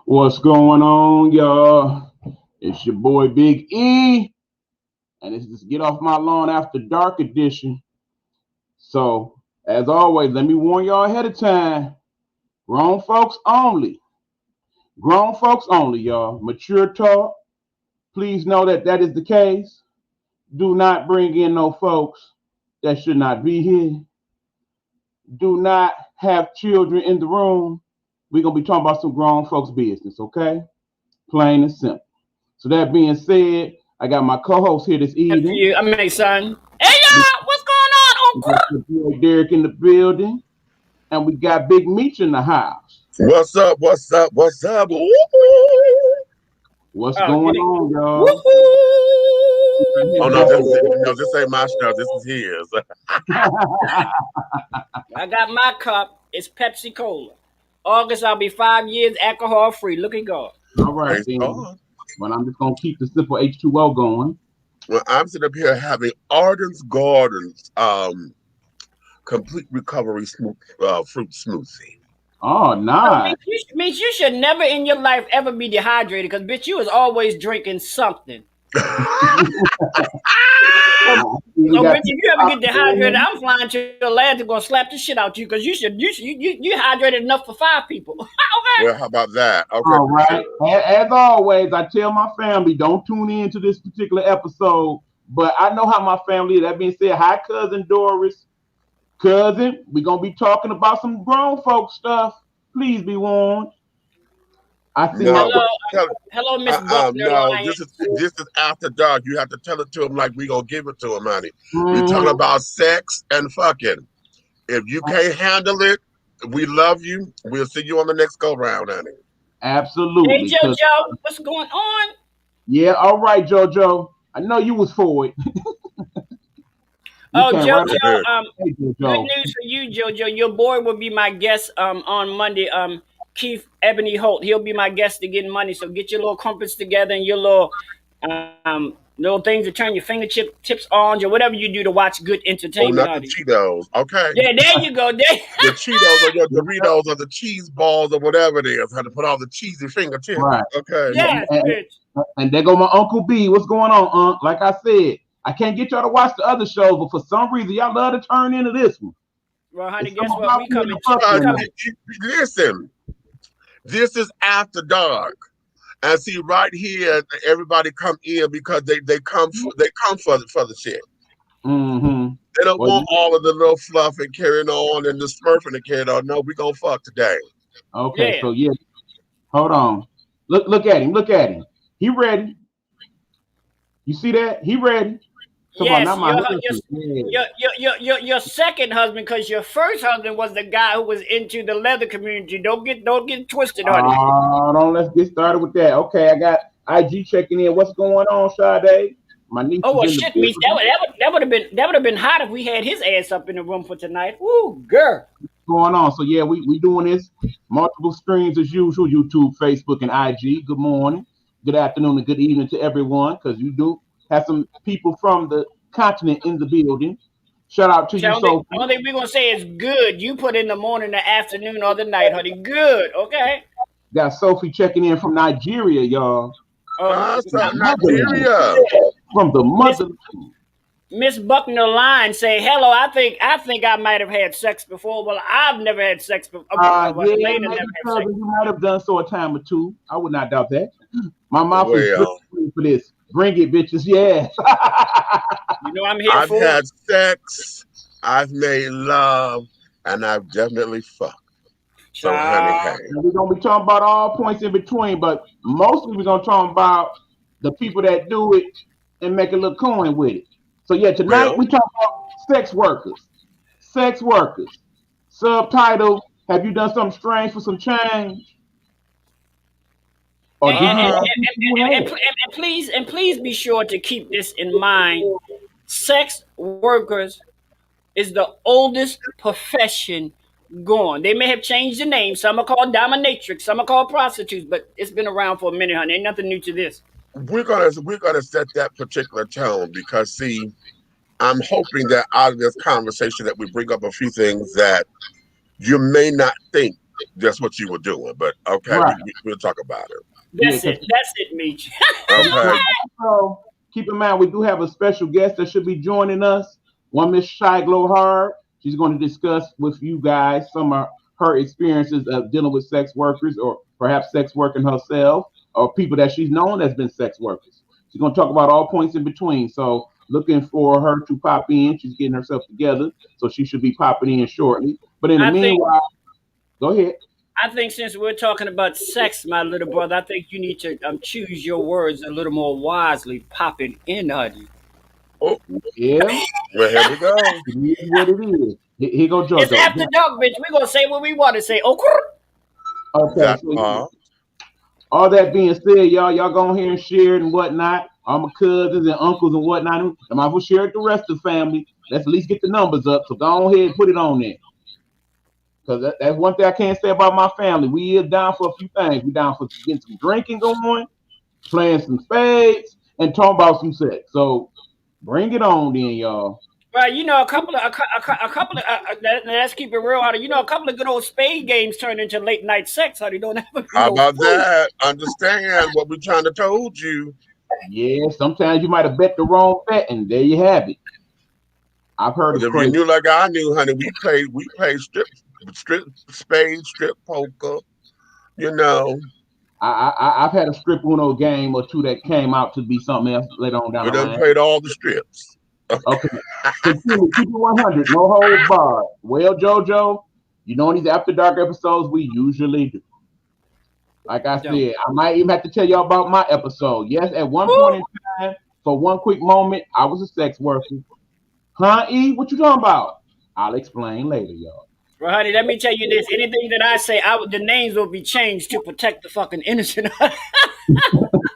What's going on, y'all? It's your boy Big E, and it's this Get Off My Lawn After Dark edition. So, as always, let me warn y'all ahead of time. Grown folks only. Grown folks only, y'all. Mature talk. Please know that that is the case. Do not bring in no folks that should not be here. Do not have children in the room. We're going to be talking about some grown folks' business, okay? Plain and simple. So that being said, I got my co-host here this evening. I mean, son. Hey, y'all, what's going We got on? your boy Derek in the building, and we got Big Meech in the house. What's up? What's up? What's up? Woo-hoo. What's going on, y'all? Woohoo! Oh no, this ain't my show. This is his. I got my cup. It's Pepsi Cola. August, I'll be 5 years alcohol free. Look at God. All right, Praise then. God. Well, I'm just gonna keep the simple H2O going. Well, I'm sitting up here having Arden's Gardens complete recovery fruit smoothie. Oh, nice. Means you should never in your life ever be dehydrated because, bitch, you was always drinking something. So, bitch, if you ever get dehydrated, I'm flying to Atlanta gonna slap the shit out you because you hydrated enough for 5 people. Okay. Well, how about that? Okay. All right. As always, I tell my family don't tune in to this particular episode, but I know how my family is. That being said, hi, cousin Doris. Cousin, we're gonna be talking about some grown folk stuff. Please be warned. I see. Hello, Miss Buckner. No, this is after dark. You have to tell it to him like we gonna give it to him, honey. We're talking about sex and fucking. If you can't handle it, we love you. We'll see you on the next go round, honey. Absolutely. Hey, JoJo, what's going on? Yeah, all right, JoJo. I know you was for it. JoJo, good news for you, JoJo. Your boy will be my guest on Monday. Keith Ebony Holt. He'll be my guest to get money. So get your little crumpets together and your little things to turn your fingertips on or whatever you do to watch good entertainment. Oh, not the Cheetos. Okay. Yeah, there you go. The Cheetos or your Doritos or the cheese balls or whatever it is. Had to put all the cheesy fingertips. Right. Okay. Yes, and there go my Uncle B. What's going on, Unc? Like I said, I can't get y'all to watch the other shows, but for some reason, y'all love to turn into this one. Well, honey, guess what? We coming. Listen. This is after dark, and see right here, everybody come in because they come for the shit. Mm-hmm. They don't want all of the little fluff and carrying on and the smurfing and carrying on. No, we gonna fuck today. Okay, so yeah, hold on. Look at him. Look at him. He ready. You see that? He ready. Yes, your second husband, because your first husband was the guy who was into the leather community. Don't get twisted on it. Don't let's get started with that. Okay, I got IG checking in. What's going on, Sade? My niece. Oh well, shit, me. That would have been hot if we had his ass up in the room for tonight. Woo, girl. What's going on? So yeah, we doing this multiple streams as usual. YouTube, Facebook, and IG. Good morning, good afternoon, and good evening to everyone. Because you do have some people from the continent in the building. Shout out to you. So only thing we're gonna say is good. You put in the morning, the afternoon, or the night, honey. Good, okay. Got Sophie checking in from Nigeria, y'all. Nigeria. From the mother. Miss Buckner Line say hello. I think I might have had sex before. Well, I've never had sex before. You might have done so a time or two. I would not doubt that. My mouth is for this. Bring it, bitches. Yeah. You know I'm here I've had sex, I've made love, and I've definitely fucked. So, honey, we're going to be talking about all points in between, but mostly we're going to talk about the people that do it and make a little coin with it. So, yeah, tonight we talk about sex workers. Sex workers. Subtitle, have you done something strange for some change? And please be sure to keep this in mind. Sex workers is the oldest profession going. They may have changed the name. Some are called dominatrix, some are called prostitutes, but it's been around for a minute, honey. Ain't nothing new to this. We're gonna set that particular tone because see, I'm hoping that out of this conversation that we bring up a few things that you may not think that's what you were doing. But okay, Right. we'll talk about it. That's it, Meech. Okay. So keep in mind, we do have a special guest that should be joining us. One Miss Shiglo Hard. She's going to discuss with you guys some of her experiences of dealing with sex workers, or perhaps sex working herself, or people that she's known has been sex workers. She's going to talk about all points in between. So looking for her to pop in. She's getting herself together, so she should be popping in shortly. But in the meanwhile, go ahead. I think since we're talking about sex, my little brother, I think you need to choose your words a little more wisely. Popping in, honey. Oh, yeah. Well, here we go. It is what it is. Here go JoJo. It's after dark, bitch. We're going to say what we want to say. Okay. So, all that being said, y'all go ahead and share it and whatnot. All my cousins and uncles and whatnot. I might as well share it with the rest of the family. Let's at least get the numbers up. So go ahead and put it on there. Because that's one thing I can't say about my family. We are down for a few things. We down for getting some drinking going, playing some spades, and talking about some sex. So bring it on then, y'all. Right, you know, a couple of let's keep it real, honey. You know, a couple of good old spade games turned into late night sex, honey. Don't have How about that? Understand what we're trying to told you. Yeah, sometimes you might have bet the wrong bet, and there you have it. I've heard of if you knew like I knew, honey, we played strip spade, strip poker. You know. I've had a strip Uno game or two that came out to be something else later on down the line. We done played all the strips. Okay. Continue, keep it 100. No holds barred. Well, JoJo, you know these After Dark episodes we usually do. Like I said, I might even have to tell y'all about my episode. Yes, at one point in time, for one quick moment, I was a sex worker. Huh, E? What you talking about? I'll explain later, y'all. Well, honey, let me tell you this. Anything that I say, the names will be changed to protect the fucking innocent. I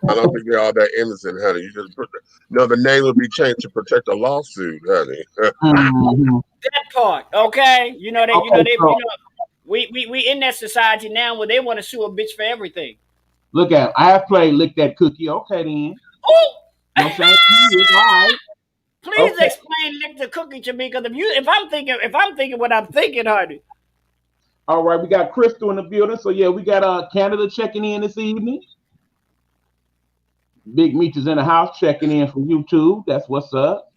don't think they're all that innocent, honey. You just the name will be changed to protect a lawsuit, honey. That part, okay? We in that society now where they want to sue a bitch for everything. Look at it. I have played Lick That Cookie. Okay, then. Oh! You know what I'm saying? Please explain Lick the Cookie to me, because if I'm thinking what I'm thinking, honey. All right, we got Crystal in the building. So yeah, we got Canada checking in this evening. Big Meech is in the house checking in from YouTube. That's what's up.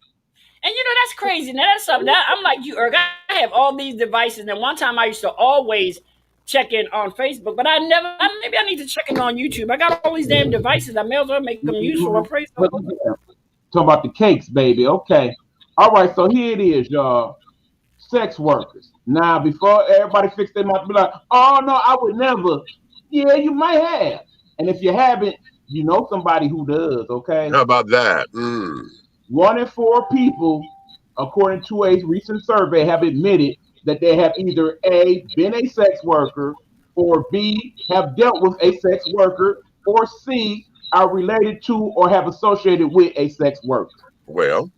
And that's crazy. Now that's something. I'm like you, Erg. I have all these devices, and one time I used to always check in on Facebook, but maybe I need to check in on YouTube. I got all these damn devices. I may as well make them useful. I praise the Lord. Talk about the cakes, baby. Okay. All right, so here it is, y'all. Sex workers. Now, before everybody fix their mouth, be like, oh, no, I would never. Yeah, you might have. And if you haven't, you know somebody who does, okay? How about that? 1 in 4 people, according to a recent survey, have admitted that they have either A, been a sex worker, or B, have dealt with a sex worker, or C, are related to or have associated with a sex worker. Well,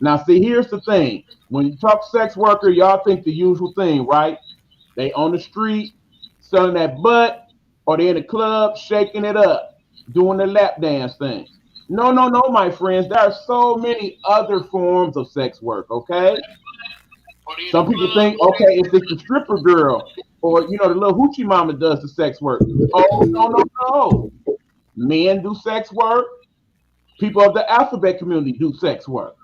now see, here's the thing. When you talk sex worker, y'all think the usual thing, right? They on the street selling that butt, or they in the club shaking it up, doing the lap dance thing. No, my friends. There are so many other forms of sex work, okay? Some people think, okay, if it's the stripper girl, or, the little hoochie mama does the sex work. Oh, no. Men do sex work. People of the alphabet community do sex work.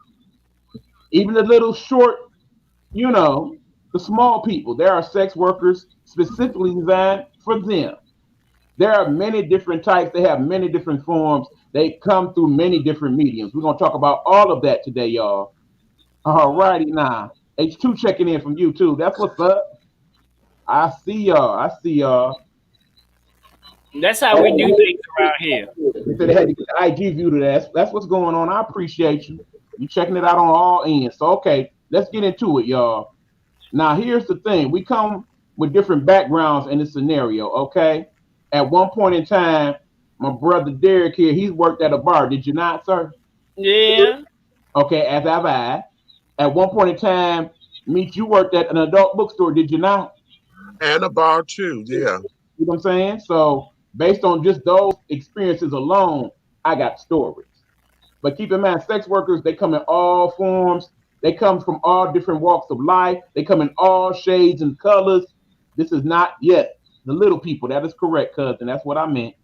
Even the little short, the small people. There are sex workers specifically designed for them. There are many different types. They have many different forms. They come through many different mediums. We're going to talk about all of that today, y'all. All righty now. H2 checking in from YouTube. That's what's up. I see y'all. That's how we do things around here. They had to get the IG view to that. That's what's going on. I appreciate you. You checking it out on all ends. So, okay, let's get into it, y'all. Now, here's the thing. We come with different backgrounds in this scenario, okay? At one point in time, my brother Derek here, he's worked at a bar. Did you not, sir? Yeah. Okay, as have I. At one point in time, Meech, you worked at an adult bookstore. Did you not? And a bar, too, yeah. You know what I'm saying? So, based on just those experiences alone, I got stories. But keep in mind, sex workers, they come in all forms. They come from all different walks of life. They come in all shades and colors. This is not yet. The little people. That is correct, cousin. That's what I meant.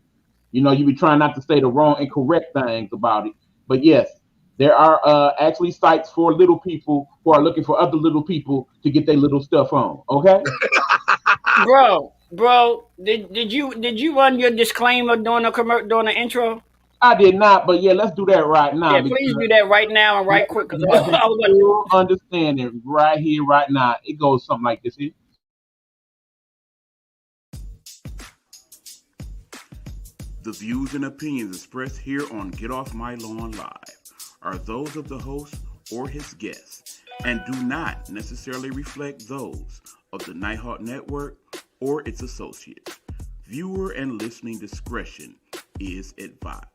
You know, you be trying not to say the wrong and correct things about it. But yes, there are actually sites for little people who are looking for other little people to get their little stuff on. Okay? Bro, did you run your disclaimer during the intro? I did not, but yeah, let's do that right now. Yeah, please do that right now and right quick. Full understanding right here, right now. It goes something like this here. The views and opinions expressed here on Get Off My Lawn Live are those of the host or his guests and do not necessarily reflect those of the Nighthawk Network or its associates. Viewer and listening discretion is advised.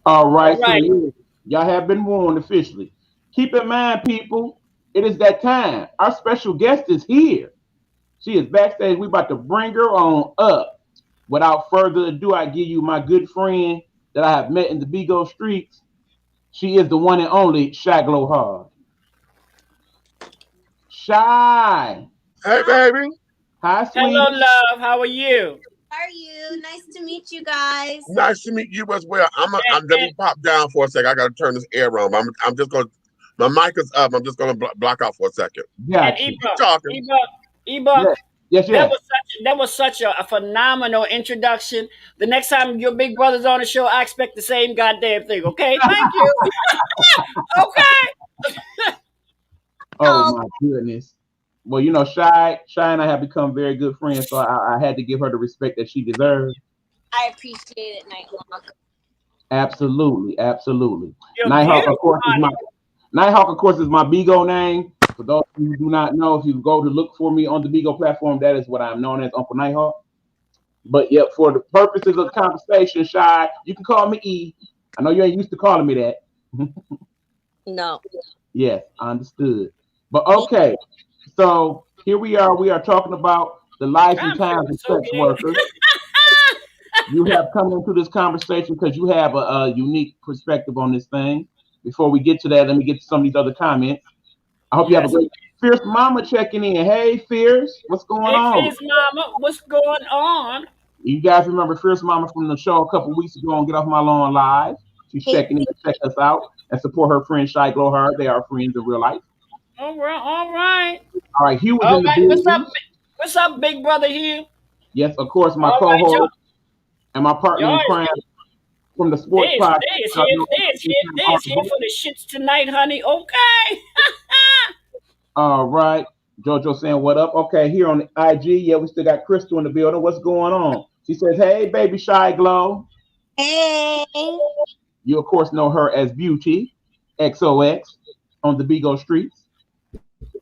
All right. So y'all have been warned officially. Keep in mind, people, it is that time. Our special guest is here. She is backstage. We about to bring her on up. Without further ado, I give you my good friend that I have met in the Bigo streets. She is the one and only Shy Glow Hard. Shy. Hey, baby. Hi, sweetie. Hello, love. How are you? How are you? Nice to meet you guys. Nice to meet you as well. Let me pop down for a second. I gotta turn this air on. I'm just gonna. My mic is up. I'm just gonna block out for a second. Yeah. Eba. Yes. That was such a phenomenal introduction. The next time your big brother's on the show, I expect the same goddamn thing. Okay, thank you. Okay. Oh my goodness. Well, you know, Shy and I have become very good friends, so I had to give her the respect that she deserves. I appreciate it, Nighthawk. Absolutely. Nighthawk, of course, is my Bigo name. For those of you who do not know, if you go to look for me on the Bigo platform, that is what I'm known as, Uncle Nighthawk. But yeah, for the purposes of the conversation, Shy, you can call me E. I know you ain't used to calling me that. No. Yes, I understood. But okay, so here we are. We are talking about the life and times of sex workers. You have come into this conversation because you have a unique perspective on this thing. Before we get to that, let me get to some of these other comments. I hope you have a great Fierce Mama checking in. Hey, Fierce, what's going on? Fierce Mama, what's going on? You guys remember Fierce Mama from the show a couple weeks ago on Get Off My Lawn Live? She's checking in to check us out and support her friend Shy Glow Hard. They are friends in real life. All right. All right, Hugh was in the building. What's up, big brother Hugh? Yes, of course, my co-host and my partner in crime from the sports podcast. They's here for the shits tonight, honey. Okay. All right. JoJo saying, what up? Okay, here on the IG, yeah, we still got Crystal in the building. What's going on? She says, hey, baby Shy Glow. Hey. You, of course, know her as Beauty, XOX, on the Bigo streets.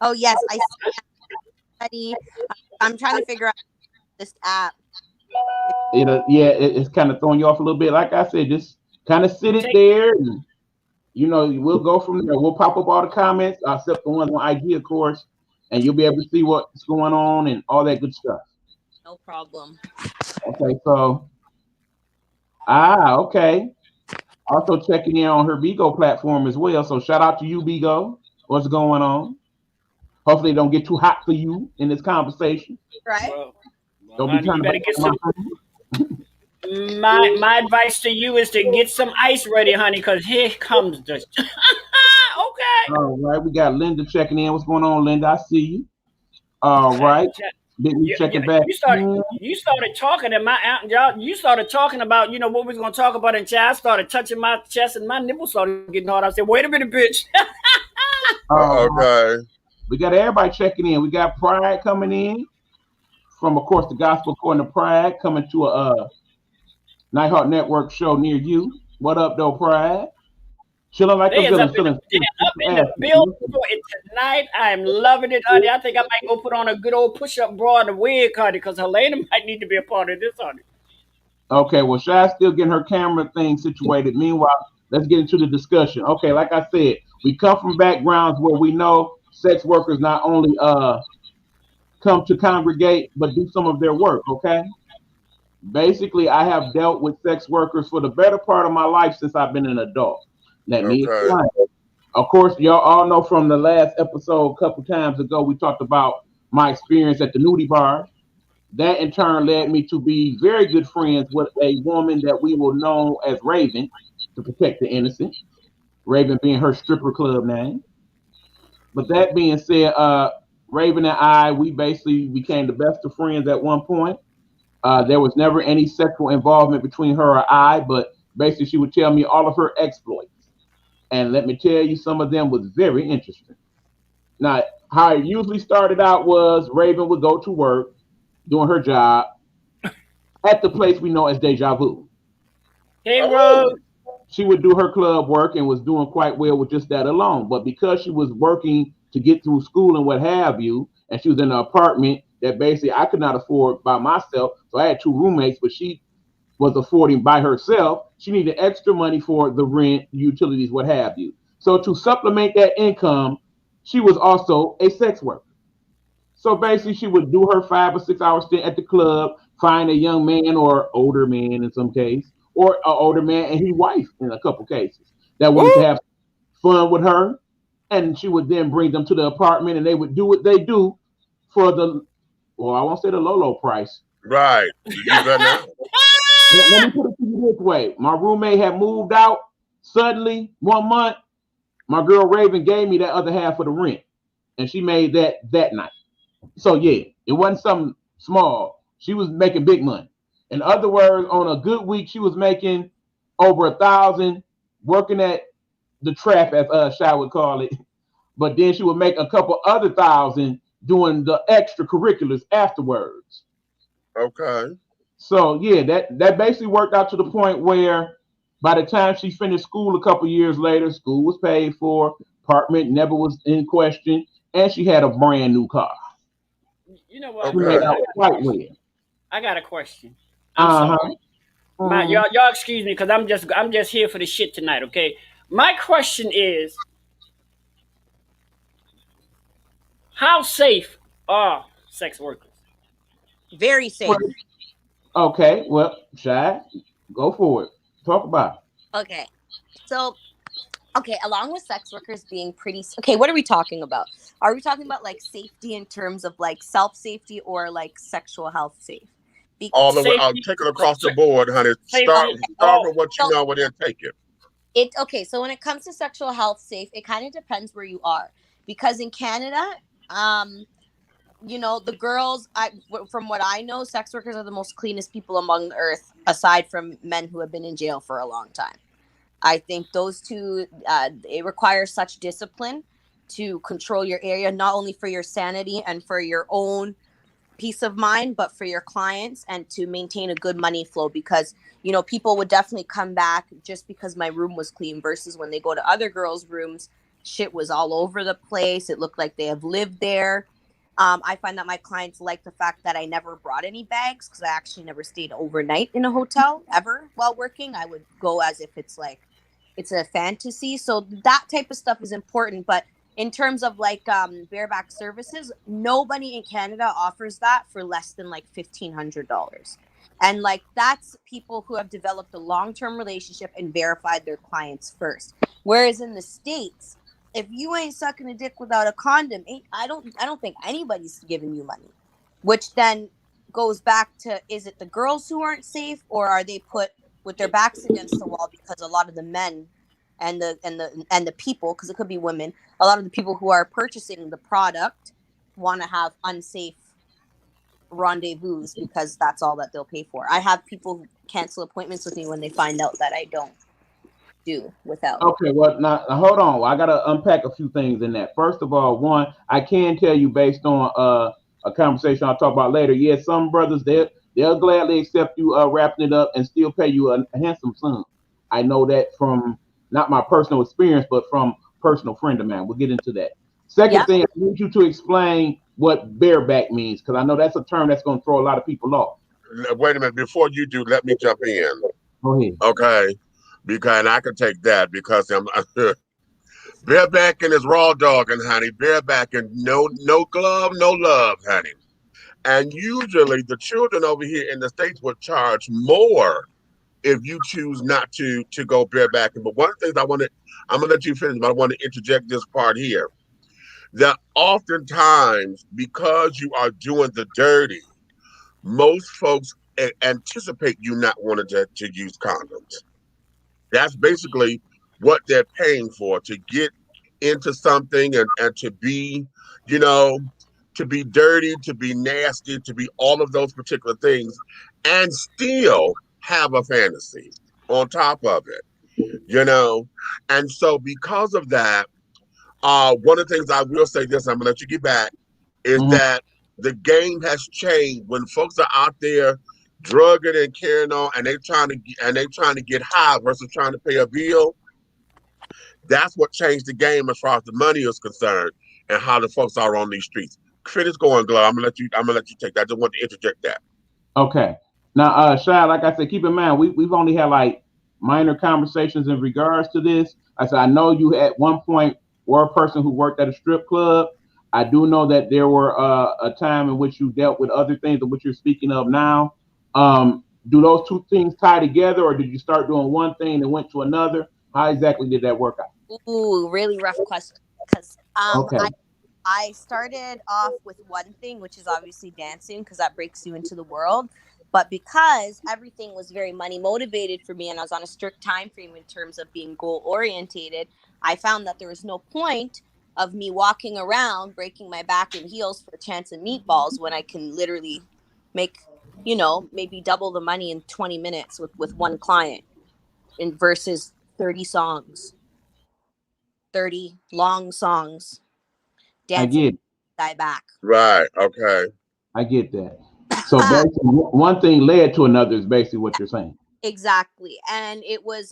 Oh, yes. I'm trying to figure out this app. It's kind of throwing you off a little bit. Like I said, just kind of sit it there and, you know, we'll go from there. We'll pop up all the comments, except the ones on IG, of course, and you'll be able to see what's going on and all that good stuff. No problem. Okay, so, okay. Also checking in on her Bigo platform as well. So shout out to you, Bigo. What's going on? Hopefully it don't get too hot for you in this conversation. Right. Don't be trying to get some. My advice to you is to get some ice ready, honey, because here comes the. Okay. All right, we got Linda checking in. What's going on, Linda? I see you. All right. Checking back. You started talking and you started talking about, you know, what we was gonna talk about, and I started touching my chest and my nipples started getting hard. I said, wait a minute, bitch. Okay. We got everybody checking in. We got Pride coming in from, of course, the Gospel According to Pride, coming to a Nighthawk Network show near you. What up, though, Pride? Chilling like a villain. Up in the building tonight. I'm loving it, honey. I think I might go put on a good old push-up bra and a wig, honey, because Helena might need to be a part of this, honey. Okay, well, Shy's still getting her camera thing situated. Meanwhile, let's get into the discussion. Okay, like I said, we come from backgrounds where we know sex workers not only come to congregate, but do some of their work, okay? Basically, I have dealt with sex workers for the better part of my life since I've been an adult. Let me explain. Of course, y'all all know from the last episode a couple times ago, we talked about my experience at the nudie bar. That in turn led me to be very good friends with a woman that we will know as Raven to protect the innocent. Raven being her stripper club name. But that being said, Raven and I, we basically became the best of friends at one point. There was never any sexual involvement between her or I, but basically she would tell me all of her exploits. And let me tell you, some of them was very interesting. Now, how it usually started out was Raven would go to work doing her job at the place we know as Deja Vu. Hey, Oh, Rose. She would do her club work and was doing quite well with just that alone. But because she was working to get through school and what have you, and she was in an apartment that basically I could not afford by myself, so I had two roommates, but she was affording by herself. She needed extra money for the rent, utilities, what have you. So to supplement that income, she was also a sex worker. So basically, she would do her 5 or 6 hour stint at the club, find a young man or older man in some case, or an older man and his wife in a couple cases that wanted to Woo! have fun with her, and she would then bring them to the apartment, and they would do what they do for the, well, I won't say the low price. right. You better not. Let me put it to you this way: my roommate had moved out suddenly one month. My girl Raven gave me that other half of the rent, and she made that night. So yeah, it wasn't something small. She was making big money. In other words, on a good week, she was making over 1,000 working at the trap, as Shy would call it. But then she would make a couple other thousand doing the extracurriculars afterwards. Okay. So yeah, that basically worked out to the point where by the time she finished school a couple years later, school was paid for, apartment never was in question, and she had a brand new car. You know what, She made Okay. Rose? out quite well. I got a question. I'm Uh sorry. huh. Y'all excuse me because I'm just here for the shit tonight, okay? My question is, how safe are sex workers? Very safe. Okay, well, Shy, go for it. Talk about it. Okay. So, okay, along with sex workers being pretty okay, what are we talking about? Are we talking about like safety in terms of like self safety or like sexual health safe? Be- All the way. I'll Safety, take it across the board, honey. Start safety. start Oh, with what you so know, and then take it. it okay, so when it comes to sexual health safe, it kind of depends where you are. Because in Canada, um, the girls, from what I know, sex workers are the most cleanest people among the earth, aside from men who have been in jail for a long time. I think those two, it requires such discipline to control your area, not only for your sanity and for your own peace of mind, but for your clients and to maintain a good money flow because, people would definitely come back just because my room was clean versus when they go to other girls' rooms, shit was all over the place. It looked like they have lived there. I find that my clients like the fact that I never brought any bags because I actually never stayed overnight in a hotel ever while working. I would go as if it's a fantasy. So that type of stuff is important. But in terms of like bareback services, nobody in Canada offers that for less than like $1,500. And like that's people who have developed a long-term relationship and verified their clients first. Whereas in the States, if you ain't sucking a dick without a condom, I don't think anybody's giving you money. Which then goes back to, is it the girls who aren't safe or are they put with their backs against the wall because a lot of the men and the people, because it could be women, a lot of the people who are purchasing the product want to have unsafe rendezvous because that's all that they'll pay for. I have people who cancel appointments with me when they find out that I don't do without. Okay, well, now hold on. I got to unpack a few things in that. First of all, one, I can tell you based on a conversation I'll talk about later. Yes, some brothers they'll gladly accept you wrapping it up and still pay you a handsome sum. I know that from not my personal experience, but from personal friend of mine. We'll get into that. Second Yep. thing, I need you to explain what bareback means because I know that's a term that's going to throw a lot of people off. Wait a minute. Before you do, let me jump in. Go ahead. Okay. Because and I can take that because I'm barebacking is raw dogging, honey. Barebacking, no glove, no love, honey. And usually the children over here in the States would charge more if you choose not to go barebacking. But one of the things I'm gonna let you finish, but I want to interject this part here. that oftentimes, because you are doing the dirty, most folks anticipate you not wanting to use condoms. That's basically what they're paying for, to get into something and to be, you know, to be dirty, to be nasty, to be all of those particular things, and still have a fantasy on top of it, you know? And so because of that, one of the things I will say this, I'm gonna let you get back, is Mhm. that the game has changed. When folks are out there drugging and carrying on, and they trying to get high versus trying to pay a bill, that's what changed the game as far as the money is concerned and how the folks are on these streets. Finish going, Glow. I'm gonna let you take that. I just want to interject that. Okay. Now, Shy, like I said, keep in mind we've only had like minor conversations in regards to this. I said I know you at one point were a person who worked at a strip club. I do know that there were a time in which you dealt with other things of which you're speaking of now. Do those two things tie together, or did you start doing one thing and went to another? How exactly did that work out? Ooh, really rough question. Because Okay. I started off with one thing, which is obviously dancing, because that breaks you into the world. But because everything was very money motivated for me, and I was on a strict time frame in terms of being goal orientated, I found that there was no point of me walking around breaking my back in heels for a chance of meatballs when I can literally make, maybe double the money in 20 minutes with one client in versus 30 songs, 30 long songs, I dancing get die back. Right. Okay. I get that. So basically, one thing led to another is basically what you're saying. Exactly. And it was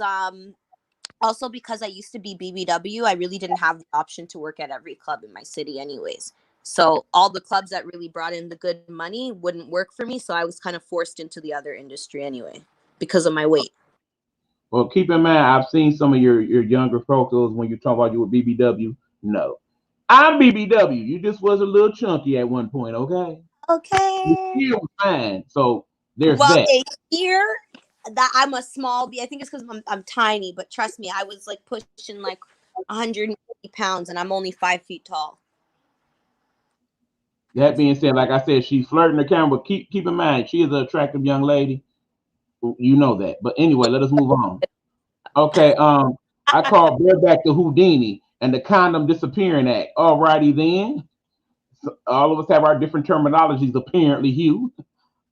also because I used to be BBW, I really didn't have the option to work at every club in my city anyways. So all the clubs that really brought in the good money wouldn't work for me, so I was kind of forced into the other industry anyway because of my weight. Well, keep in mind, I've seen some of your younger photos when you're talking about you with BBW. No, I'm BBW. You just was a little chunky at one point, okay? You Okay. still fine. So there's Well, that. here that I'm a small B. I think it's because I'm tiny, but trust me, I was like pushing like 180 pounds, and I'm only 5 feet tall. That being said, like I said, she's flirting the camera. Keep in mind, she is an attractive young lady. You know that. But anyway, let us move on. Okay. I called back to Houdini and the condom disappearing act. Alrighty then. So all of us have our different terminologies, apparently, Hugh.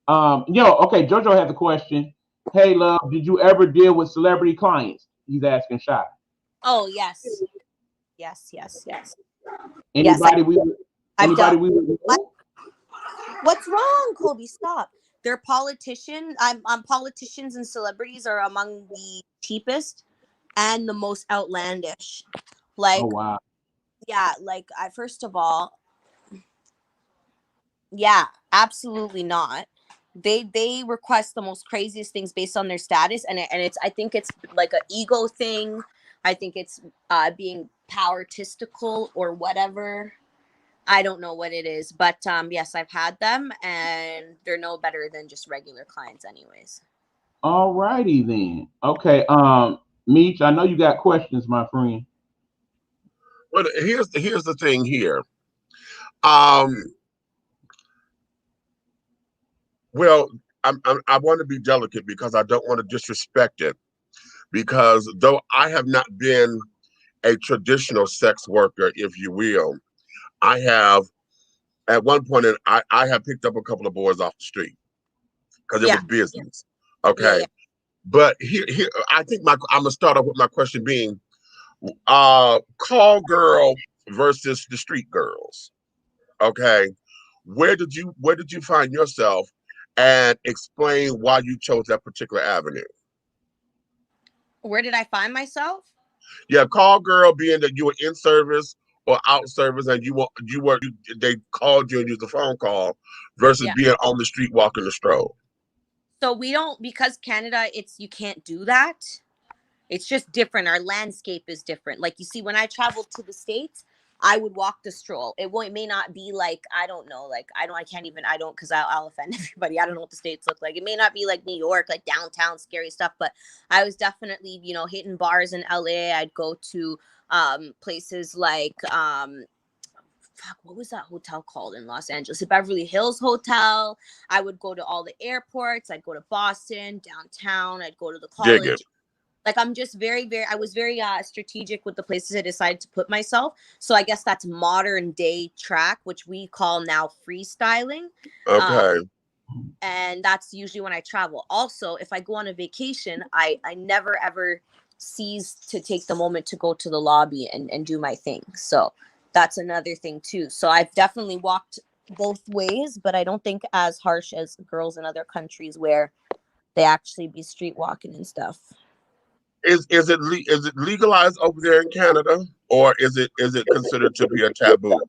Okay, Jojo has a question. Hey, love, did you ever deal with celebrity clients? He's asking Shy. Oh yes, yes. Anybody I've anybody dealt. we would know? What's wrong, Kobe? Stop. They're politician. I'm politicians and celebrities are among the cheapest and the most outlandish. Oh Like, wow. yeah, like I first of all, yeah, absolutely not. They request the most craziest things based on their status, and it's I think it's like an ego thing. I think it's being power-tistical or whatever. I don't know what it is, but yes, I've had them, and they're no better than just regular clients, anyways. Alrighty then. Okay, Meech, I know you got questions, my friend. But here's the thing here. Um, well, I want to be delicate because I don't want to disrespect it. Because though I have not been a traditional sex worker, if you will, I have at one point I have picked up a couple of boys off the street because it Yeah, was business. yeah, Okay. yeah. But here I think I'm gonna start off with my question being call girl versus the street girls. Okay. Where did you find yourself, and explain why you chose that particular avenue? Where did I find myself? Yeah, call girl being that you were in service or out service, and they called you and used a phone call versus Yeah. being on the street walking the stroll. So we don't, because Canada, it's you can't do that. It's just different. Our landscape is different. Like you see, when I traveled to the States, I would walk the stroll. It may not be like, I don't know, like I can't even, I don't, because I'll offend everybody. I don't know what the States look like. It may not be like New York, like downtown scary stuff, but I was definitely, hitting bars in LA. I'd go to places like what was that hotel called in Los Angeles? The Beverly Hills Hotel. I would go to all the airports. I'd go to Boston, downtown. I'd go to the college. Like, I'm just I was very strategic with the places I decided to put myself. So I guess that's modern day track, which we call now freestyling. Okay. And that's usually when I travel. Also, if I go on a vacation, I never ever cease to take the moment to go to the lobby and do my thing. So that's another thing too. So I've definitely walked both ways, but I don't think as harsh as girls in other countries where they actually be street walking and stuff. Is it legalized over there in Canada, or is it considered to be a taboo?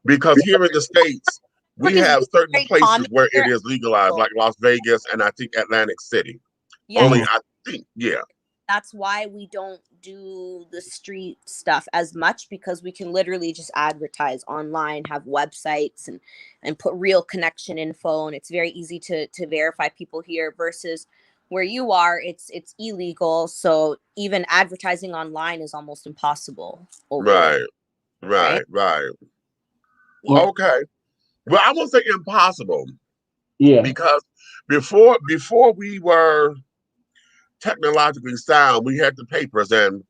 Because here in the States, we have certain places where it is legalized, like Las Vegas and I think Atlantic City. Yeah. Only I think, yeah. That's why we don't do the street stuff as much, because we can literally just advertise online, have websites and put real connection info, and it's very easy to verify people here versus where you are, it's illegal. So even advertising online is almost impossible. Right. Yeah. Okay. Well, I won't say impossible. Yeah. Because before we were technologically sound, we had the papers, and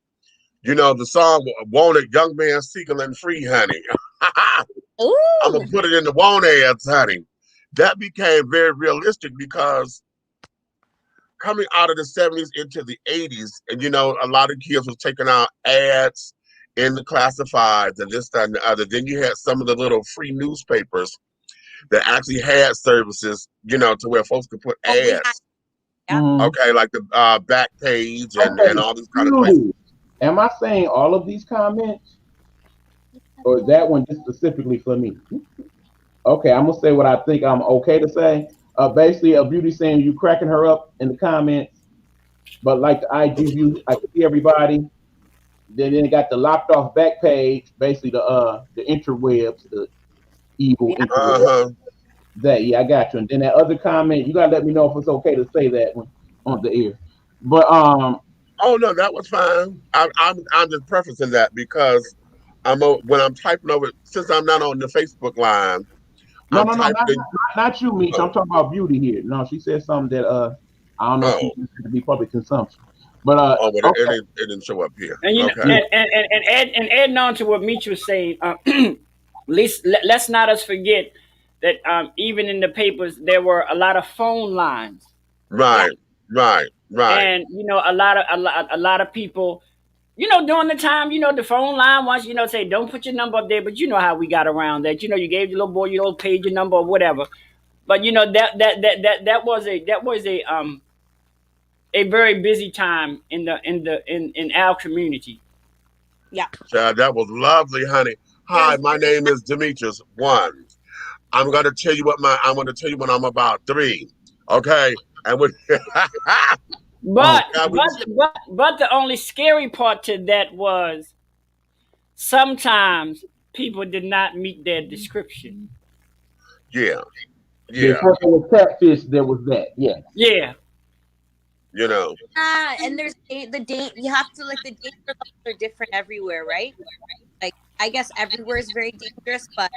the song "Wanted," Young Man, Single and Free, honey. I'm gonna put it in the want ads, honey. That became very realistic because coming out of the 70s into the 80s, and a lot of kids was taking out ads in the classifieds and this, that, and the other. Then you had some of the little free newspapers that actually had services, to where folks could put ads. Okay, like the back page and all these kind of places. Am I saying all of these comments? Or is that one just specifically for me? Okay, I'm gonna say what I think I'm okay to say. Basically, a beauty saying you cracking her up in the comments, but like the IG view, I see everybody. Then it got the locked off back page, basically the interwebs, the evil interwebs. That I got you. And then that other comment, you gotta let me know if it's okay to say that one on the air. But oh no, that was fine. I'm just prefacing that because when I'm typing over, since I'm not on the Facebook line. No, not you, Meech. I'm talking about beauty here. No, she said something that I don't know if she considered to be public consumption. But it didn't show up here. And adding on to what Meech was saying, let's not us forget that even in the papers there were a lot of phone lines. Right. And a lot of people, during the time, the phone line once, say don't put your number up there, but you know how we got around that. You gave your little boy your old page your number or whatever. But that was a very busy time in our community. Yeah. That was lovely, honey. Hi, my name is Demetrius 1. I'm gonna tell you when I'm about 3. Okay. And when But the only scary part to that was sometimes people did not meet their description. Yeah. Before there was catfish, there was that. Yeah. Yeah. And there's you have to the danger levels are different everywhere, right? Like I guess everywhere is very dangerous, but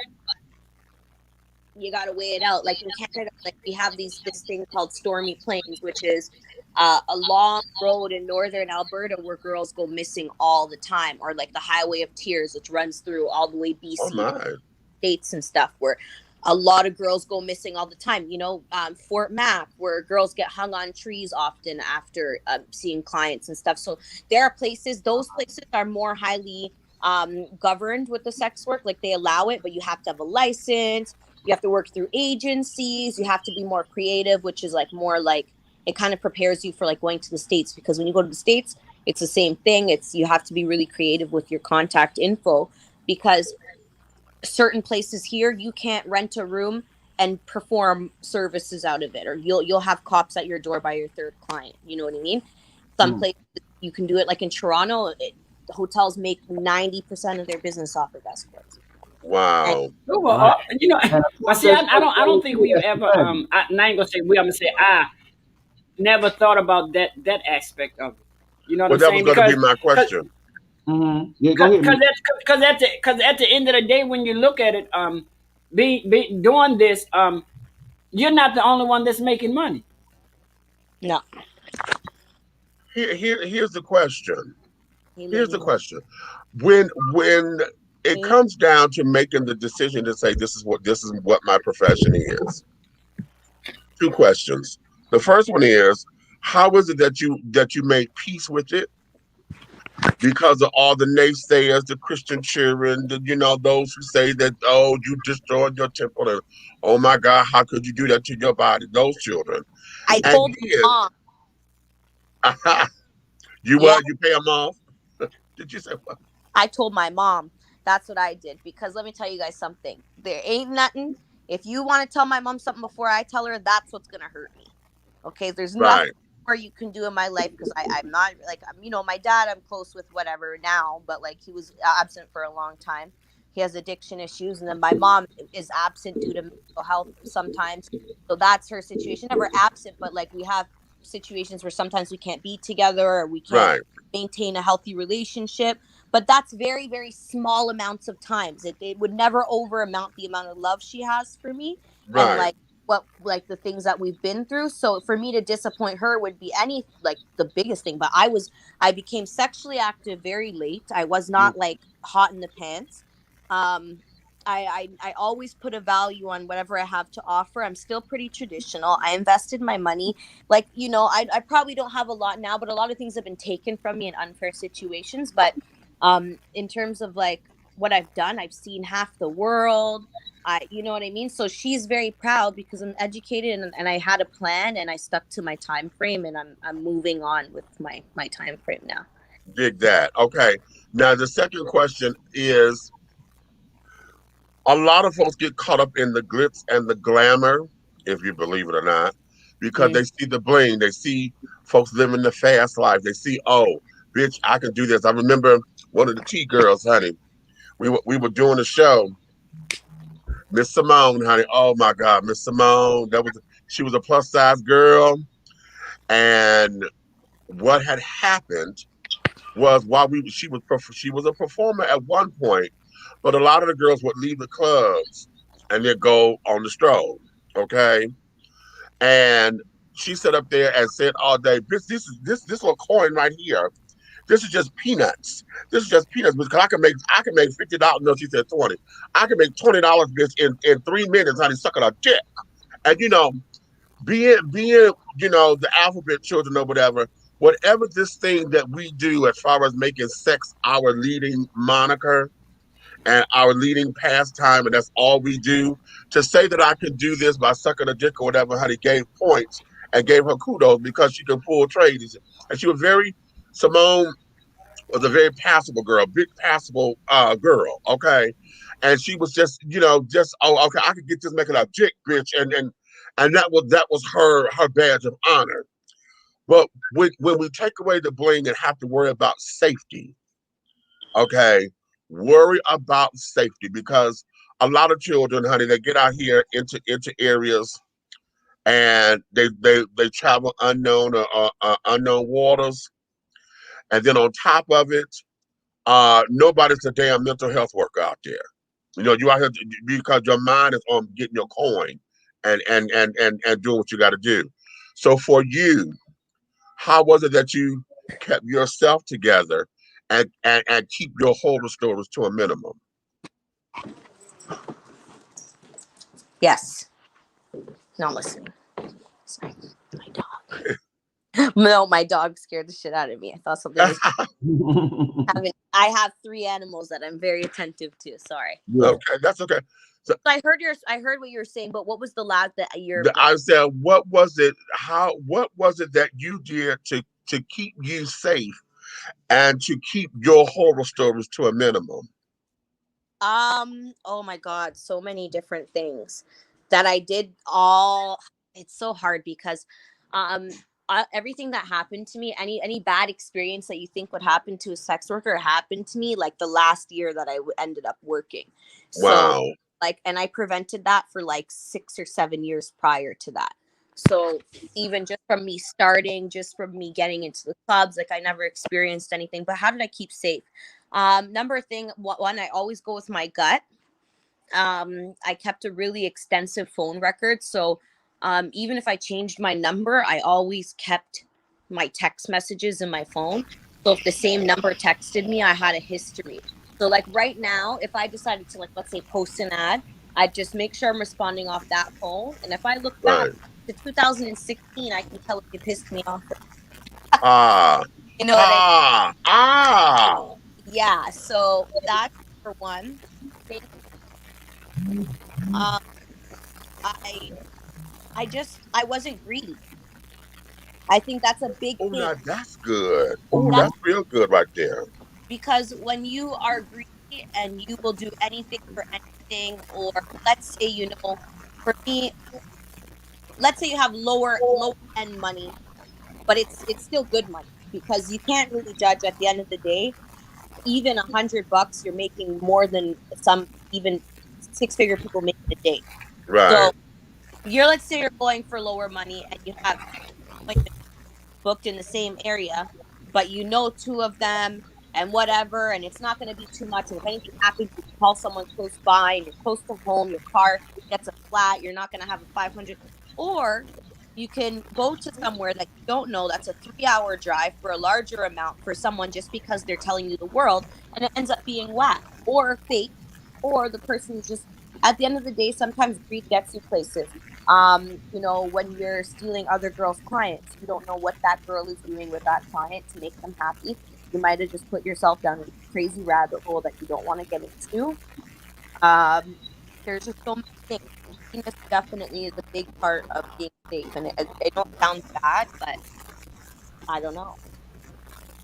you gotta weigh it out. Like in Canada, we have this thing called Stormy Plains, which is a long road in northern Alberta where girls go missing all the time, or like the Highway of Tears, which runs through all the way BC states and stuff, where a lot of girls go missing all the time. Fort Mac, where girls get hung on trees often after seeing clients and stuff. So there are those places are more highly governed with the sex work. Like they allow it, but you have to have a license. You have to work through agencies. You have to be more creative, which is more it kind of prepares you for going to the States, because when you go to the States, it's the same thing. You have to be really creative with your contact info, because certain places here you can't rent a room and perform services out of it, or you'll have cops at your door by your third client. You know what I mean? Some places you can do it, like in Toronto, hotels make 90% of their business off of escorts. Wow. See, I don't think we've ever. I'm not gonna say we. I'm gonna say I never thought about that aspect of it. You know what I'm saying? That was going to be my question. Mm-hmm. Yeah, go ahead. Because at the end of the day, when you look at it, be doing this, you're not the only one that's making money. No. Here's the question. Here's the question. When it comes down to making the decision to say this is what my profession is, two questions. The first one is, how is it that you made peace with it? Because of all the naysayers, the Christian children, those who say that, oh, you destroyed your temple, and oh my God, how could you do that to your body? Those children. I And told then, mom. you pay them off? Did you say what? I told my mom. That's what I did, because let me tell you guys something. There ain't nothing. If you want to tell my mom something before I tell her, that's what's gonna hurt me. Okay, there's nothing more you can do in my life, because I'm not like, my dad, I'm close with whatever now, but like he was absent for a long time. He has addiction issues, and then my mom is absent due to mental health sometimes. So that's her situation. Never absent, but like we have situations where sometimes we can't be together or we can't maintain a healthy relationship. But that's very, very small amounts of times. It would never over amount the amount of love she has for me. And like the things that we've been through. So for me to disappoint her would be the biggest thing. But I became sexually active very late. I was not like hot in the pants. I always put a value on whatever I have to offer. I'm still pretty traditional. I invested my money. Like, I probably don't have a lot now, but a lot of things have been taken from me in unfair situations. But in terms of like what I've done, I've seen half the world. You know what I mean? So she's very proud because I'm educated and I had a plan and I stuck to my time frame, and I'm moving on with my time frame now. Dig that. Okay. Now the second question is, a lot of folks get caught up in the glitz and the glamour, if you believe it or not, because they see the bling. They see folks living the fast life. They see, oh, bitch, I can do this. I remember one of the T girls, honey. We were doing a show. Miss Simone, honey. Oh my God, Miss Simone. She was a plus size girl, and what had happened was she was a performer at one point, but a lot of the girls would leave the clubs and they'd go on the stroll. Okay, and she sat up there and said all day, this little coin right here. This is just peanuts. This is just peanuts because I can make $50. No, she said 20. I can make $20, bitch, in 3 minutes, honey, sucking a dick. And being the alphabet children or whatever this thing that we do as far as making sex our leading moniker and our leading pastime, and that's all we do, to say that I can do this by sucking a dick or whatever, honey, gave points and gave her kudos because she can pull trades. And Simone was a very passable girl, big passable girl, okay? And she was just, oh, okay, I could get this making a dick, bitch, and that was her badge of honor. But when we take away the bling and have to worry about safety, okay, worry about safety, because a lot of children, honey, they get out here into areas and they travel unknown waters, and then on top of it, nobody's a damn mental health worker out there. You out here because your mind is on getting your coin and doing what you got to do. So for you, how was it that you kept yourself together and keep your horror stories to a minimum? Yes. Not listening. Sorry, my dog. No, my dog scared the shit out of me. I thought something was I have 3 animals that I'm very attentive to. Sorry. Okay, that's okay. So I heard what you were saying, but what was the last that you're? I said, what was it that you did to keep you safe and to keep your horror stories to a minimum? Oh my God, so many different things that I did. It's so hard because, everything that happened to me, any bad experience that you think would happen to a sex worker happened to me like the last year that I ended up working. Wow. So, and I prevented that for like 6 or 7 years prior to that. So even just from me starting, just from me getting into the clubs, like I never experienced anything. But how did I keep safe? One, I always go with my gut. I kept a really extensive phone record. So even if I changed my number, I always kept my text messages in my phone. So if the same number texted me, I had a history. So like right now, if I decided to, like, let's say, post an ad, I'd just make sure I'm responding off that phone. And if I look back Right. to 2016, I can tell if you pissed me off. Ah. You know what I mean? Ah. Yeah. So that's for one thing. Um, I I wasn't greedy. I think that's a big Oh, thing. now that's good. Oh, That's that's real good right there. because when you are greedy and you will do anything for anything, or let's say, for me, let's say you have lower end money, but it's still good money because you can't really judge at the end of the day. Even $100, you're making more than some even six-figure people make in a day. Right. So let's say you're going for lower money and you have booked in the same area, but two of them and whatever, and it's not going to be too much. And if anything happens, you can call someone close by and you're close to home, your car gets a flat, you're not going to have a 500. Or you can go to somewhere that you don't know that's a 3-hour drive for a larger amount for someone just because they're telling you the world, and it ends up being whack or fake, or the person is just, at the end of the day, sometimes greed gets you places. When you're stealing other girls' clients, you don't know what that girl is doing with that client to make them happy. You might have just put yourself down a crazy rabbit hole that you don't want to get into. There's just so many things. Happiness definitely is a big part of being safe, and it don't sound bad, but I don't know.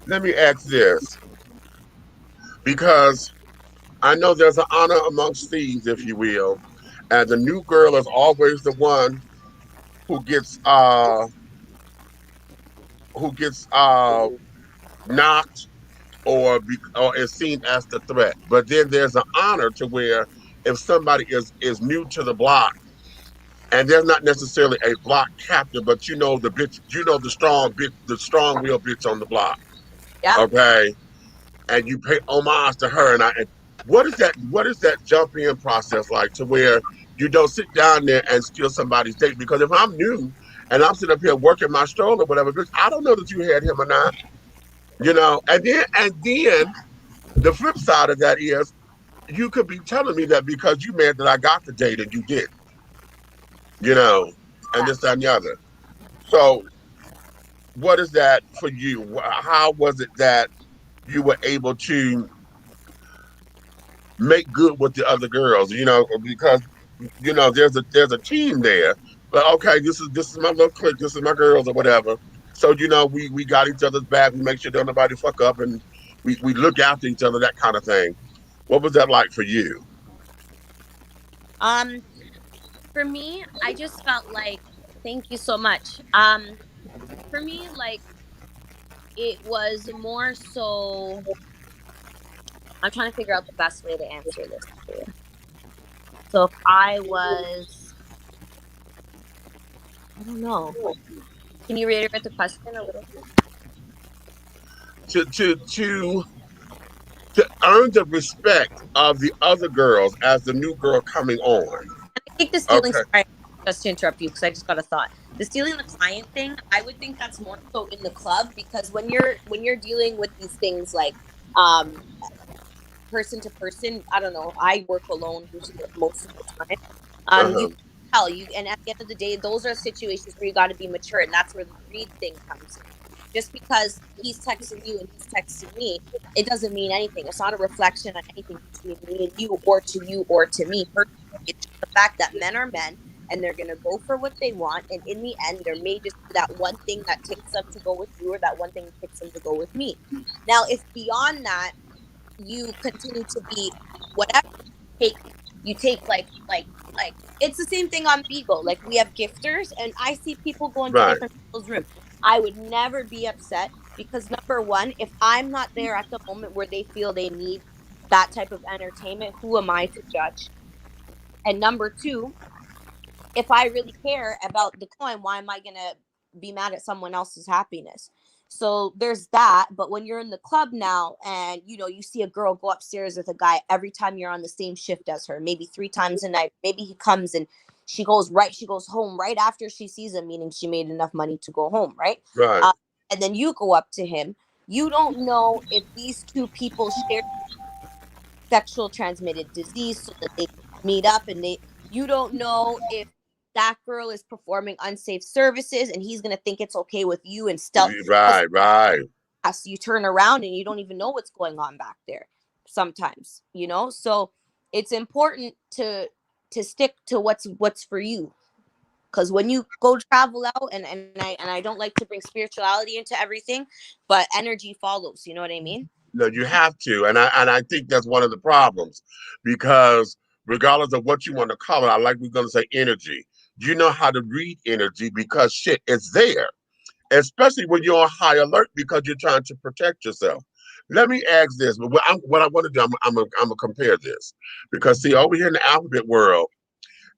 Let me ask this, because I know there's an honor amongst thieves, if you will, and the new girl is always the one who gets knocked, or is seen as the threat. But then there's an honor to where if somebody is new to the block and they're not necessarily a block captain, but the bitch, the strong bitch, the strong real bitch on the block. Yeah. Okay. And you pay homage to her. And what is that jump in process like, to where you don't sit down there and steal somebody's date? Because if I'm new and I'm sitting up here working my stroller or whatever, bitch, I don't know that you had him or not. And then the flip side of that is you could be telling me that because you mad that I got the date and you didn't, and this, that, and the other. So what is that for you? How was it that you were able to make good with the other girls? Because there's a team there. But okay, this is my little clique, this is my girls or whatever. So we got each other's back. We make sure don't nobody fuck up, and we look after each other, that kind of thing. What was that like for you? For me, I just felt like, thank you so much. For me, like, it was more so, I'm trying to figure out the best way to answer this for you. So if I don't know. Can you reiterate the question a little bit? To earn the respect of the other girls as the new girl coming on. I think the stealing, Okay. sorry, just to interrupt you because I just got a thought. The stealing the client thing, I would think that's more so in the club, because when you're dealing with these things like person to person, I don't know, I work alone usually most of the time. You can tell you, and at the end of the day, those are situations where you got to be mature, and that's where the greed thing comes in. Just because he's texting you and he's texting me, it doesn't mean anything. It's not a reflection on anything between me and you, or to me personally. It's just the fact that men are men, and they're gonna go for what they want, and in the end, there may just be that one thing that takes them to go with you, or that one thing that takes them to go with me. Now, if beyond that you continue to be whatever, you take like it's the same thing on Beagle. Like, we have gifters, and I see people go into Right. different people's rooms. I would never be upset, because number one, if I'm not there at the moment where they feel they need that type of entertainment, who am I to judge? And number two, if I really care about the coin, why am I gonna be mad at someone else's happiness? So there's that. But when you're in the club now and, you know, you see a girl go upstairs with a guy every time you're on the same shift as her, maybe 3 times a night, maybe he comes and she goes home right after she sees him, meaning she made enough money to go home, right? Right. And then you go up to him. You don't know if these two people share sexual transmitted disease so that they meet up, and you don't know if that girl is performing unsafe services and he's going to think it's okay with you and still Right. so you turn around and you don't even know what's going on back there sometimes, you know. So it's important to stick to what's for you, because when you go travel out, and I don't like to bring spirituality into everything, but energy follows, you know what I mean? No, you have to, and I think that's one of the problems, because regardless of what you want to call it, I like we're going to say energy. You know how to read energy because shit, it's there, especially when you're on high alert because you're trying to protect yourself. Let me ask this, but what I want to do, I'm gonna compare this, because see, over here in the alphabet world,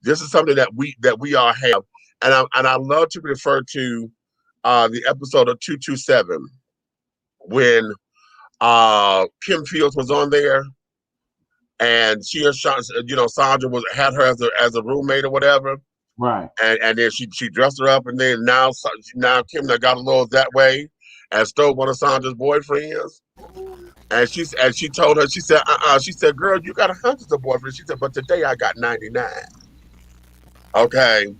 this is something that we all have, and I love to refer to the episode of 227 when Kim Fields was on there, and she and Sandra had her as a roommate or whatever. Right. And then she dressed her up, and then now Kim got a little that way and stole one of Sandra's boyfriends. And she told her, she said, girl, you got hundreds of boyfriends. She said, but today I got 99. Okay.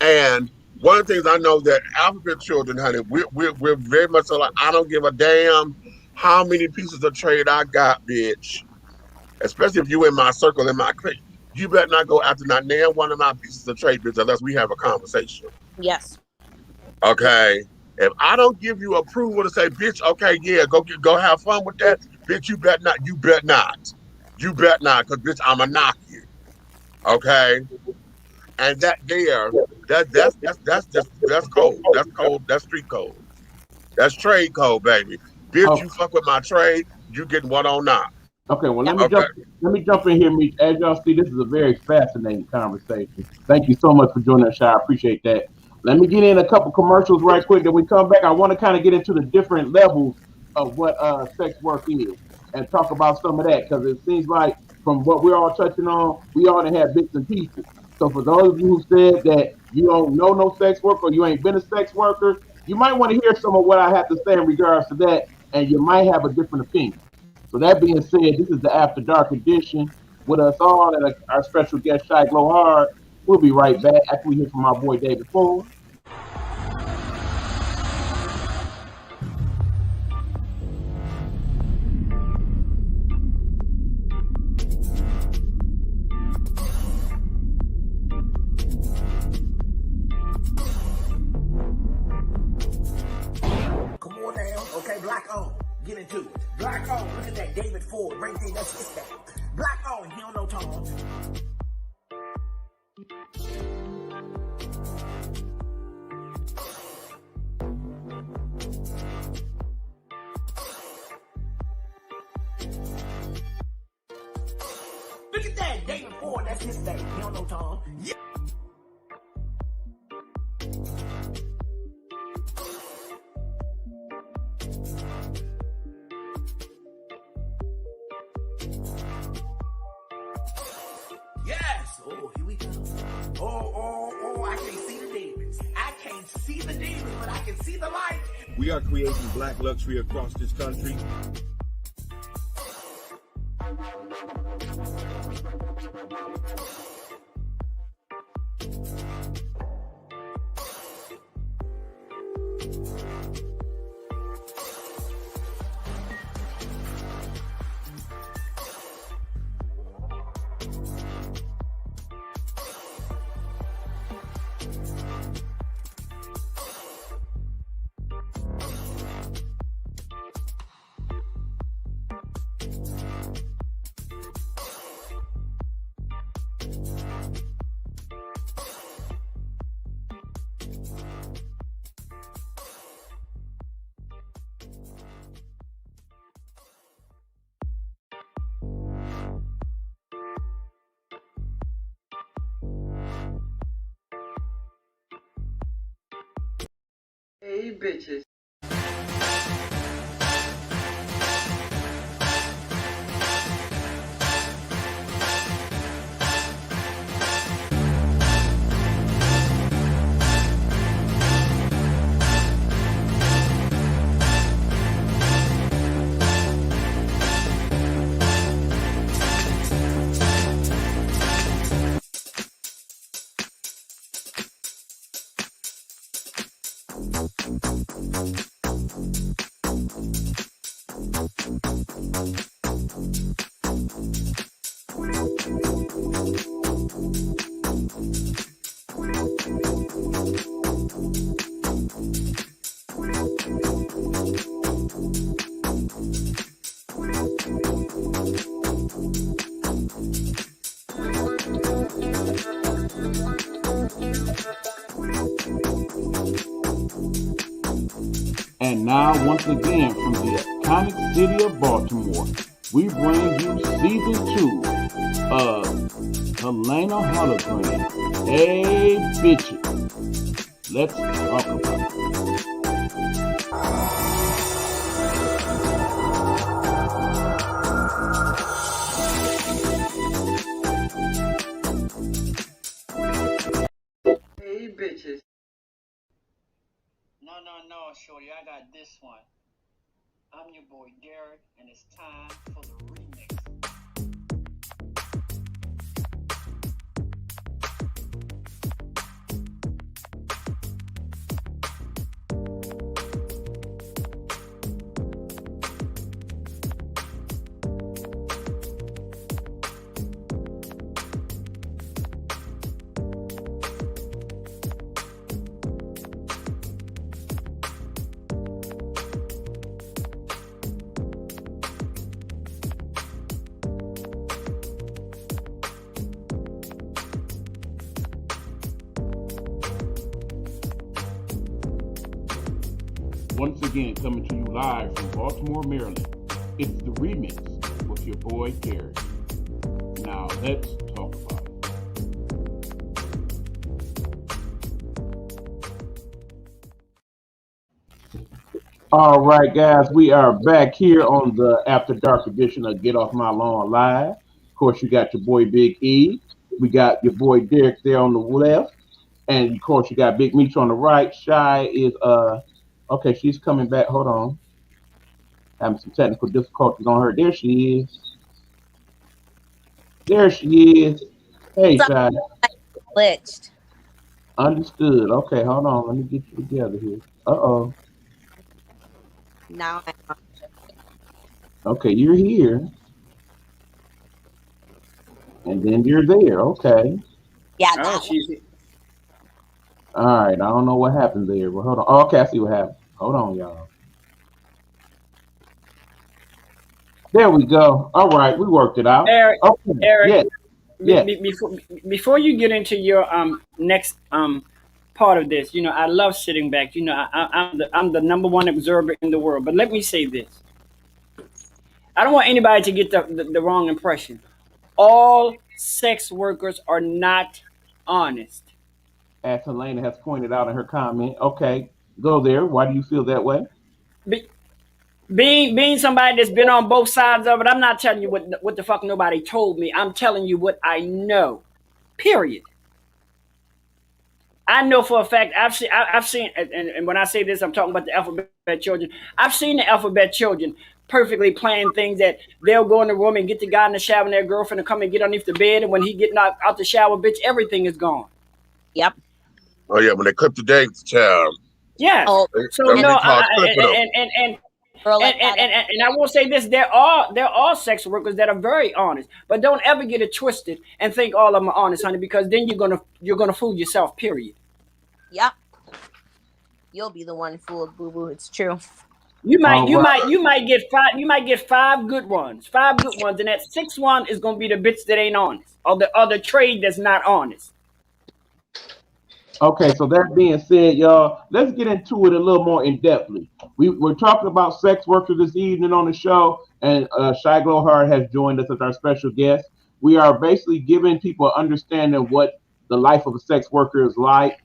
And one of the things I know that alphabet children, honey, we're very much like, I don't give a damn how many pieces of trade I got, bitch. Especially if you in my circle, in my clique. You better not go after not nail one of my pieces of trade, bitch, unless we have a conversation. Yes. Okay. If I don't give you approval to say, bitch, okay, yeah, go have fun with that, bitch, you bet not. You bet not. You bet not, because bitch, I'ma knock you. Okay. And that's cold. That's cold. That's street code. That's trade code, baby. Bitch, you fuck with my trade, you getting one on knock. Okay, well, let me jump in here, Meech. As y'all see, this is a very fascinating conversation. Thank you so much for joining us, Shy. I appreciate that. Let me get in a couple commercials right quick. Then we come back. I want to kind of get into the different levels of what sex work is and talk about some of that, because it seems like from what we're all touching on, we all have bits and pieces. So for those of you who said that you don't know no sex work or you ain't been a sex worker, you might want to hear some of what I have to say in regards to that, and you might have a different opinion. So that being said, this is the After Dark edition with us all and our special guest, Shy Glow Hard. We'll be right back after we hear from our boy David Ford. Come on now, okay, black on. Get into it. Black on, look at that David Ford, right there, that's his thing. Black on, he don't know Tom. Look at that David Ford, that's his thing. He don't know Tom. Yeah. Yes! Oh, here we go. Oh, I can't see the demons. I can't see the demons, but I can see the light. We are creating black luxury across this country. Hey, bitches. And now, once again, from the iconic city of Baltimore, we bring you season 2 of Helena Hologram. Hey, bitches, let's talk about it. Hey, bitches. No, shorty, I got this one. I'm your boy Derek, and it's time for the remix. Once again, coming to you live from Baltimore, Maryland, it's the remix with your boy Derek. Now let's talk about it. All right, guys, we are back here on the After Dark edition of Get Off My Lawn Live. Of course, you got your boy Big E. We got your boy Derek there on the left, and of course, you got Big Meech on the right. Shy is okay, she's coming back. Hold on. Having some technical difficulties on her. There she is. There she is. Hey, Shy. Glitched. Understood. Okay, hold on. Let me get you together here. Uh-oh. Now I'm Okay, you're here. And then you're there. Okay. yeah, Oh, that one. she's All right. I don't know what happened there, but hold on. Oh, okay, I see what happened. Hold on, y'all. There we go. All right, we worked it out. Eric. Okay. Eric. Yeah. Before you get into your next part of this, I love sitting back. I'm the number one observer in the world. But let me say this: I don't want anybody to get the wrong impression. All sex workers are not honest. As Helena has pointed out in her comment. Okay, go there. Why do you feel that way? Being somebody that's been on both sides of it, I'm not telling you what the fuck nobody told me. I'm telling you what I know. Period. I know for a fact. I've seen, and when I say this, I'm talking about the alphabet children. I've seen the alphabet children perfectly playing things that they'll go in the room and get the guy in the shower and their girlfriend to come and get underneath the bed, and when he get knocked out the shower, bitch, everything is gone. Yep. Oh yeah, when they clip the dates, child. Yeah. Oh, So That's no, what they call clipping them. girl like and I will say this: there are sex workers that are very honest, but don't ever get it twisted and think all of them are honest, honey, because then you're gonna fool yourself. Period. Yep. You'll be the one fooled, boo boo. It's true. You might get 5. You might get 5 good ones, and that 6th one is gonna be the bitch that ain't honest, or the other trade that's not honest. Okay, so that being said, y'all, let's get into it a little more in depthly. We're talking about sex workers this evening on the show, and Shy Glowheart has joined us as our special guest. We are basically giving people an understanding of what the life of a sex worker is like,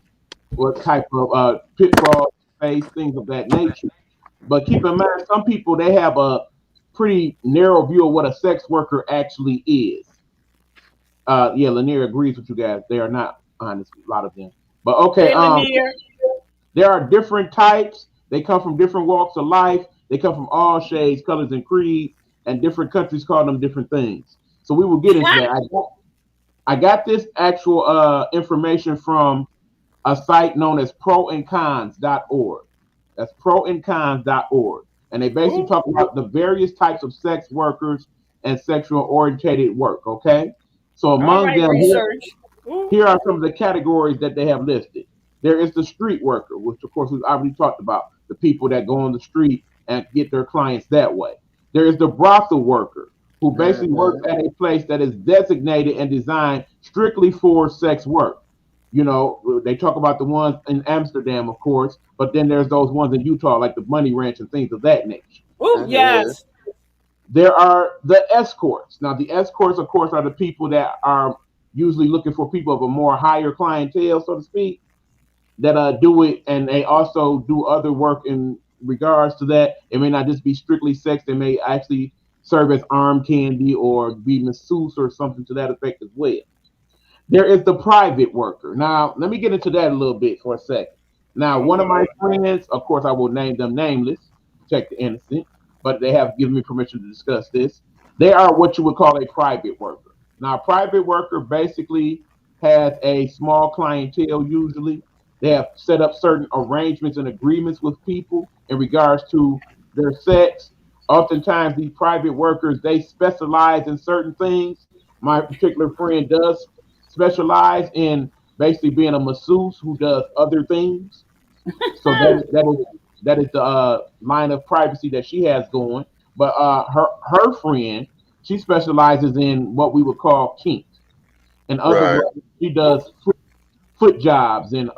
what type of pitfalls they face, things of that nature. But keep in mind, some people, they have a pretty narrow view of what a sex worker actually is. Yeah, Lanier agrees with you guys. They are not honest, a lot of them. But okay, Hey, Lanier. there are different types. They come from different walks of life. They come from all shades, colors, and creeds, and different countries call them different things. So we will get into that. I got this actual information from a site known as proandcons.org. That's proandcons.org. and they basically talk about the various types of sex workers and sexual orientated work. Okay, so among them, here are some of the categories that they have listed. There is the street worker, which of course we've already talked about, the people that go on the street and get their clients that way. There is the brothel worker, who basically works at a place that is designated and designed strictly for sex work. You know, they talk about the ones in Amsterdam, of course, but then there's those ones in Utah, like the Money Ranch and things of that nature. Oh, yes. There are the escorts. Now, the escorts, of course, are the people that are usually looking for people of a more higher clientele, so to speak, that do it, and they also do other work in regards to that. It may not just be strictly sex. They may actually serve as arm candy or be masseuse or something to that effect as well. There is the private worker. Now, let me get into that a little bit for a second. Now, one of my friends, of course, I will name them nameless, protect the innocent, but they have given me permission to discuss this. They are what you would call a private worker. Now, a private worker basically has a small clientele usually. They have set up certain arrangements and agreements with people in regards to their sex. Oftentimes, these private workers, they specialize in certain things. My particular friend does specialize in basically being a masseuse who does other things. So that is the line of privacy that she has going. But her friend, she specializes in what we would call kink. In other words, she does foot jobs and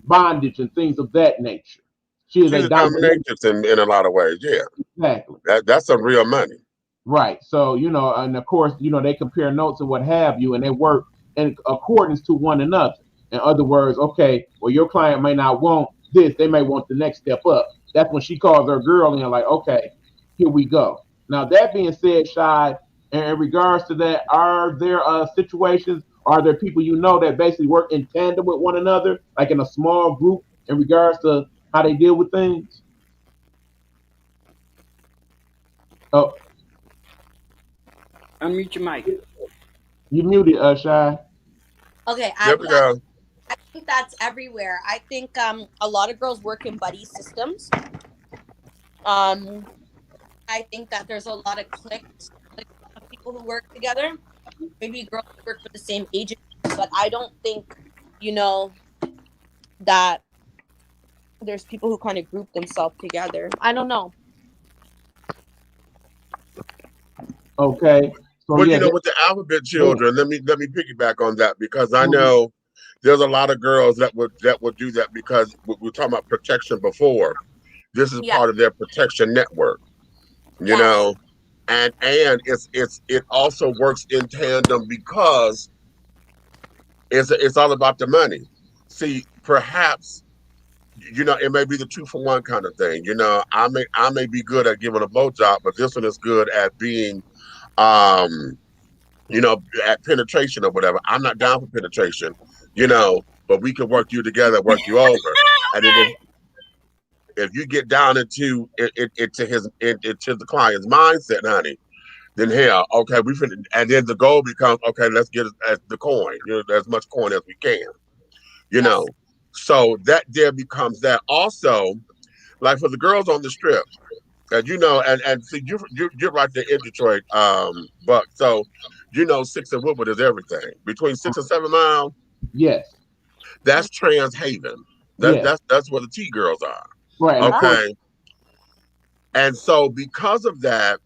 bondage and things of that nature. She's a dominatrix in a lot of ways. Yeah, exactly. That's some real money. Right. So, you know, and of course, you know, they compare notes and what have you, and they work in accordance to one another. In other words, okay, well, your client may not want this. They may want the next step up. That's when she calls her girl and like, okay, here we go. Now, that being said, Shy, in regards to that, are there situations, are there people you know that basically work in tandem with one another, like in a small group in regards to how they deal with things? Oh. Unmute your mic. You muted, Shy. Okay, I think that's everywhere. I think a lot of girls work in buddy systems. I think that there's a lot of cliques of people who work together. Maybe girls work for the same agency, but I don't think, you know, that there's people who kind of group themselves together. I don't know. Okay. So, well, you know, with the alphabet children, let me piggyback on that, because I know there's a lot of girls that would do that, because we were talking about protection before. This is part of their protection network, you know, and it also works in tandem because it's all about the money. See, perhaps, you know, it may be the 2-for-1 kind of thing. You know, I may be good at giving a blowjob, but this one is good at being you know, at penetration or whatever. I'm not down for penetration, you know, but we can work you together, work you over. And then if you get down into the client's mindset, honey, then hell, okay, and then the goal becomes, okay, let's get the coin, you know, as much coin as we can, you know. So that there becomes that. Also, like for the girls on the strip, and you know, and see, you're right there in Detroit, but so you know, 6 and Woodward is everything between 6 and 7 Mile. Yes, that's Trans Haven. That's where the T girls are. Right. Okay. And so because of that,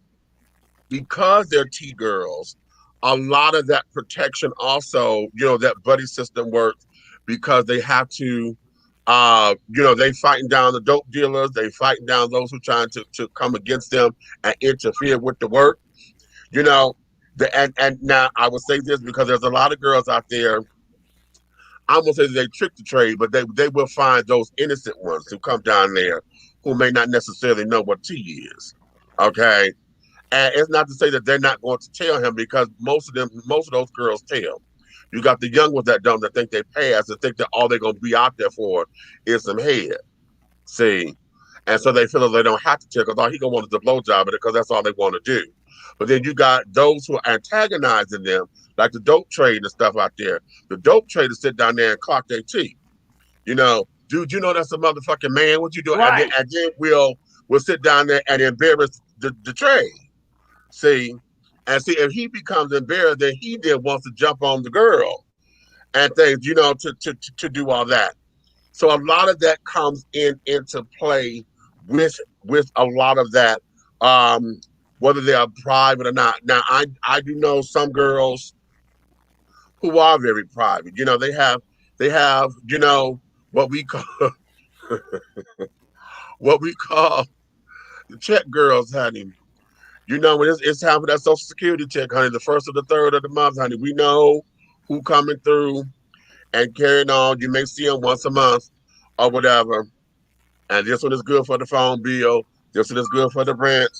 because they're T girls, a lot of that protection also, you know, that buddy system works because they have to. You know, they fighting down the dope dealers. They fighting down those who trying to come against them and interfere with the work. You know, and now I will say this because there's a lot of girls out there. I'm gonna say they trick the trade, but they will find those innocent ones who come down there who may not necessarily know what T is. Okay, and it's not to say that they're not going to tell him, because most of those girls tell. You got the young ones that don't, that think they pass and think that all they're going to be out there for is some head. See? And so they feel that they don't have to tell, because all he going to want is a blowjob, because that's all they want to do. But then you got those who are antagonizing them, like the dope trade and stuff out there. The dope traders sit down there and clock their teeth. You know, dude, you know that's a motherfucking man. What you doing? Right. And then we'll will sit down there and embarrass the trade. See, and see if he becomes embarrassed, then he then wants to jump on the girl and things, to do all that. So a lot of that comes into play with a lot of that, whether they are private or not. Now, I do know some girls who are very private. They have what we call what we call the check girls, honey. When it's time for that Social Security check, honey, the first or the third of the month, honey, we know who coming through and carrying on. You may see them once a month or whatever. And this one is good for the phone bill. This one is good for the rent,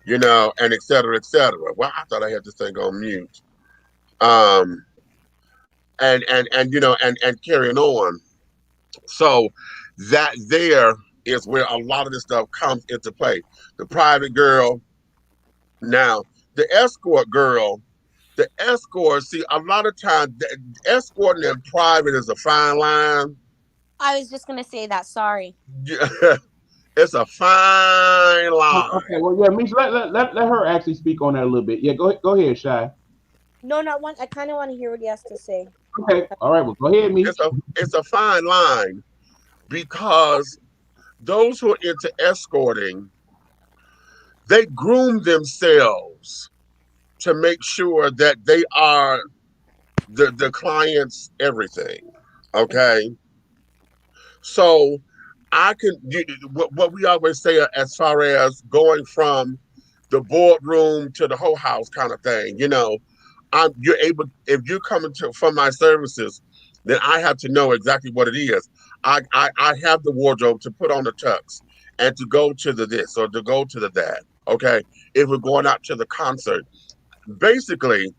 and et cetera, et cetera. Well, I thought I had this thing on mute. And carrying on. So that there is where a lot of this stuff comes into play. The private girl. Now, the escort girl, see, a lot of times, escorting in private is a fine line. I was just going to say that. Sorry. It's a fine line. Okay, well, yeah, Mish, let her actually speak on that a little bit. Yeah, go ahead, Shy. No, not one. I kind of want to hear what he has to say. Okay, all right, well, go ahead, Mish. It's a fine line because those who are into escorting, they groom themselves to make sure that they are the client's everything. Okay. So what we always say as far as going from the boardroom to the whole house kind of thing, you're able, if you're coming from my services, then I have to know exactly what it is. I have the wardrobe to put on the tux and to go to the this or to go to the that. Okay, if we're going out to the concert, basically,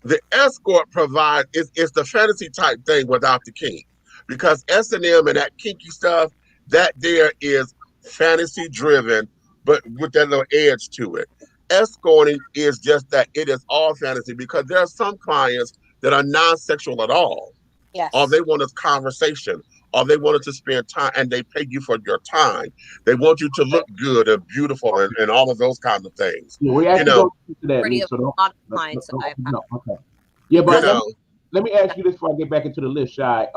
the escort provides it's the fantasy type thing without the kink, because S&M and that kinky stuff, that there is fantasy driven, but with that little edge to it. Escorting is just that it is all fantasy, because there are some clients that are non-sexual at all. Yes. All they want is conversation. All they wanted to spend time, and they pay you for your time. They want you to look good and beautiful and all of those kinds of things. Yeah, we actually go to that. Pretty a lot of clients. Okay. Yeah, but let me ask you this before I get back into the list, Shy.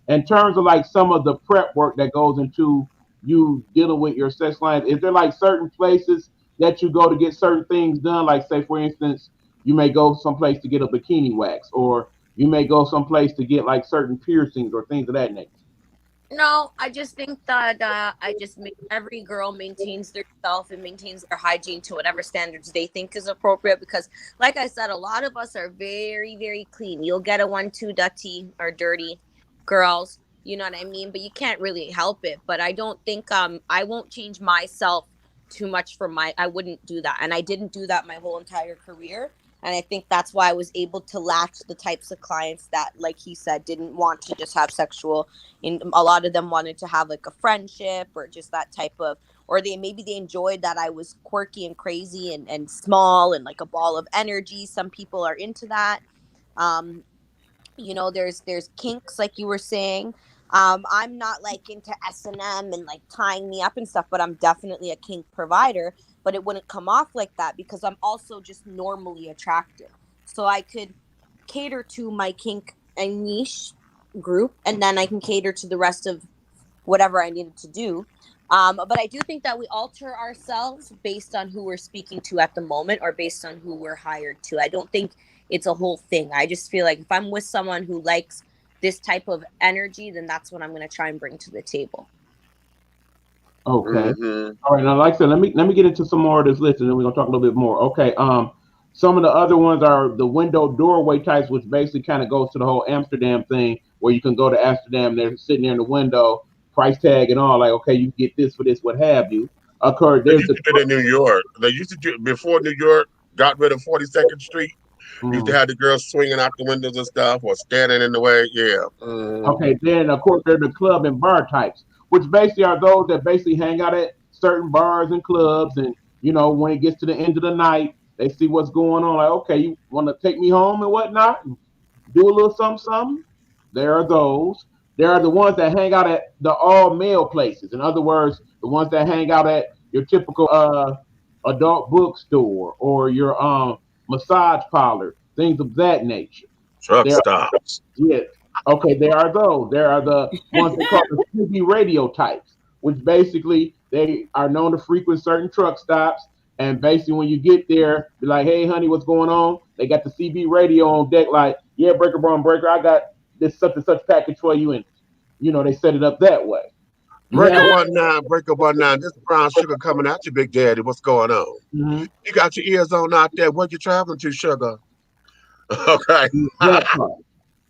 In terms of like some of the prep work that goes into you dealing with your sex clients, is there like certain places that you go to get certain things done? Like, say, for instance, you may go someplace to get a bikini wax, or you may go someplace to get like certain piercings or things of that nature. No, I just think that every girl maintains their self and maintains their hygiene to whatever standards they think is appropriate. Because, like I said, a lot of us are very, very clean. You'll get a 1-2 dirty girls, you know what I mean? But you can't really help it. But I don't think I won't change myself too much I wouldn't do that. And I didn't do that my whole entire career. And I think that's why I was able to latch the types of clients that, like he said, didn't want to just have sexual. And a lot of them wanted to have like a friendship or just that type of, or they enjoyed that I was quirky and crazy and small and like a ball of energy. Some people are into that. There's kinks, like you were saying. I'm not like into S&M and like tying me up and stuff, but I'm definitely a kink provider. But it wouldn't come off like that because I'm also just normally attractive. So I could cater to my kink and niche group, and then I can cater to the rest of whatever I needed to do. But I do think that we alter ourselves based on who we're speaking to at the moment or based on who we're hired to. I don't think it's a whole thing. I just feel like if I'm with someone who likes this type of energy, then that's what I'm going to try and bring to the table. Okay. Mm-hmm. All right. Now, like I said, let me get into some more of this list, and then we're gonna talk a little bit more. Okay. Some of the other ones are the window doorway types, which basically kind of goes to the whole Amsterdam thing, where you can go to Amsterdam, they're sitting there in the window, price tag and all, like, okay, you get this for this, what have you. They used to do it in New York. They used to do before New York got rid of 42nd Street. Used to have the girls swinging out the windows and stuff, or standing in the way. Yeah. Okay. Then of course they're the club and bar types, which basically are those that basically hang out at certain bars and clubs. And, when it gets to the end of the night, they see what's going on. Like, okay, you want to take me home and whatnot? And do a little something. There are those. There are the ones that hang out at the all-male places. In other words, the ones that hang out at your typical adult bookstore or your massage parlor, things of that nature. Truck There, stops. yeah, okay, there are those. There are the ones they call the CB radio types, which basically they are known to frequent certain truck stops. And basically, when you get there, be like, "Hey, honey, what's going on?" They got the CB radio on deck, like, "Yeah, breaker, bone breaker, I got this such and such package for you," and they set it up that way. Breaker Yeah. 19, breaker 19. This brown sugar coming at you, Big Daddy. What's going on? Mhm. You got your ears on out there. Where you traveling to, sugar? Okay. That part.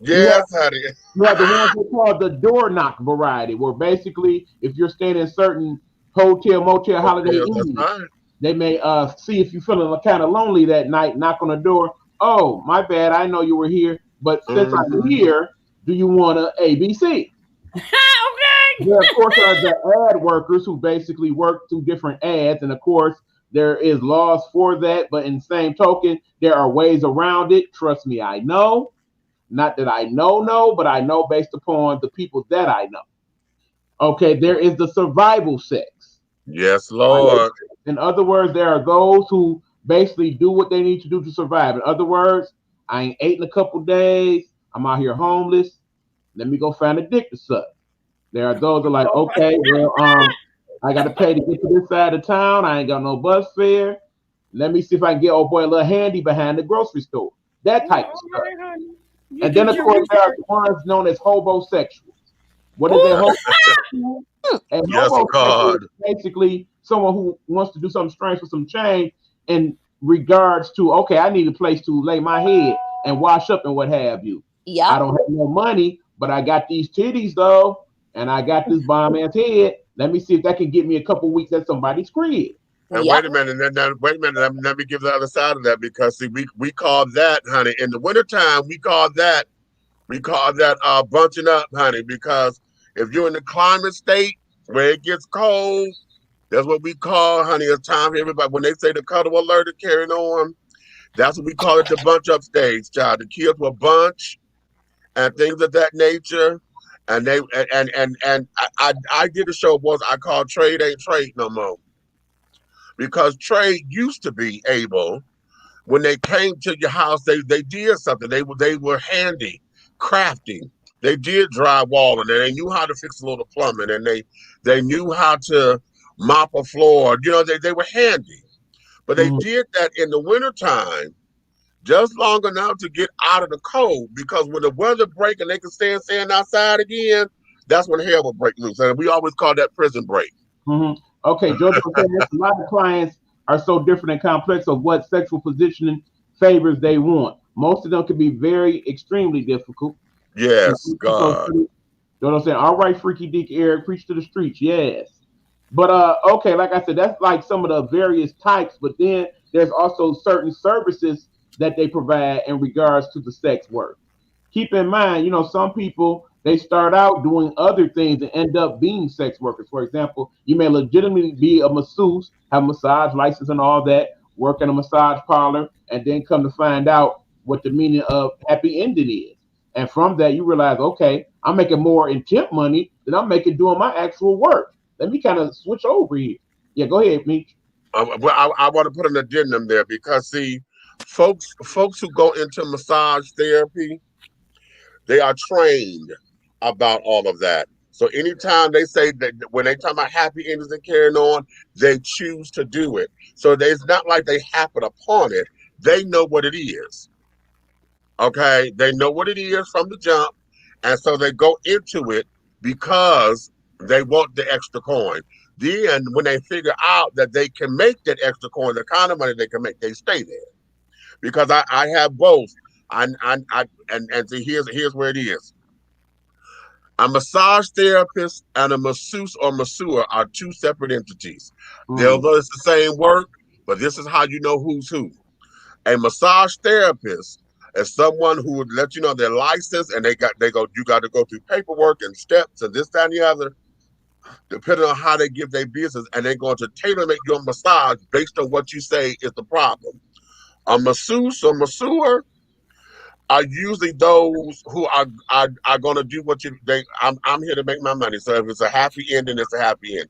Yes, honey. You have the ones they call the door knock variety, where basically, if you're staying in certain hotel, motel, holiday Yeah, that's inn, fine. they may see if you're feeling kind of lonely that night, knock on the door. Oh, my bad, I know you were here, but since I'm Mhm. here, do you want a ABC? Okay. There, of course, are the ad workers who basically work through different ads, and of course, there is laws for that. But in the same token, there are ways around it. Trust me, I know. Not that I know, but I know based upon the people that I know. Okay, there is the survival sex. Yes, Lord. In other words, there are those who basically do what they need to do to survive. In other words, I ain't ate in a couple days. I'm out here homeless. Let me go find a dick to suck. There are those that are like, okay, well, I got to pay to get to this side of town. I ain't got no bus fare. Let me see if I can get old boy a little handy behind the grocery store. That type of stuff. Okay, honey. You And then, did of your course, there are research. the ones known as hobosexuals. What is a homosexual? A Yes, homosexual God. is basically someone who wants to do something strange for some change in regards to, okay, I need a place to lay my head and wash up and what have you. I Yep. don't have no money, but I got these titties though, and I got this bomb ass head. Let me see if that can get me a couple weeks at somebody's crib. And Yep. wait a minute, wait a minute. Let me give the other side of that because see, we call that, honey, in the wintertime, we call that bunching up, honey, because if you're in the climate state where it gets cold, that's what we call, honey, a time for everybody. When they say the cuddle alert is carrying on, that's what we call it, the bunch up stage, child. The kids will bunch and things of that nature. And they and I did a show once I called Trade Ain't Trade No More. Because trade used to be able, when they came to your house, they did something. They were handy, crafty. They did drywall and they knew how to fix a little plumbing and they knew how to mop a floor. They were handy. But they Mhm. did that in the wintertime just long enough to get out of the cold because when the weather break and they can stand outside again, that's when hell will break loose. And we always call that prison break. Mhm. Okay, Jojo said this, a lot of clients are so different and complex of what sexual positioning favors they want. Most of them can be very extremely difficult. Yes, So, God. Jojo saying, "All right, freaky dick Eric, preach to the streets." Yes, but okay, like I said, that's like some of the various types. But then there's also certain services that they provide in regards to the sex work. Keep in mind, some people they start out doing other things and end up being sex workers. For example, you may legitimately be a masseuse, have a massage license and all that, work in a massage parlor, and then come to find out what the meaning of happy ending is. And from that, you realize, okay, I'm making more in temp money than I'm making doing my actual work. Let me kind of switch over here. Yeah, go ahead, Meech. I want to put an addendum there because see, folks who go into massage therapy, they are trained about all of that. So anytime they say that when they talk about happy endings and carrying on, they choose to do it. So it's not like they happen upon it. They know what it is. Okay, they know what it is from the jump, and so they go into it because they want the extra coin. Then, when they figure out that they can make that extra coin, the kind of money they can make, they stay there. Because I have both. And see, here's where it is. A massage therapist and a masseuse or masseur are two separate entities. Although it's the same work, but this is how you know who's who. A massage therapist is someone who would let you know their license and you got to go through paperwork and steps and this, that, and the other, depending on how they give their business, and they're going to tailor make your massage based on what you say is the problem. A masseuse or masseur are usually those who are going to do what I'm here to make my money. So if it's a happy ending, it's a happy ending.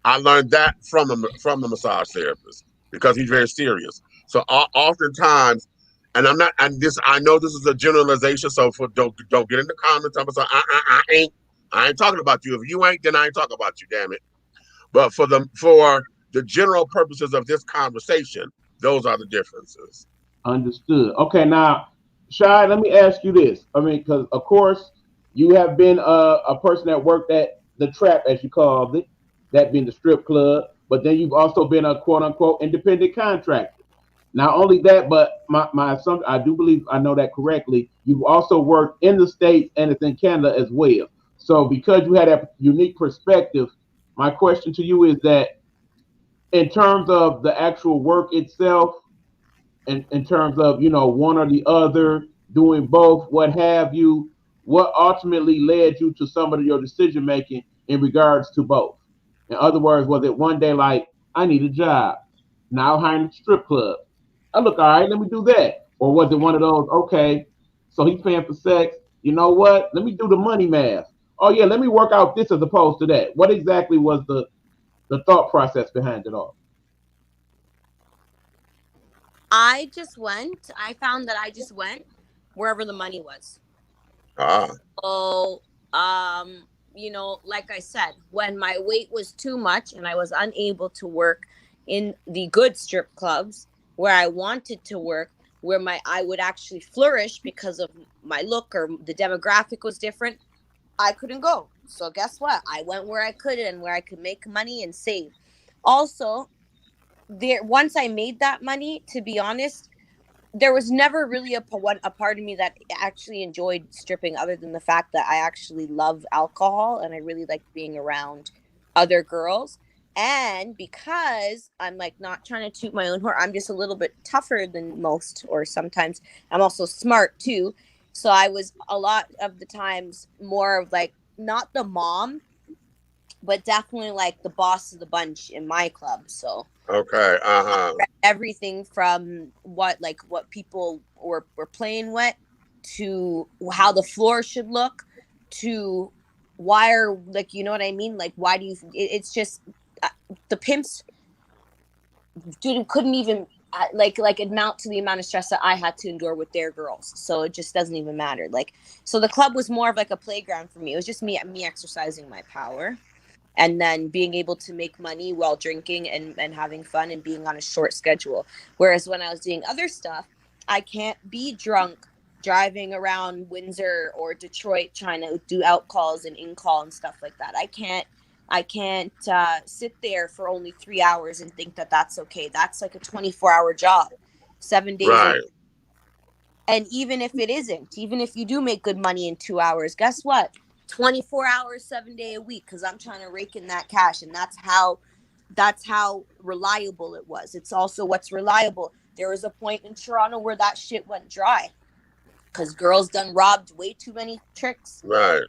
I learned that from the massage therapist because he's very serious. So oftentimes, and I'm not, and this I know this is a generalization. So don't get in the comments. I'm saying I ain't talking about you. If you ain't, then I ain't talking about you. Damn it. But for the general purposes of this conversation, those are the differences. Understood. Okay, now, Shai, let me ask you this. I mean, because of course you have been a person that worked at the trap, as you called it, that being the strip club, but then you've also been a quote unquote independent contractor. Not only that, but my assumption, I do believe I know that correctly. You've also worked in the States and it's in Canada as well. So because you had a unique perspective, my question to you is that in terms of the actual work itself, in terms of one or the other, doing both, what have you, what ultimately led you to some of your decision making in regards to both? In other words, was it one day like, I need a job, now hiring a strip club, I look all right, let me do that? Or was it one of those, okay, so he's paying for sex, you know what, let me do the money math, oh yeah, let me work out this as opposed to that? What exactly was the thought process behind it all? I found that I just went wherever the money was. So, like I said, when my weight was too much and I was unable to work in the good strip clubs where I wanted to work, where I would actually flourish because of my look or the demographic was different, I couldn't go. So guess what? I went where I could and where I could make money and save. Also, once I made that money, to be honest, there was never really a part of me that actually enjoyed stripping, other than the fact that I actually love alcohol and I really like being around other girls. And because I'm like not trying to toot my own horn, I'm just a little bit tougher than most, or sometimes I'm also smart too. So I was a lot of the times more of like not the mom, but definitely like the boss of the bunch in my club. So okay, everything from what people were playing with, to how the floor should look, to why are, like, you know what I mean, like why do you, it's just the pimps couldn't even like amount to the amount of stress that I had to endure with their girls. So it just doesn't even matter. Like, so the club was more of like a playground for me. It was just me exercising my power, and then being able to make money while drinking and having fun and being on a short schedule. Whereas when I was doing other stuff, I can't be drunk driving around Windsor or Detroit trying to do out calls and in call and stuff like that. I can't sit there for only 3 hours and think that that's okay. That's like a 24-hour job, 7 days. Right. And even if it isn't, even if you do make good money in 2 hours, guess what? 24 hours, 7 days a week, because I'm trying to rake in that cash. And that's how reliable it was. It's also what's reliable. There was a point in Toronto where that shit went dry because girls done robbed way too many tricks. Right.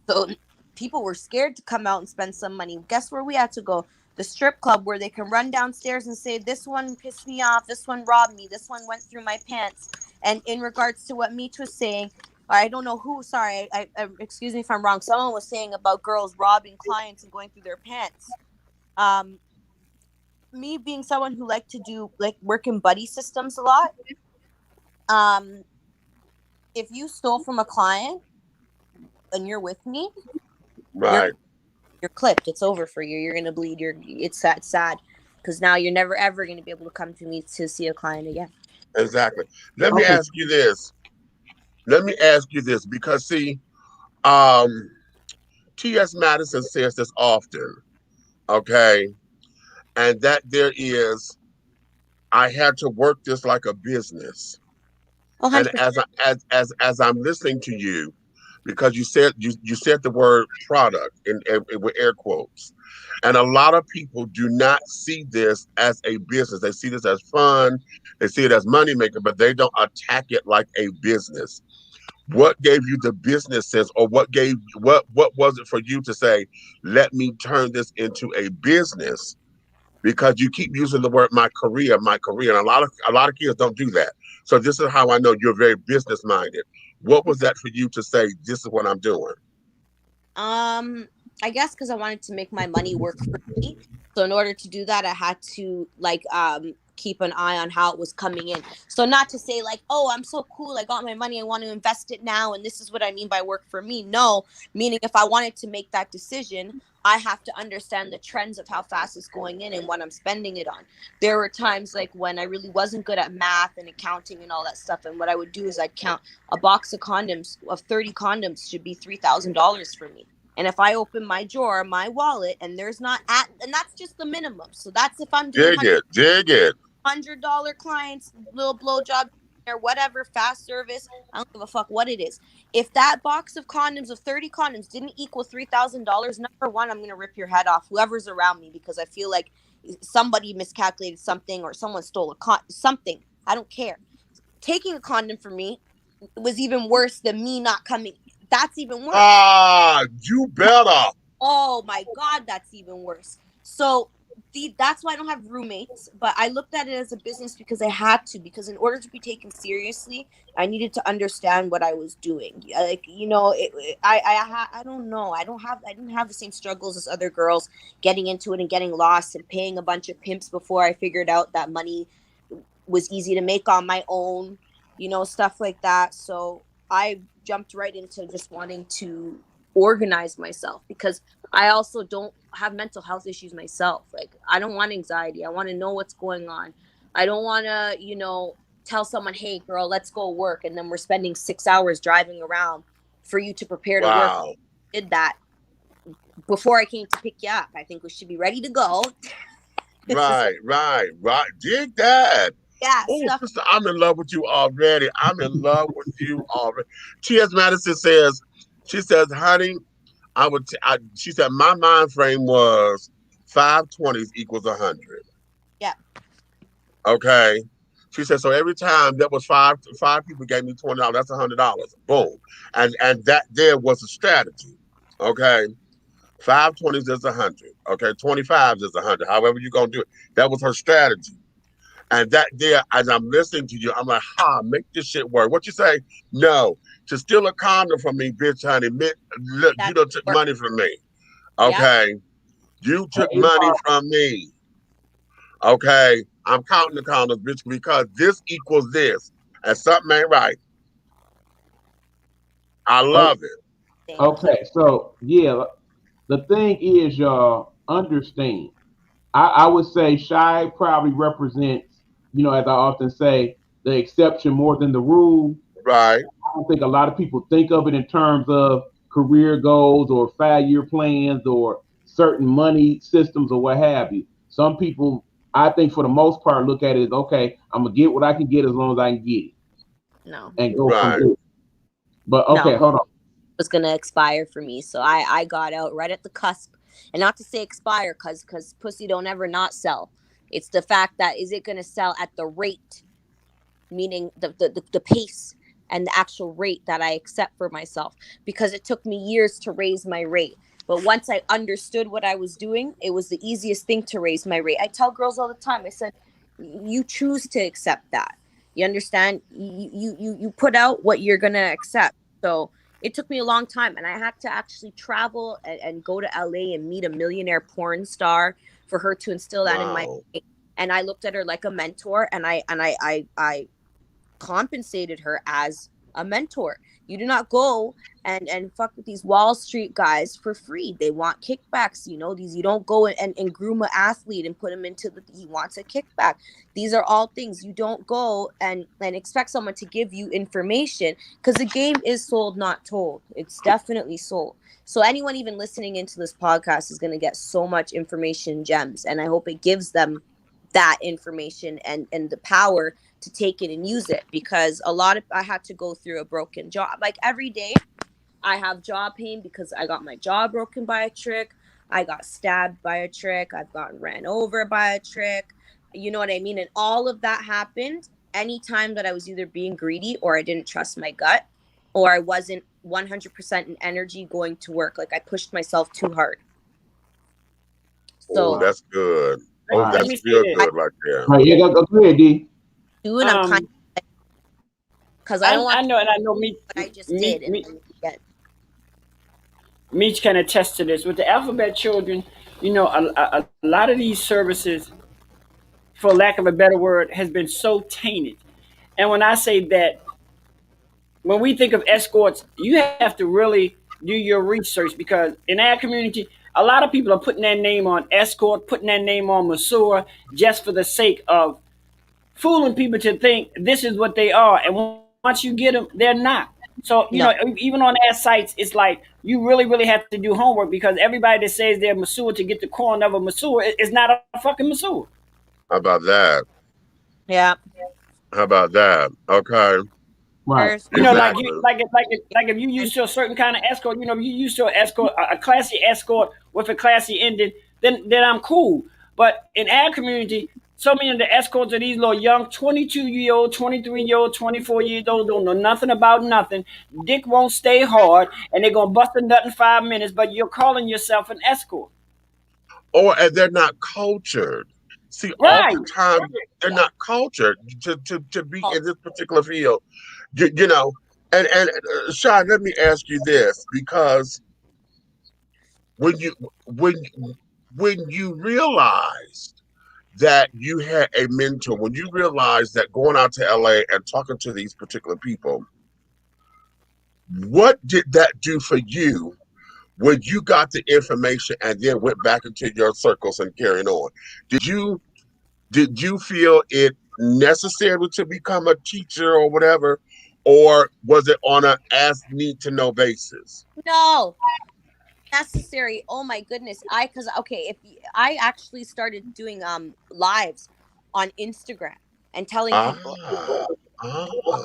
So people were scared to come out and spend some money. Guess where we had to go? The strip club, where they can run downstairs and say, this one pissed me off, this one robbed me, this one went through my pants. And in regards to what Meech was saying, I don't know who, sorry, I excuse me if I'm wrong, someone was saying about girls robbing clients and going through their pants. Me being someone who liked to do like work in buddy systems a lot, if you stole from a client and you're with me, right, you're clipped. It's over for you. You're gonna bleed. It's sad because now you're never ever gonna be able to come to me to see a client again. Exactly. Let me ask you this. Because see, T.S. Madison says this often, okay, and that there is, I had to work this like a business. 100%. And as I'm listening to you, because you said the word product in with air quotes, and a lot of people do not see this as a business. They see this as fun, they see it as money maker, but they don't attack it like a business. What gave you the business sense, or what was it for you to say, let me turn this into a business? Because you keep using the word my career, and a lot of kids don't do that. So this is how I know you're very business minded. What was that for you to say, this is what I'm doing? I guess because I wanted to make my money work for me. So in order to do that, I had to keep an eye on how it was coming in. So not to say like, oh, I'm so cool, I got my money, I want to invest it now, and this is what I mean by work for me. No, meaning if I wanted to make that decision, I have to understand the trends of how fast it's going in and what I'm spending it on. There were times like when I really wasn't good at math and accounting and all that stuff, and what I would do is I'd count a box of condoms, of 30 condoms should be $3,000 for me. And if I open my drawer, my wallet, and there's not and that's just the minimum. So that's if I'm doing dig it. $100 clients, little blowjob or whatever, fast service. I don't give a fuck what it is. If that box of condoms of 30 condoms didn't equal $3,000, number one, I'm gonna rip your head off, whoever's around me, because I feel like somebody miscalculated something or someone stole something. I don't care. Taking a condom for me was even worse than me not coming. That's even worse. You better. Oh my God, that's even worse. So that's why I don't have roommates, but I looked at it as a business because I had to, because in order to be taken seriously, I needed to understand what I was doing. Like, you know, I don't know. I didn't have the same struggles as other girls getting into it and getting lost and paying a bunch of pimps before I figured out that money was easy to make on my own, you know, stuff like that. So I jumped right into just wanting to organize myself, because I also don't have mental health issues myself. Like, I don't want anxiety. I want to know what's going on. I don't want to, you know, tell someone, hey girl, let's go work, and then we're spending 6 hours driving around for you to prepare to work. I did that before I came to pick you up. I think we should be ready to go. Right. Dig that. Yeah. Oh, sister, I'm in love with you already. T.S. Madison says, she says, honey, she said, my mind frame was 520s equals 100. Yeah. Okay. She said, so every time there was five people gave me $20, that's $100. Boom. And that there was a strategy. Okay. 520s is 100. Okay. 25s is 100. However you're going to do it. That was her strategy. And that there, as I'm listening to you, I'm like, make this shit work. What you say? No. To steal a condom from me, bitch, honey. Look, you done took money from me. Okay. Yep. You took money from me. Okay. I'm counting the condoms, bitch, because this equals this. And something ain't right. I love it. Okay. So, yeah, the thing is, y'all, understand. I would say Shy probably represents, you know, as I often say, the exception more than the rule. Right. I don't think a lot of people think of it in terms of career goals or 5-year plans or certain money systems or what have you. Some people, I think for the most part, look at it as, okay, I'm going to get what I can get as long as I can get it. No. And go from there. But okay, hold on. It was going to expire for me. So I got out right at the cusp. And not to say expire, because pussy don't ever not sell. It's the fact that, is it going to sell at the rate, meaning the pace and the actual rate that I accept for myself, because it took me years to raise my rate. But once I understood what I was doing, it was the easiest thing to raise my rate. I tell girls all the time, I said, you choose to accept that. You understand? You put out what you're going to accept. So it took me a long time, and I had to actually travel and go to LA and meet a millionaire porn star for her to instill that in my head. And I looked at her like a mentor, and I compensated her as a mentor. You do not go and fuck with these Wall Street guys for free. They want kickbacks, you know. You don't go and groom an athlete and put him into he wants a kickback. These are all things you don't go and expect someone to give you information, because the game is sold, not told. It's definitely sold. So anyone even listening into this podcast is going to get so much information gems, and I hope it gives them that information and the power to take it and use it, because I had to go through a broken jaw. Like every day I have jaw pain because I got my jaw broken by a trick. I got stabbed by a trick. I've gotten ran over by a trick. You know what I mean? And all of that happened anytime that I was either being greedy, or I didn't trust my gut, or I wasn't 100% in energy going to work. Like I pushed myself too hard. So that's good. Oh, that's real good right there. Yeah, go ahead, D. And I'm kind of, because I don't want. I know. Me, what I just did. Meech can attest to this with the alphabet children. a lot of these services, for lack of a better word, has been so tainted. And when I say that, when we think of escorts, you have to really do your research, because in our community, a lot of people are putting their name on escort, putting their name on masseur, just for the sake of fooling people to think this is what they are. And once you get them, they're not. So, No. even on our sites, it's like you really, really have to do homework, because everybody that says they're a masseur to get the coin of a masseur is not a fucking masseur. How about that? Yeah. How about that? Okay. Right. First, Like Exactly. like if you used to a certain kind of escort, you used to an escort, a classy escort with a classy ending, then I'm cool. But in our community, so many of the escorts are these little young 22-year-old, 23-year-old, 24-year-old don't know nothing about nothing. Dick won't stay hard, and they're gonna bust a nut in 5 minutes. But you're calling yourself an escort, And they're not cultured. See, right? oftentimes they're not cultured to be in this particular field. You know, and Sean, let me ask you this, because when you when when you realized that you had a mentor, when you realized that going out to LA and talking to these particular people, what did that do for you when you got the information and then went back into your circles and carrying on? Did you feel it necessary to become a teacher or whatever, or was it on a as need to know basis? no. Necessary. Oh my goodness. Because okay, if I actually started doing lives on Instagram and telling people Ah, ah,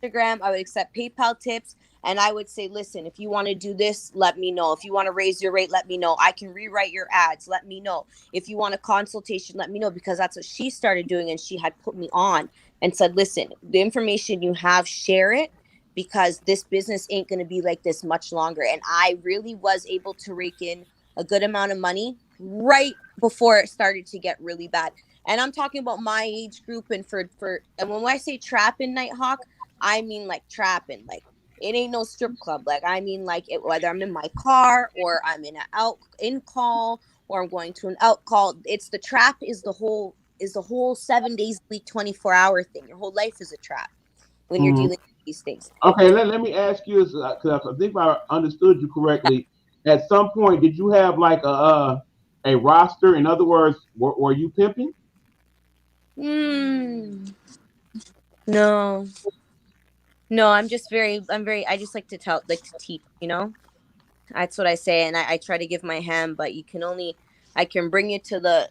Instagram, I would accept PayPal tips, and I would say, listen, if you want to do this, let me know. If you want to raise your rate, let me know. I can rewrite your ads, let me know. If you want a consultation, let me know, because that's what she started doing, and she had put me on and said, listen, the information you have, share it, because this business ain't going to be like this much longer. And I really was able to rake in a good amount of money right before it started to get really bad. And I'm talking about my age group, and and when I say trapping, Nighthawk, I mean like trapping, like it ain't no strip club. Like I mean like whether I'm in my car or I'm in an out in call or I'm going to an out call. It's the trap is the whole 7 days a week, 24-hour thing. Your whole life is a trap when you're dealing with these things. Okay, let me ask you, because I think I understood you correctly. At some point, did you have like a roster? In other words, were you pimping? No. No, I'm very, I just like to teach, That's what I say. And I try to give my hand, but I can bring you to the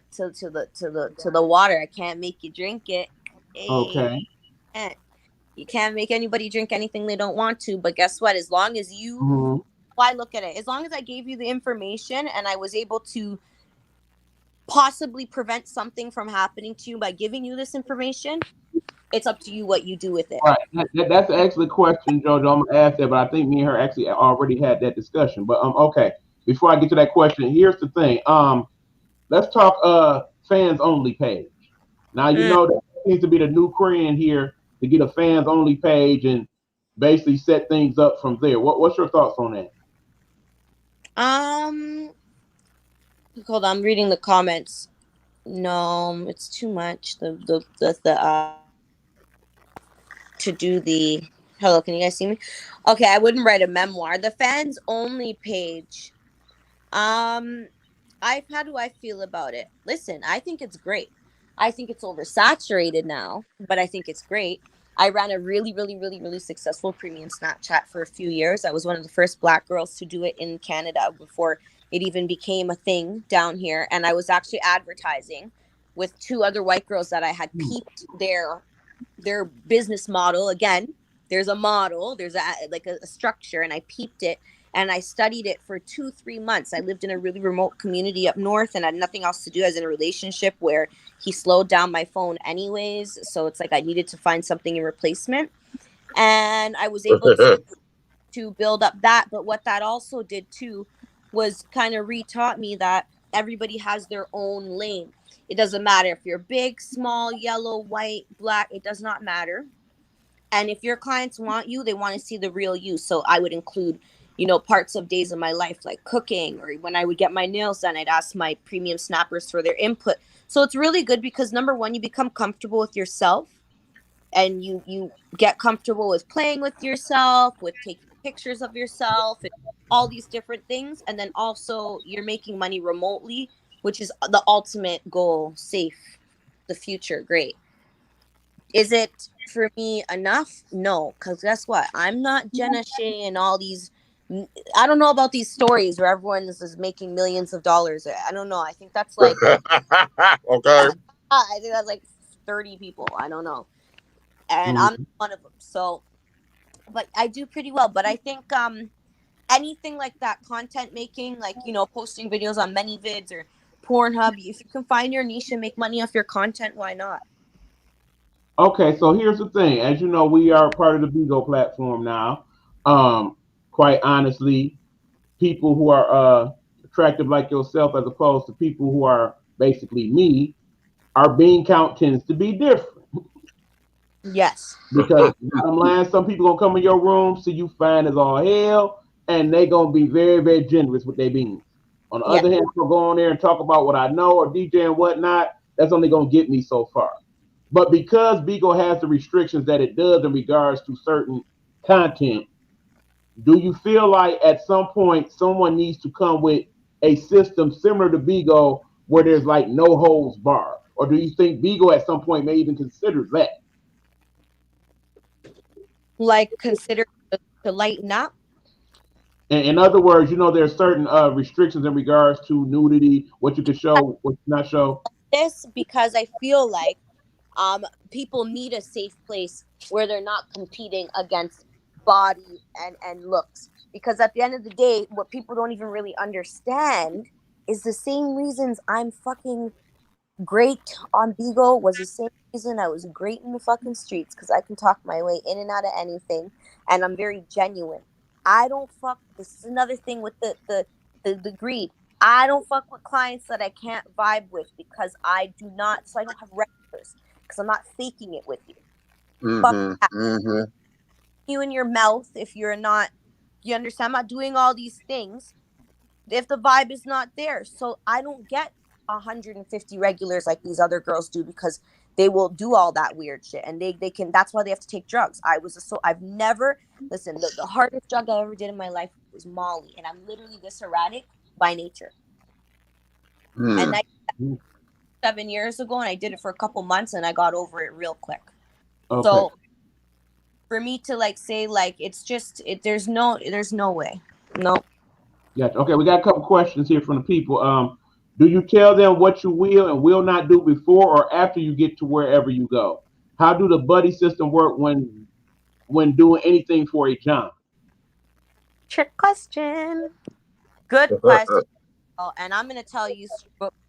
water. I can't make you drink it. Okay. You can't make anybody drink anything they don't want to. But guess what? As long as I look at it, as long as I gave you the information and I was able to possibly prevent something from happening to you by giving you this information, it's up to you what you do with it. Right. That's an excellent question, Jojo. I'm gonna ask that, but I think me and her actually already had that discussion. But okay. Before I get to that question, here's the thing. Let's talk fans only page. Now that seems to be the new trend here, to get a fans only page and basically set things up from there. What's your thoughts on that? Hold on, I'm reading the comments. No, it's too much. The to do the hello, can you guys see me? Okay, I wouldn't write a memoir. The fans only page. How do I feel about it? Listen, I think it's great. I think it's oversaturated now, but I think it's great. I ran a really, really, really, really successful premium Snapchat for a few years. I was one of the first Black girls to do it in Canada before it even became a thing down here. And I was actually advertising with 2 other white girls that I had peeped their business model. Again, there's a model, there's a structure, and I peeped it. And I studied it for 2-3 months. I lived in a really remote community up north and had nothing else to do. I was in a relationship where he slowed down my phone anyways. So it's like I needed to find something in replacement. And I was able to build up that. But what that also did too was kind of retaught me that everybody has their own lane. It doesn't matter if you're big, small, yellow, white, black. It does not matter. And if your clients want you, they want to see the real you. So I would include parts of days of my life, like cooking, or when I would get my nails done, I'd ask my premium snappers for their input. So it's really good because number one, you become comfortable with yourself, and you get comfortable with playing with yourself, with taking pictures of yourself, and all these different things. And then also you're making money remotely, which is the ultimate goal. Safe, the future, great. Is it for me enough? No, because guess what? I'm not Jenna Shea and all these. I don't know about these stories where everyone is making millions of dollars. I don't know. I think that's like Okay. I think that's like 30 people. I don't know. And Mhm. I'm one of them. So, but I do pretty well. But I think anything like that, content making, like posting videos on ManyVids or Pornhub, if you can find your niche and make money off your content, why not? Okay, so here's the thing. As you know, we are part of the Bigo platform now. Quite honestly, people who are attractive like yourself, as opposed to people who are basically me, our bean count tends to be different. Yes. Because some people gonna come in your room, see you fine as all hell, and they gonna be very, very generous with their beans. On the Yeah. other hand, if I go on there and talk about what I know or DJ and whatnot, that's only gonna get me so far. But because Bigo has the restrictions that it does in regards to certain content, do you feel like at some point someone needs to come with a system similar to Bigo where there's like no holds barred? Or do you think Bigo at some point may even consider that? Like consider to lighten up. In other words, there's certain restrictions in regards to nudity, what you can show, what you not show. This because I feel like people need a safe place where they're not competing against body and looks, because at the end of the day, what people don't even really understand is the same reasons I'm fucking great on Bigo was the same reason I was great in the fucking streets, because I can talk my way in and out of anything, and I'm very genuine. I don't fuck. This is another thing with the greed. I don't fuck with clients that I can't vibe with, because I do not. So I don't have regulars, because I'm not faking it with you. Fuck that. You in your mouth if you're not. You understand? I'm not doing all these things if the vibe is not there. So I don't get 150 regulars like these other girls do, because they will do all that weird shit, and they can. That's why they have to take drugs. I've never listen. The hardest drug I ever did in my life was Molly, and I'm literally this erratic by nature. And I 7 years ago, and I did it for a couple months, and I got over it real quick. Okay. So for me to say it's just there's no way. No. Gotcha. Okay, we got a couple questions here from the people. Do you tell them what you will and will not do before or after you get to wherever you go? How do the buddy system work when doing anything for a job? Trick question. Good question. And I'm going to tell you,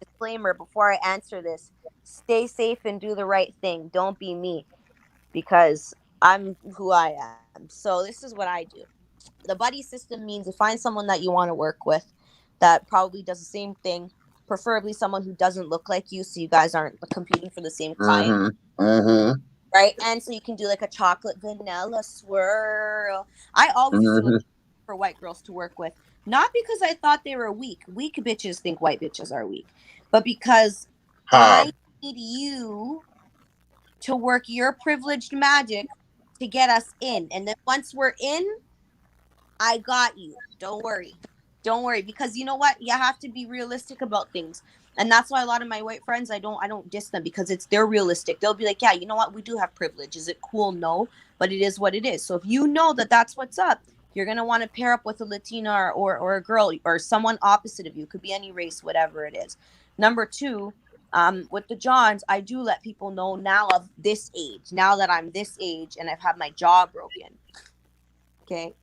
disclaimer before I answer this: stay safe and do the right thing. Don't be me, because I'm who I am. So this is what I do. The buddy system means you find someone that you want to work with that probably does the same thing, preferably someone who doesn't look like you, so you guys aren't competing for the same client. Right? And so you can do like a chocolate vanilla swirl. I always do it for white girls to work with. Not because I thought they were weak. Weak bitches think white bitches are weak. But because I need you to work your privileged magic to get us in. And then once we're in, I got you. Don't worry. Don't worry. Because you know what? You have to be realistic about things. And that's why a lot of my white friends, I don't diss them, because they're realistic. They'll be like, yeah, you know what? We do have privilege. Is it cool? No. But it is what it is. So if you know that that's what's up, you're going to want to pair up with a Latina or a girl or someone opposite of you. Could be any race, whatever it is. Number two, with the Johns, I do let people know now of this age, now that I'm this age and I've had my jaw broken. Okay.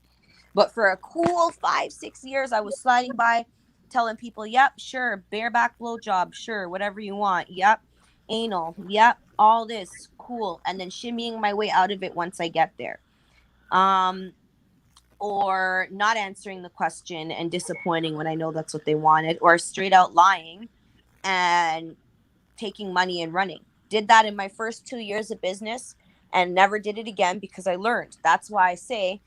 But for a cool 5-6 years, I was sliding by telling people, yep, sure, bareback blowjob, sure, whatever you want. Yep, anal, yep, all this, cool. And then shimmying my way out of it once I get there. Or not answering the question and disappointing when I know that's what they wanted, or straight out lying and taking money and running. Did that in my first 2 years of business and never did it again, because I learned. That's why I say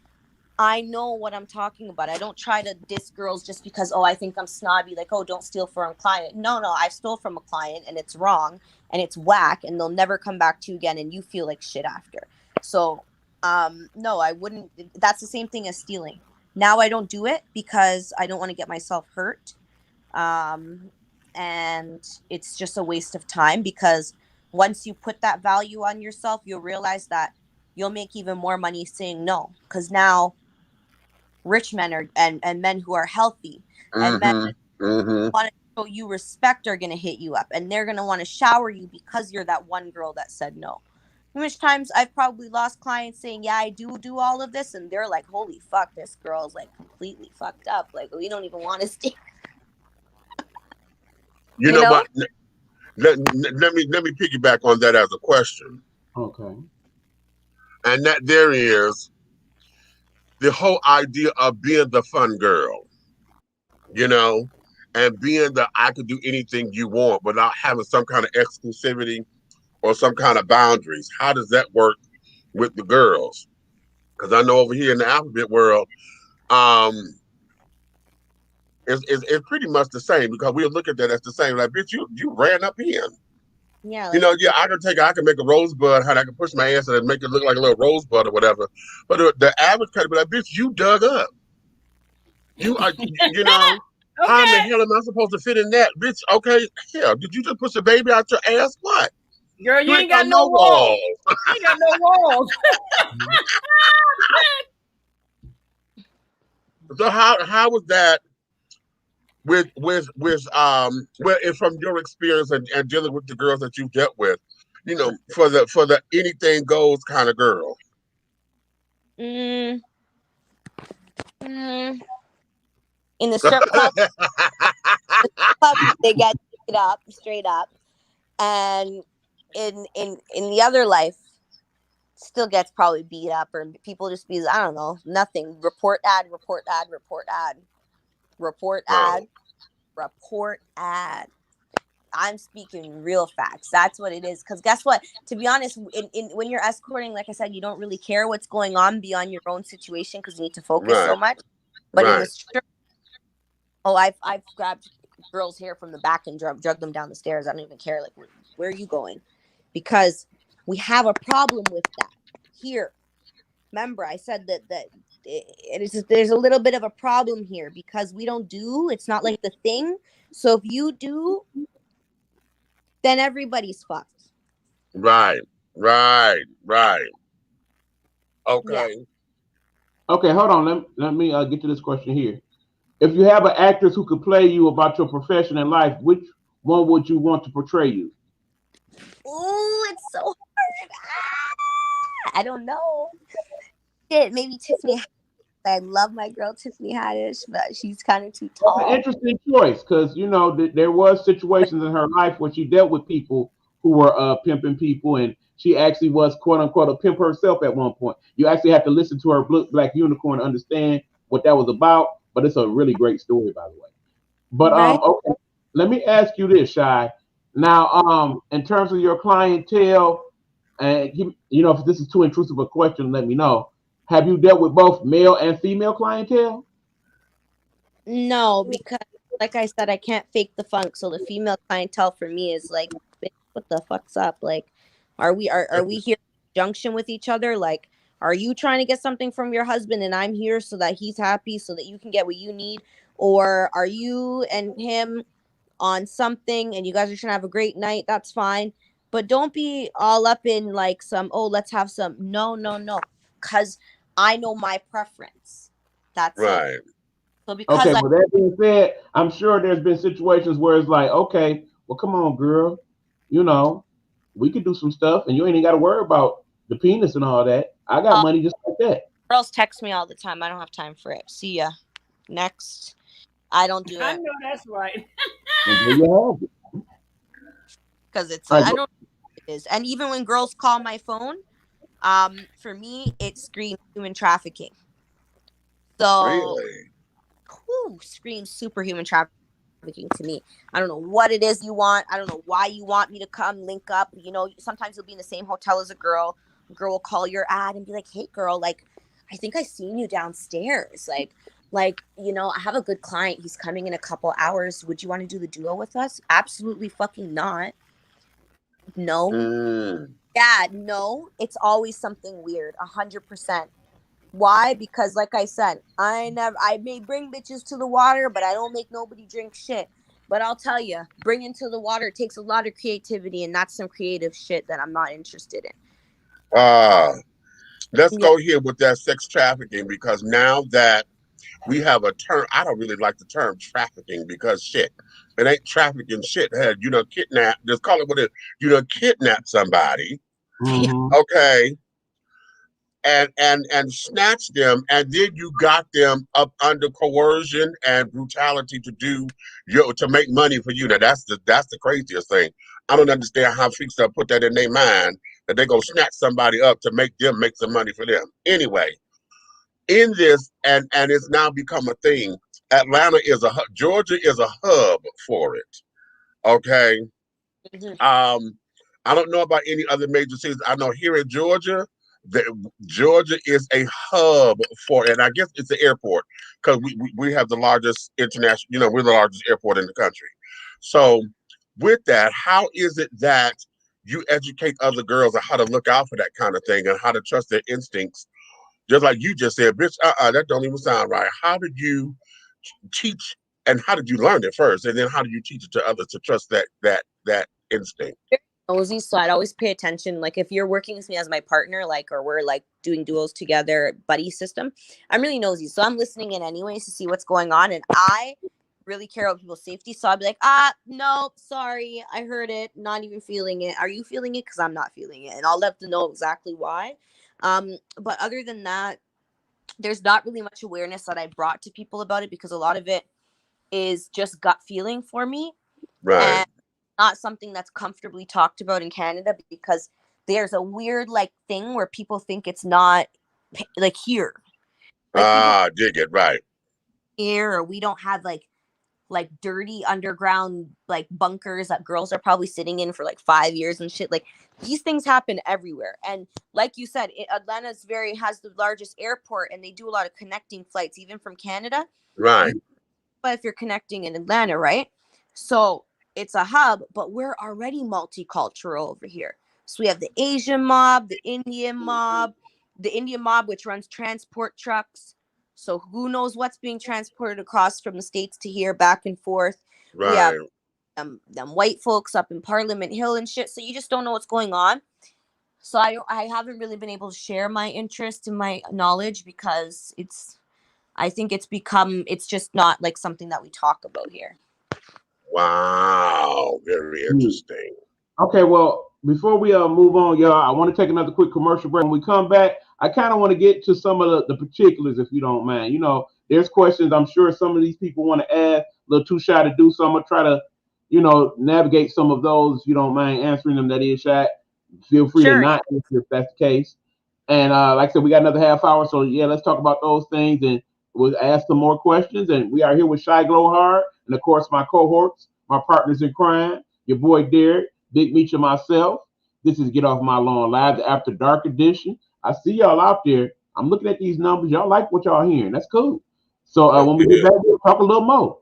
I know what I'm talking about. I don't try to diss girls just because, I think I'm snobby. Like, don't steal from a client. No, I stole from a client and it's wrong and it's whack and they'll never come back to you again and you feel like shit after. So, no, I wouldn't. That's the same thing as stealing. Now I don't do it because I don't want to get myself hurt. And it's just a waste of time because once you put that value on yourself, you'll realize that you'll make even more money saying no. Because now rich men and men who are healthy and men want to show you respect are going to hit you up and they're going to want to shower you because you're that one girl that said no. How much times I've probably lost clients saying, yeah, I do all of this. And they're like, holy fuck, this girl's like completely fucked up. Like, we don't even want to stay. You know what? Let me piggyback on that as a question. Okay. And that there is the whole idea of being the fun girl, and being the I could do anything you want without having some kind of exclusivity or some kind of boundaries. How does that work with the girls? Because I know over here in the alphabet world, it's pretty much the same because we look at that as the same. Like, bitch, you ran up in. Yeah. I can make a rosebud, how I can push my ass and make it look like a little rosebud or whatever. But the average kind of be like, bitch, you dug up. You are, Okay. how in the hell am I supposed to fit in that? Bitch, okay, hell, did you just push a baby out your ass? What? Girl, you ain't got no walls. You ain't got no walls. So how was that with from your experience and dealing with the girls that you've dealt with, for the anything goes kind of girl? In the strip club, they get it up straight up, and in the other life, still gets probably beat up, or people just be, I don't know, nothing. Report ad. I'm speaking real facts. That's what it is. Because guess what? To be honest, when you're escorting, like I said, you don't really care what's going on beyond your own situation because you need to focus so much. But in the strip, I've grabbed girls' hair from the back and drug them down the stairs. I don't even care. Like, where are you going? Because we have a problem with that here. Remember, I said that there's a little bit of a problem here because we don't do. It's not like the thing. So if you do, then everybody's fucked. Right. Okay. Yeah. Okay, hold on. Let me get to this question here. If you have an actress who could play you about your profession in life, which one would you want to portray you? Ooh, it's so hard. I don't know. Maybe Tiffany. I love my girl Tiffany Haddish, but she's kind of too tall. That's an interesting choice because there was situations in her life where she dealt with people who were pimping people, and she actually was quote unquote a pimp herself at one point. You actually have to listen to her Black Unicorn to understand what that was about. But it's a really great story, by the way. But okay, let me ask you this, Shy. Now, in terms of your clientele, and if this is too intrusive a question, let me know. Have you dealt with both male and female clientele? No, because like I said, I can't fake the funk. So the female clientele for me is like, what the fuck's up? Like, are we here in junction with each other? Like, are you trying to get something from your husband and I'm here so that he's happy so that you can get what you need? Or are you and him on something and you guys are trying to have a great night? That's fine. But don't be all up in like let's have some. No. Because I know my preference. That's right. It. So because with that being said, I'm sure there's been situations where it's like, okay, well, come on, girl. We could do some stuff and you ain't even got to worry about the penis and all that. I got money just like that. Girls text me all the time. I don't have time for it. See ya. Next. I don't do it. I know that's right. Because it's I don't know what it is. And even when girls call my phone, for me it screams human trafficking. So really? Screams superhuman trafficking to me. I don't know what it is you want. I don't know why you want me to come link up. Sometimes you'll be in the same hotel as a girl. A girl will call your ad and be like, hey girl, like I think I seen you downstairs. Like, you know, I have a good client. He's coming in a couple hours. Would you want to do the duo with us? Absolutely fucking not. No. Yeah, no. It's always something weird. 100%. Why? Because like I said, I may bring bitches to the water, but I don't make nobody drink shit. But I'll tell you, bringing to the water takes a lot of creativity, and that's some creative shit that I'm not interested in. Let's go here with that sex trafficking, because now that we have a term, I don't really like the term trafficking, because shit, it ain't trafficking shit. Hey, you know, kidnap, just call it what it is. You know, kidnap somebody, okay, and snatch them, and then you got them up under coercion and brutality to make money for you. Now that's the craziest thing. I don't understand how freaks up put that in their mind that they gonna snatch somebody up to make them make some money for them. Anyway, in this, and it's now become a thing. Georgia is a hub for it. Okay. I don't know about any other major cities. I know here in Georgia, Georgia is a hub for it. And I guess it's an airport, because we have the largest international, you know, we're the largest airport in the country. So with that, how is it that you educate other girls on how to look out for that kind of thing and how to trust their instincts? Just like you just said, bitch, that don't even sound right. How did you teach, and how did you learn it first? And then how do you teach it to others to trust that instinct? Nosy, so I'd always pay attention. Like if you're working with me as my partner, like, or we're like doing duos together, buddy system, I'm really nosy. So I'm listening in anyways to see what's going on. And I really care about people's safety. So I'll be like, no, sorry, I heard it, not even feeling it. Are you feeling it? Because I'm not feeling it. And I'll let them know exactly why. But other than that, there's not really much awareness that I brought to people about it, because a lot of it is just gut feeling for me. Right. And not something that's comfortably talked about in Canada, because there's a weird like thing where people think it's not like here. Like, dig it, right. Here, or we don't have like dirty underground like bunkers that girls are probably sitting in for like 5 years and shit. Like these things happen everywhere. And like you said, Atlanta's has the largest airport, and they do a lot of connecting flights even from Canada. Right. But if you're connecting in Atlanta, right? So it's a hub, but we're already multicultural over here. So we have the Asian mob, the Indian mob, which runs transport trucks. So who knows what's being transported across from the States to here, back and forth. Right. We have them white folks up in Parliament Hill and shit. So you just don't know what's going on. So I haven't really been able to share my interest and my knowledge, because I think it's just not like something that we talk about here. Wow, very interesting. Okay, well, before we move on, y'all, I want to take another quick commercial break. When we come back, I kind of want to get to some of the particulars, if you don't mind. You know, there's questions I'm sure some of these people want to add, a little too shy to do, so I'm going to try to, you know, navigate some of those, if you don't mind answering them. That is shy. Feel free to not answer if that's the case. And like I said, we got another half hour, so yeah, let's talk about those things, and we'll ask some more questions. And we are here with Shy Glow Hard, and of course my cohorts, my partners in crime, your boy Derek, Big Meech, and myself. This is Get Off My Lawn Live, the After Dark edition. I see y'all out there. I'm looking at these numbers. Y'all like what y'all hearing. That's cool. So when we get back, we'll talk a little more.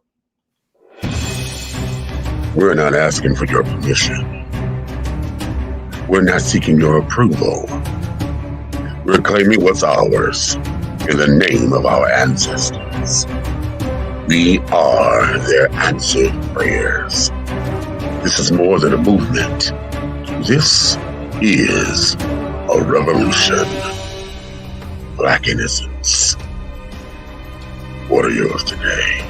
We're not asking for your permission. We're not seeking your approval. We're claiming what's ours in the name of our ancestors. We are their answered prayers. This is more than a movement. This is a revolution. Black innocence. What are yours today?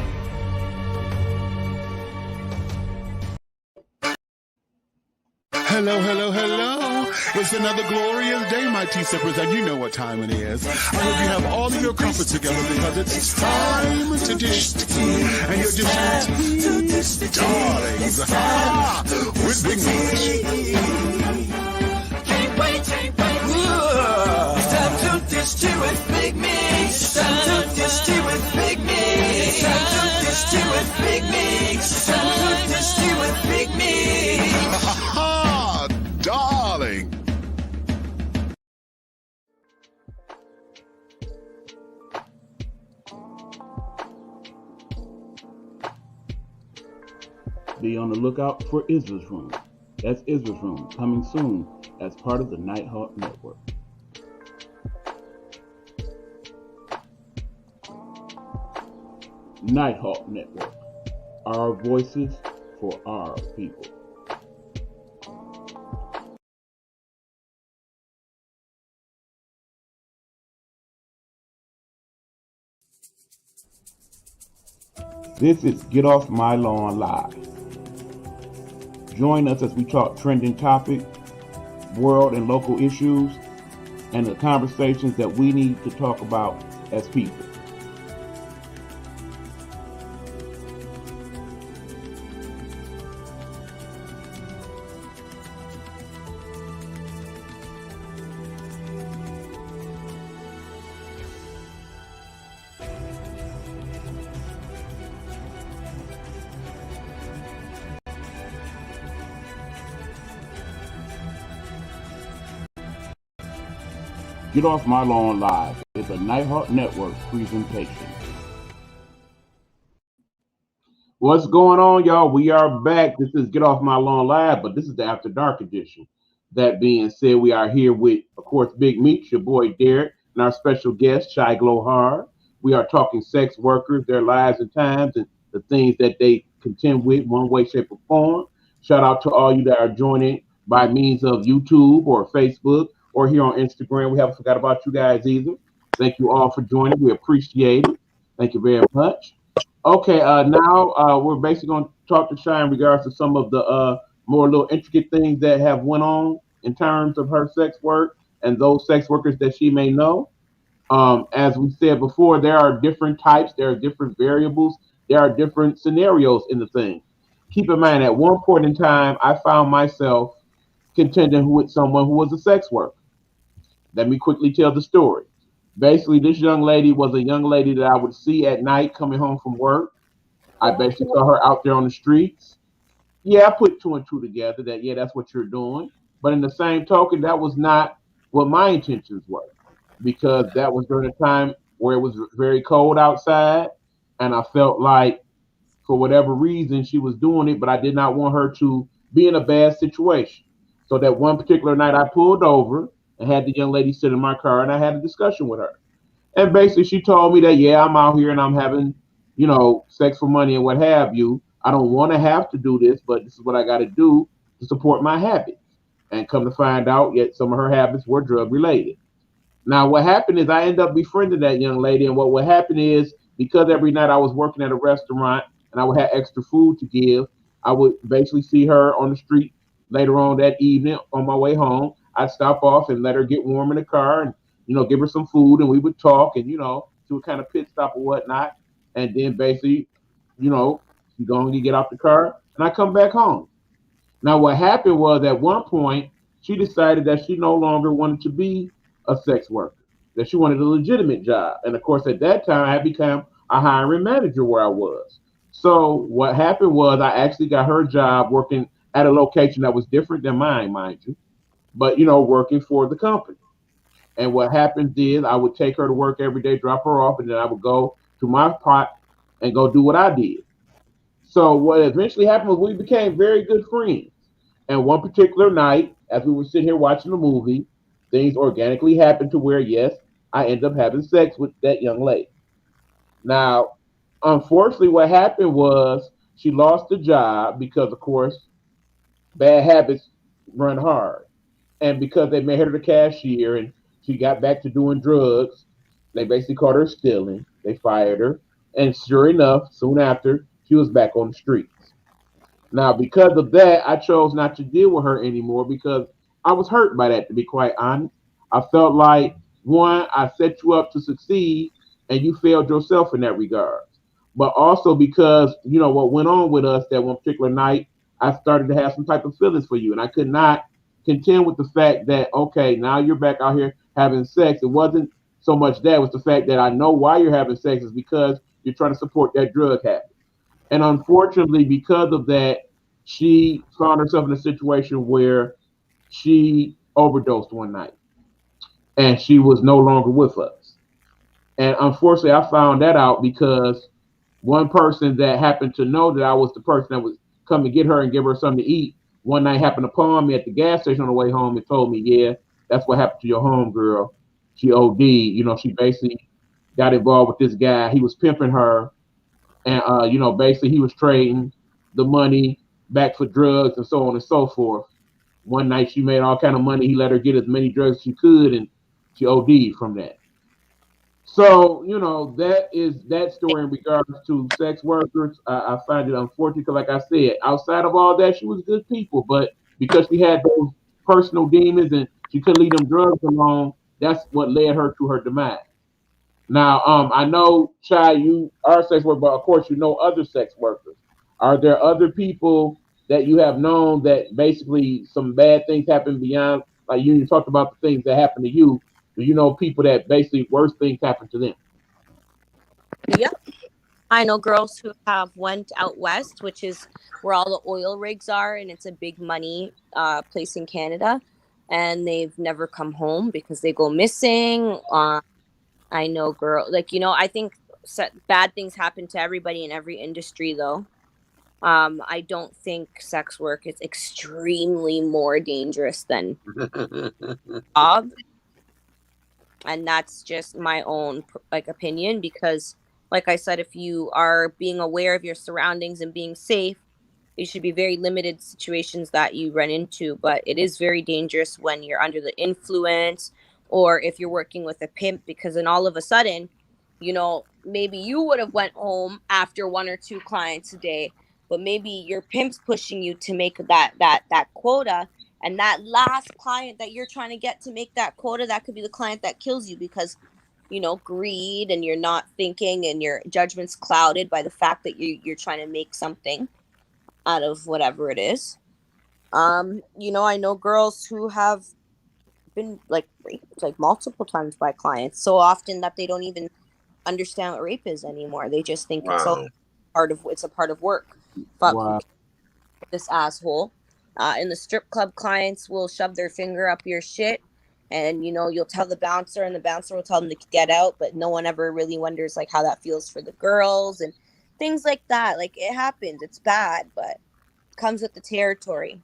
Hello, hello, hello. It's another glorious day, my tea sippers, and you know what time it is. I hope you have all of your crumpets together, because it's time to dish tea. And your dish is darlings. With Big Meech. Can't wait. It's time to dish tea with Big Meech. It's time to dish tea with Big Meech. It's time to dish tea with Big Meech. It's time to dish tea with Big Meech. Darling. be on the lookout for Israel's Room. That's Israel's Room, coming soon as part of the Nighthawk Network. Nighthawk Network. Our voices for our people. This is Get Off My Lawn Live. Join us as we talk trending topics, world and local issues, and the conversations that we need to talk about as people. Get Off My Lawn Live is a Nighthawk Network presentation. What's going on, y'all? We are back. This is Get Off My Lawn Live, but this is the After Dark edition. That being said, we are here with, of course, Big Meech, your boy Derek, and our special guest, Shy Glow Hard. We are talking sex workers, their lives and times, and the things that they contend with one way, shape, or form. Shout out to all you that are joining by means of YouTube or Facebook or here on Instagram. We haven't forgot about you guys either. Thank you all for joining. We appreciate it. Thank you very much. Okay, now we're basically going to talk to Shy in regards to some of the more little intricate things that have went on in terms of her sex work and those sex workers that she may know. As we said before, there are different types, there are different variables, there are different scenarios in the thing. Keep in mind, at one point in time, I found myself contending with someone who was a sex worker. Let me quickly tell the story. Basically, this young lady was a young lady that I would see at night coming home from work. I basically saw her out there on the streets. Yeah, I put two and two together that, yeah, that's what you're doing. But in the same token, that was not what my intentions were, because that was during a time where it was very cold outside. And I felt like for whatever reason, she was doing it, but I did not want her to be in a bad situation. So that one particular night I pulled over and had the young lady sit in my car, and I had a discussion with her. And basically she told me that, yeah, I'm out here and I'm having, sex for money and what have you. I don't want to have to do this, but this is what I got to do to support my habits. And come to find out, yet some of her habits were drug related. Now, what happened is I ended up befriending that young lady. And what would happen is, because every night I was working at a restaurant and I would have extra food to give, I would basically see her on the street later on that evening on my way home. I'd stop off and let her get warm in the car and, give her some food, and we would talk and, do a kind of pit stop or whatnot. And then basically, she go and get out the car and I come back home. Now, what happened was at one point, she decided that she no longer wanted to be a sex worker, that she wanted a legitimate job. And of course, at that time, I had become a hiring manager where I was. So what happened was I actually got her job working at a location that was different than mine, mind you, but, working for the company. And what happened is I would take her to work every day, drop her off, and then I would go to my pot and go do what I did. So what eventually happened was we became very good friends. And one particular night, as we were sitting here watching the movie, things organically happened to where, yes, I ended up having sex with that young lady. Now, unfortunately, what happened was she lost the job because, of course, bad habits run hard. And because they made her the cashier and she got back to doing drugs, they basically caught her stealing. They fired her. And sure enough, soon after, she was back on the streets. Now, because of that, I chose not to deal with her anymore because I was hurt by that, to be quite honest. I felt like, one, I set you up to succeed and you failed yourself in that regard. But also because, what went on with us that one particular night, I started to have some type of feelings for you. And I could not contend with the fact that, okay, now you're back out here having sex. It wasn't so much that, it was the fact that I know why you're having sex is because you're trying to support that drug habit. And unfortunately, because of that, she found herself in a situation where she overdosed one night and she was no longer with us. And unfortunately, I found that out because one person that happened to know that I was the person that was come and get her and give her something to eat. One night happened to palm me at the gas station on the way home and told me, yeah, that's what happened to your homegirl. She OD'd. You know, she basically got involved with this guy. He was pimping her. And, you know, basically he was trading the money back for drugs and so on and so forth. One night she made all kind of money. He let her get as many drugs as she could, and she OD'd from that. So, you know, that is that story in regards to sex workers. I find it unfortunate because, like I said, outside of all that, she was good people. But because she had those personal demons and she couldn't leave them drugs alone, that's what led her to her demise. Now, I know, Chai, you are a sex worker, but of course you know other sex workers. Are there other people that you have known that basically some bad things happen beyond, like you talked about the things that happen to you? Do you know people that basically worse things happen to them? Yep. I know girls who have went out west, which is where all the oil rigs are, and it's a big money place in Canada, and they've never come home because they go missing. I know like, you know, I think bad things happen to everybody in every industry, though. I don't think sex work is extremely more dangerous than job. And that's just my own opinion, because like I said, if you are being aware of your surroundings and being safe, you should be very limited situations that you run into. But it is very dangerous when you're under the influence, or if you're working with a pimp, because then all of a sudden, you know, maybe you would have went home after 1 or 2 clients a day, but maybe your pimp's pushing you to make that quota. And that last client that you're trying to get to make that quota, that could be the client that kills you because, you know, greed, and you're not thinking, and your judgment's clouded by the fact that you're trying to make something out of whatever it is. You know, I know girls who have been raped multiple times by clients, so often that they don't even understand what rape is anymore. They just think it's a part of work. Fuck this asshole. In the strip club, clients will shove their finger up your shit, and you know, you'll tell the bouncer, and the bouncer will tell them to get out, but no one ever really wonders how that feels for the girls and things like that. Like, it happens, it's bad, but it comes with the territory.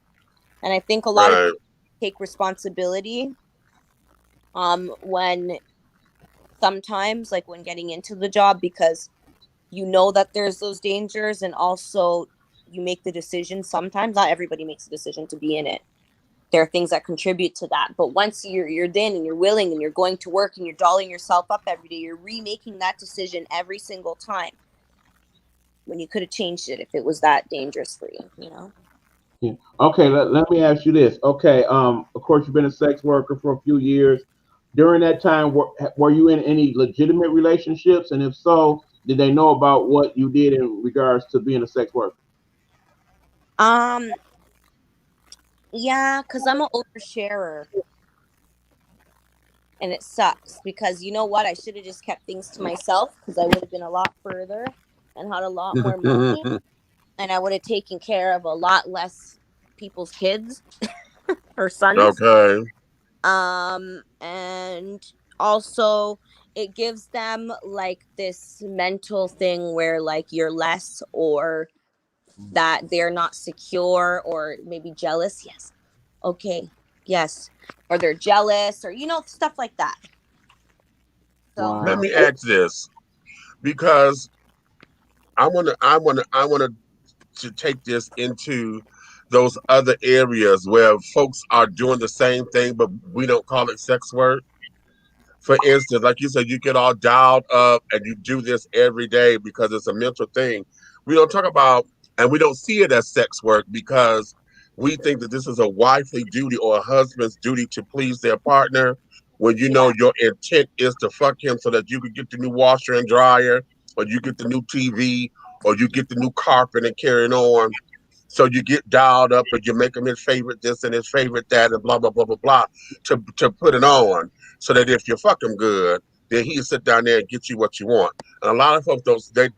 And I think a lot of people take responsibility when sometimes when getting into the job, because you know that there's those dangers, and also you make the decision. Sometimes not everybody makes the decision to be in it. There are things that contribute to that, but once you're in and you're willing and you're going to work and you're dolling yourself up every day, you're remaking that decision every single time, when you could have changed it if it was that dangerous for you, you know? Yeah. Okay, let me ask you this. Okay, of course you've been a sex worker for a few years. During that time, were you in any legitimate relationships? And if so, did they know about what you did in regards to being a sex worker? Yeah, because I'm an oversharer. And it sucks because, you know what? I should have just kept things to myself, because I would have been a lot further and had a lot more money. And I would have taken care of a lot less people's kids or sons. Okay. And also it gives them this mental thing where you're less, or that they're not secure, or maybe jealous. Yes. Okay. Yes. Or they're jealous, or, you know, stuff like that. So let me ask this, because I want to take this into those other areas where folks are doing the same thing, but we don't call it sex work. For instance, like you said, you get all dialed up and you do this every day because it's a mental thing. We don't talk about, and we don't see it as sex work, because we think that this is a wifely duty or a husband's duty to please their partner, when you know your intent is to fuck him so that you could get the new washer and dryer, or you get the new TV, or you get the new carpet and carrying on. So you get dialed up and you make him his favorite this and his favorite that and blah, blah, blah, blah, blah, to put it on. So that if you fuck him good, then he'll sit down there and get you what you want. And a lot of folks, they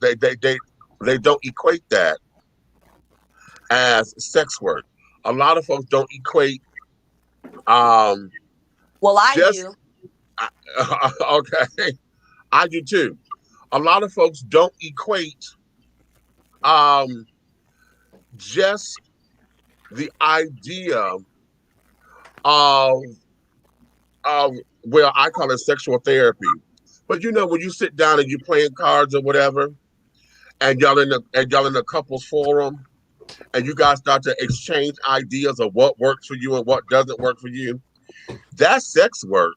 don't equate that as sex work. A lot of folks don't equate. Well, I do. Okay, I do too. A lot of folks don't equate just the idea of well, I call it sexual therapy. But you know, when you sit down and you're playing cards or whatever, and y'all in the couples forum, and you guys start to exchange ideas of what works for you and what doesn't work for you, that's sex work.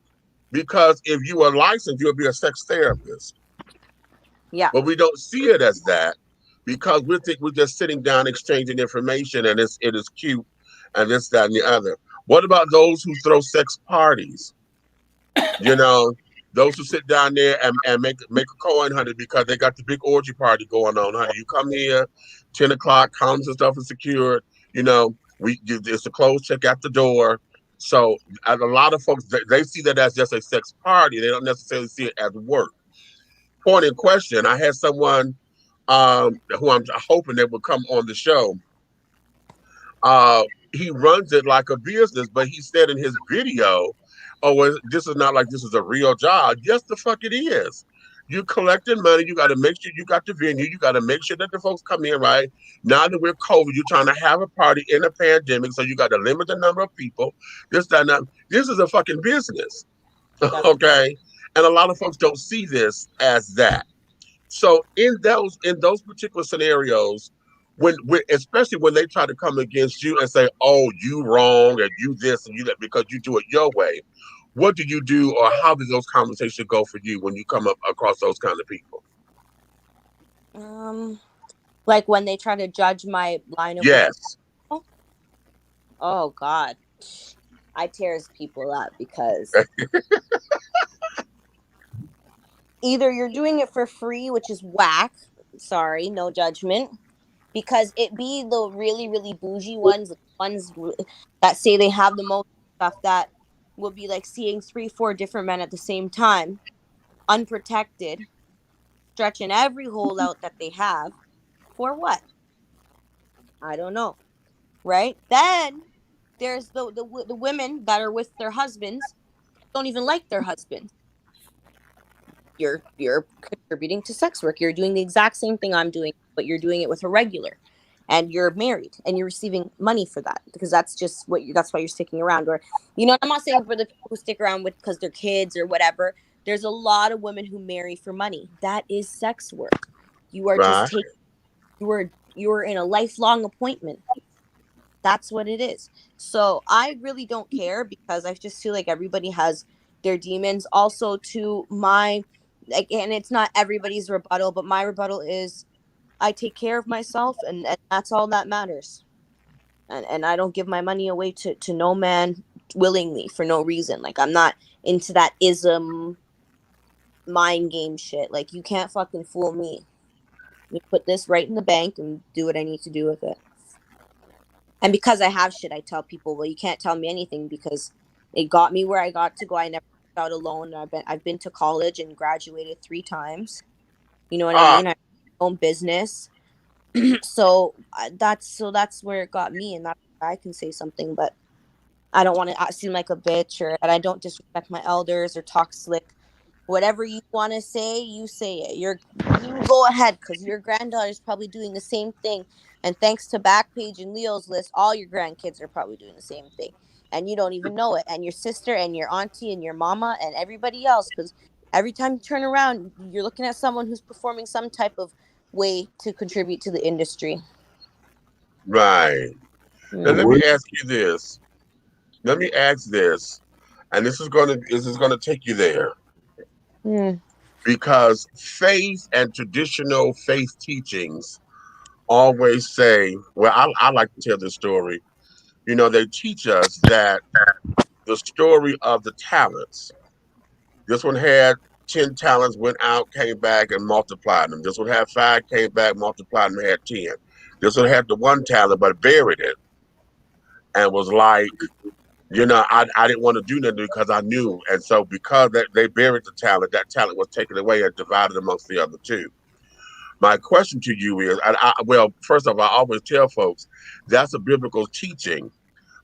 Because if you are licensed, you'll be a sex therapist. Yeah. But we don't see it as that because we think we're just sitting down exchanging information and it is cute and this, that, and the other. What about those who throw sex parties? You know, those who sit down there and make a coin, honey, because they got the big orgy party going on, honey. You come here, 10 o'clock, condoms and stuff is secured. You know, it's a closed check at the door. So a lot of folks, they see that as just a sex party. They don't necessarily see it as work. Point in question, I had someone who I'm hoping they will come on the show. He runs it like a business, but he said in his video, oh, well, this is not like this is a real job. Yes, the fuck it is. You're collecting money. You got to make sure you got the venue. You got to make sure that the folks come in, right? Now that we're COVID, you're trying to have a party in a pandemic, so you got to limit the number of people. This, that, and that. This is a fucking business, okay? And a lot of folks don't see this as that. So in those particular scenarios, when especially when they try to come against you and say, "Oh, you wrong and you this and you that," because you do it your way, what do you do, or how do those conversations go for you when you come up across those kind of people? Like when they try to judge my line of Yes. work. Oh God, I tears people up because either you're doing it for free, which is whack. Sorry, no judgment. Because it be the really, really bougie ones, the ones that say they have the most stuff, that will be like seeing 3-4 different men at the same time, unprotected, stretching every hole out that they have. For what? I don't know. Right? Then there's the women that are with their husbands, don't even like their husbands. You're contributing to sex work. You're doing the exact same thing I'm doing, but you're doing it with a regular, and you're married and you're receiving money for that, because that's just that's why you're sticking around. Or, you know, I'm not saying for the people who stick around with because they're kids or whatever. There's a lot of women who marry for money. That is sex work. You are just taking, you're in a lifelong appointment. That's what it is. So I really don't care, because I just feel like everybody has their demons. Also, to my, like, and it's not everybody's rebuttal, but my rebuttal is, I take care of myself, and that's all that matters. And I don't give my money away to no man willingly for no reason. Like, I'm not into that ism mind game shit. Like, you can't fucking fool me. You put this right in the bank and do what I need to do with it. And because I have shit, I tell people, well, you can't tell me anything because it got me where I got to go. I never got alone. I've been to college and graduated 3 times. You know what I mean? I have my own business. So that's where it got me, and that I can say something, but I don't want to seem like a bitch, and I don't disrespect my elders or talk slick. Whatever you want to say, you say it. You go ahead, because your granddaughter is probably doing the same thing. And thanks to Backpage and Leo's List, all your grandkids are probably doing the same thing. And you don't even know it. And your sister and your auntie and your mama and everybody else. Because every time you turn around, you're looking at someone who's performing some type of way to contribute to the industry. Right. Now let me ask you this. Let me ask this. And this is gonna take you there. Because faith and traditional faith teachings always say, well, I like to tell this story. You know, they teach us that the story of the talents. This one had 10 talents, went out, came back, and multiplied them. This one had 5, came back, multiplied them, had 10. This one had the 1 talent, but buried it. And was like, you know, I didn't want to do nothing because I knew. And so because they buried the talent, that talent was taken away and divided amongst the other 2. My question to you is, well, first of all, I always tell folks that's a biblical teaching,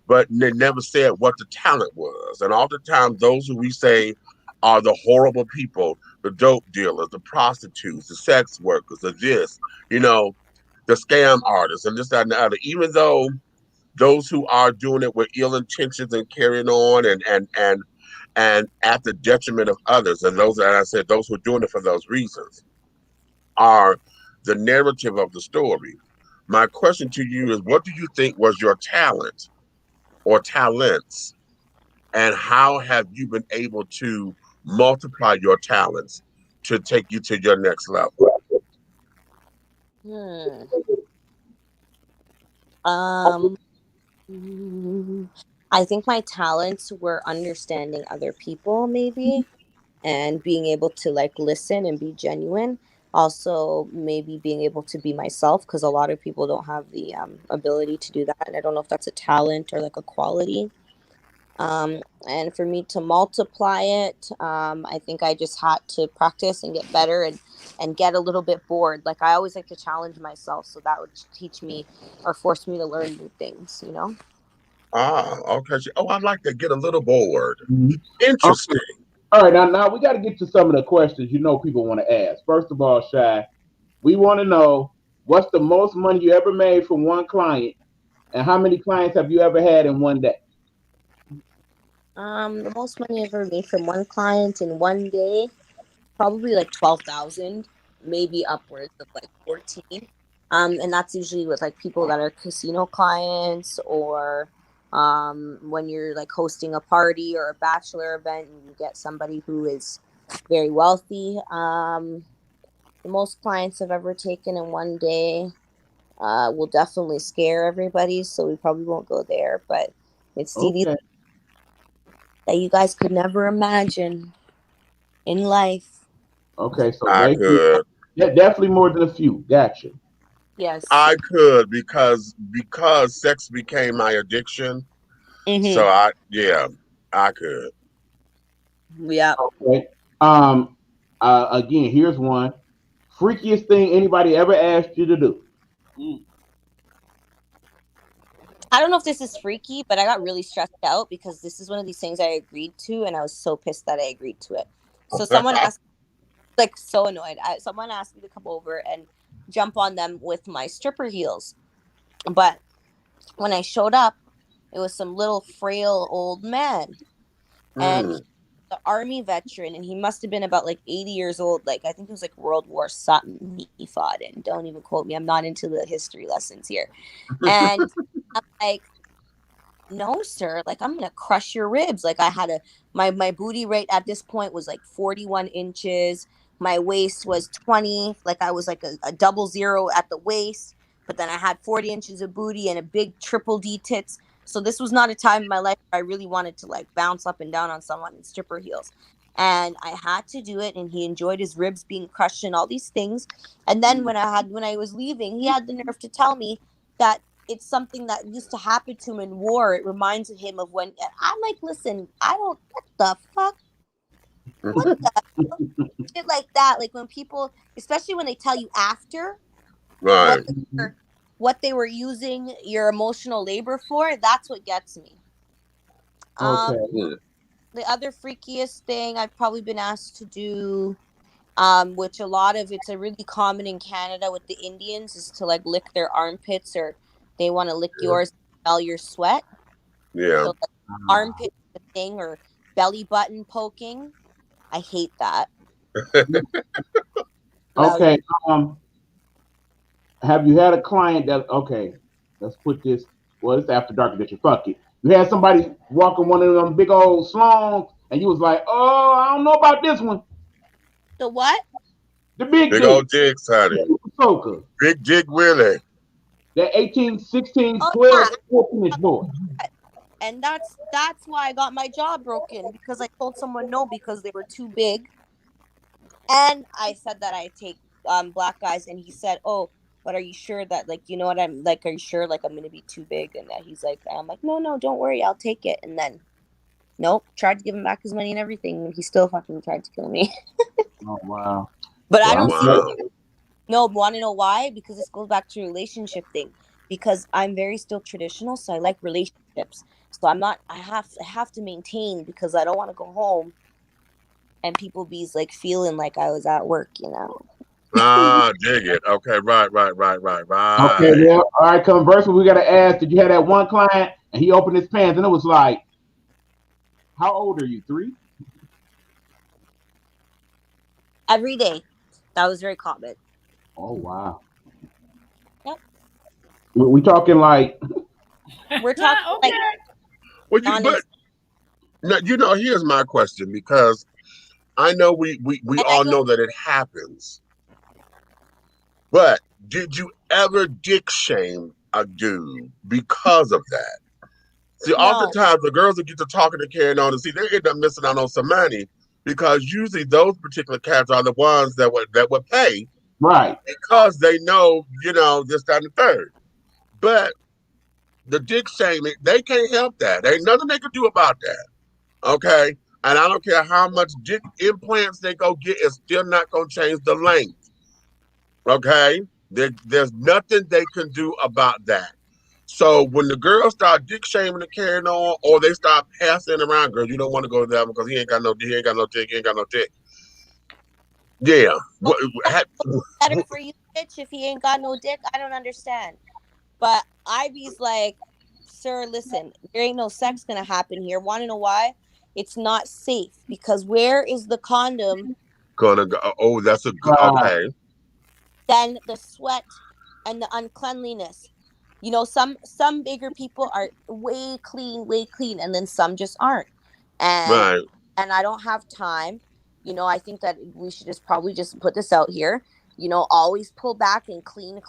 but they never said what the talent was. And all the time, those who we say are the horrible people, the dope dealers, the prostitutes, the sex workers, the this, you know, scam artists and this, that, and the other. Even though those who are doing it with ill intentions and carrying on and at the detriment of others, and those that I said, those who are doing it for those reasons, are the narrative of the story. My question to you is, what do you think was your talent or talents, and how have you been able to multiply your talents to take you to your next level? I think my talents were understanding other people, maybe, and being able to like listen and be genuine. Also, maybe being able to be myself, because a lot of people don't have the ability to do that, and I don't know if that's a talent or like a quality. And for me to multiply it, I think I just had to practice and get better and get a little bit bored. Like I always like to challenge myself, so that would teach me or force me to learn new things, you know? Ah, okay. Oh, I'd like to get a little bored. Okay. Interesting. All right, now we got to get to some of the questions people want to ask. First of all, Shy, we want to know what's the most money you ever made from one client, and how many clients have you ever had in one day? The most money I ever made from one client in one day, probably like 12,000, maybe upwards of like 14. And that's usually with like people that are casino clients, or when you're like hosting a party or a bachelor event and you get somebody who is very wealthy. The most clients I've ever taken in one day will definitely scare everybody, so we probably won't go there. But it's CDs that you guys could never imagine in life. Okay, so I could. Definitely more than a few. Gotcha. Yes. I could because sex became my addiction. Mm-hmm. So I could. Yeah. Okay. Again, here's one. Freakiest thing anybody ever asked you to do? I don't know if this is freaky, but I got really stressed out because this is one of these things I agreed to, and I was so pissed that I agreed to it. So someone asked, like, so annoyed. Someone asked me to come over and jump on them with my stripper heels. But when I showed up, it was some little frail old man. And he's an army veteran, and he must have been about like 80 years old. Like, I think it was like World War something he fought in. Don't even quote me. I'm not into the history lessons here. And I'm like, no, sir, like I'm gonna crush your ribs. Like I had my booty rate at this point was like 41 inches. My waist was 20, like I was like a double zero at the waist, but then I had 40 inches of booty and a big triple D tits. So this was not a time in my life where I really wanted to like bounce up and down on someone in stripper heels. And I had to do it, and he enjoyed his ribs being crushed and all these things. And then when I was leaving, he had the nerve to tell me that it's something that used to happen to him in war. It reminds him of when I'm like, listen, I don't, what the fuck? What the shit like that? Like when people, especially when they tell you after what they were using your emotional labor for, that's what gets me. The other freakiest thing I've probably been asked to do, which it's a really common in Canada with the Indians, is to like lick their armpits, or they want to lick yours, smell your sweat. Yeah. So, like, armpit thing, or belly button poking. I hate that. Okay. Have you had a client that? Okay, let's put this. Well, it's after dark edition. Fuck it. You had somebody walking one of them big old slongs, and you was like, "Oh, I don't know about this one." The what? The big old jigs, honey. Big Jig Willie. That 18, 16, 12, 14-inch boy. And that's why I got my jaw broken, because I told someone no because they were too big. And I said that I take black guys, and he said, "Oh, but are you sure that, like, you know what I'm like, are you sure like I'm gonna be too big?" And that he's like, I'm like, no, don't worry, I'll take it. And then nope, tried to give him back his money and everything, and he still fucking tried to kill me. Oh wow. But I don't want to know why? Because this goes back to relationship thing. Because I'm very still traditional, so I like relationships. So I have to maintain, because I don't want to go home and people be like feeling like I was at work, you know. Dig it. Okay, right. Okay, yeah. All right, conversely, we got to ask, did you have that one client and he opened his pants and it was like, how old are you, 3? Every day. That was very common. Oh, wow. Yep. We talking like... We're talking Okay. Well, here's my question, because I know we all know that it happens. But did you ever dick shame a dude because of that? See, No. oftentimes the girls that get to talking and carrying on, and see, they end up missing out on some money, because usually those particular cats are the ones that would pay, right, because they know, this, that, and the third. But the dick shaming, they can't help that. Ain't nothing they can do about that. Okay? And I don't care how much dick implants they go get, it's still not going to change the length. Okay? There's nothing they can do about that. So when the girls start dick shaming and carrying on, or they start passing around, girl, you don't want to go to that one because he ain't got no dick, he ain't got no dick, he ain't got no dick. Yeah. Better for you, bitch, if he ain't got no dick. I don't understand. But Ivy's like, sir, listen, there ain't no sex gonna happen here. Want to know why? It's not safe, because where is the condom? Gonna go. Oh, that's a good. Okay. Then the sweat and the uncleanliness. Some bigger people are way clean, and then some just aren't. And I don't have time. I think that we should probably just put this out here. Always pull back and clean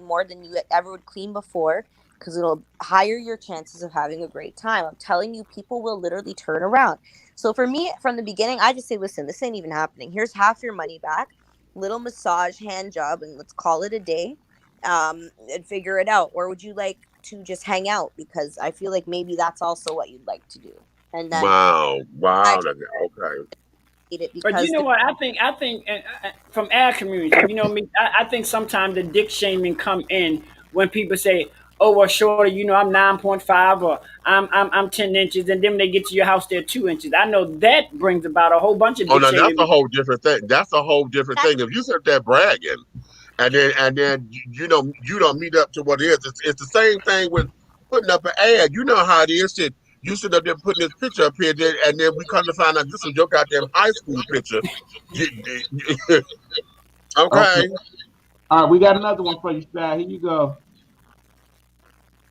more than you ever would clean before, because it'll higher your chances of having a great time. I'm telling you, people will literally turn around. So for me, from the beginning, I just say, listen, this ain't even happening. Here's half your money back, little massage, hand job, and let's call it a day, and figure it out. Or would you like to just hang out? Because I feel like maybe that's also what you'd like to do. And then wow, okay. But you know what? I think from our community, me, I think sometimes the dick shaming come in when people say, "Oh, well, shorty, I'm 9.5 or I'm 10 inches," and then when they get to your house, they're 2 inches. I know that brings about a whole bunch of dick shaming. That's a whole different thing. That's a whole different thing. If you sit there bragging, and then you don't meet up to what it is. It's the same thing with putting up an ad. You know how it is. Shit. You sit up there putting this picture up here, and then we come to find out this is your goddamn high school picture. Okay. All right, we got another one for you, Sty. Here you go.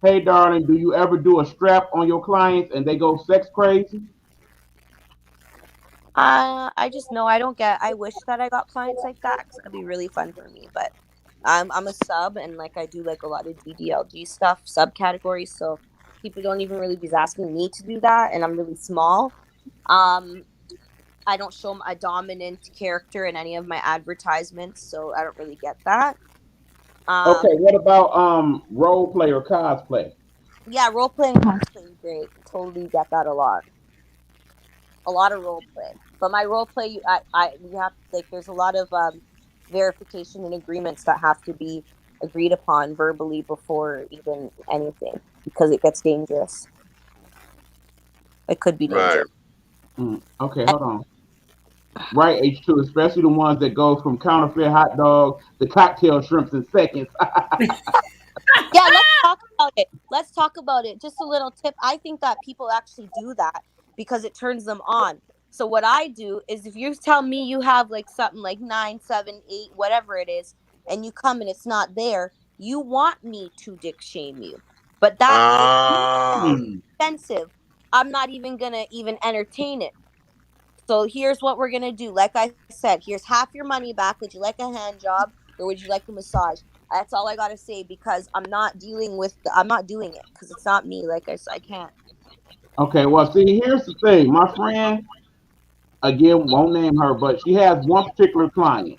Hey, darling, do you ever do a strap on your clients and they go sex crazy? I just know I don't get. I wish that I got clients like that, because it'd be really fun for me. But I'm a sub, and I do a lot of DDLG stuff, subcategories. So people don't even really be asking me to do that, and I'm really small. I don't show a dominant character in any of my advertisements, so I don't really get that. Okay, what about role play or cosplay? Yeah, role play and cosplay is great. Totally get that a lot. A lot of role play, but my role play, we have there's a lot of verification and agreements that have to be agreed upon verbally before even anything, because it gets dangerous. It could be dangerous. Okay, hold on. Right, H2, especially the ones that go from counterfeit hot dogs to cocktail shrimps in seconds. Yeah, let's talk about it. Just a little tip. I think that people actually do that because it turns them on. So what I do is, if you tell me you have something like 9, 7, 8, whatever it is, and you come and it's not there, you want me to dick shame you. But that's expensive. I'm not even gonna entertain it. So here's what we're gonna do. Like I said, here's half your money back. Would you like a hand job, or would you like a massage? That's all I gotta say, because I'm not doing it, because it's not me. Like I said, I can't. Okay, well, see, here's the thing. My friend, again, won't name her, but she has one particular client.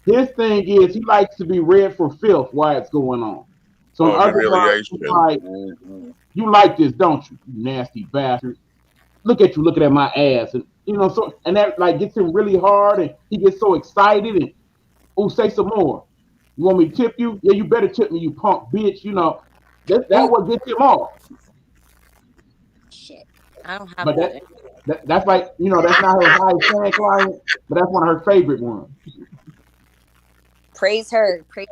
His thing is, he likes to be read for filth while it's going on. So humiliation. Like, you like this, don't you nasty bastard? Look at you looking at my ass, and and that gets him really hard, and he gets so excited, and say some more. You want me to tip you? Yeah, you better tip me, you punk bitch. That's what gets him off. Shit, I don't have. But that's that's not her highest fan client, but that's one of her favorite ones. praise her. Praise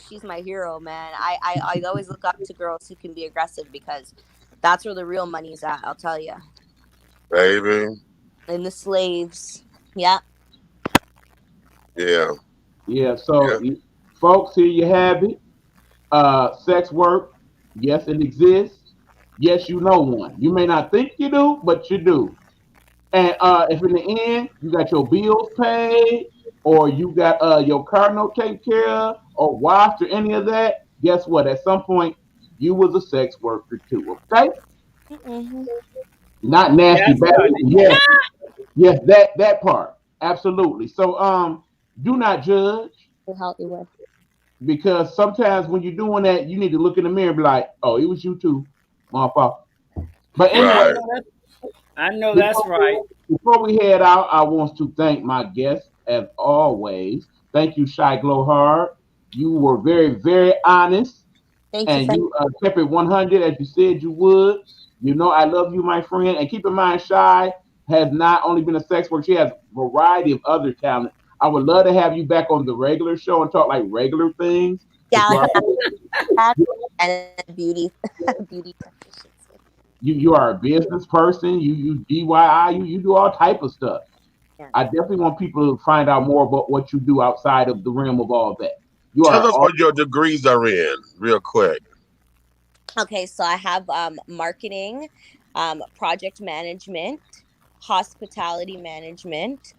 she's my hero, man. I always look up to girls who can be aggressive because that's where the real money's at. I'll tell you. Baby. And the slaves. Yeah. Yeah. Yeah. So, folks, here you have it. Sex work. Yes, it exists. Yes, you know one. You may not think you do, but you do. And if in the end you got your bills paid, or you got your car note taken care of, or washed, or any of that, guess what? At some point, you was a sex worker too. Okay? Mm-hmm. Not nasty, That's bad. right. Yes, that part. Absolutely. So do not judge, A healthy way. because sometimes when you're doing that, you need to look in the mirror and be like, "Oh, it was you too, motherfucker." But anyway, Right. I know that's right. before we head out, I want to thank my guests as always. Thank you, Shy Glow Hard. You were very, very honest, Thank you, and friend. you kept it 100 as you said you would. You know I love you, my friend. And keep in mind, Shy has not only been a sex worker; she has a variety of other talent. I would love to have you back on the regular show and talk like regular things. Yeah, You are, and beauty. Beauty. you are a business person. You DIY. You do all type of stuff. Yeah. I definitely want people to find out more about what you do outside of the realm of all that. You Tell are us what your degrees are in, real quick. Okay, so I have marketing, project management, hospitality management,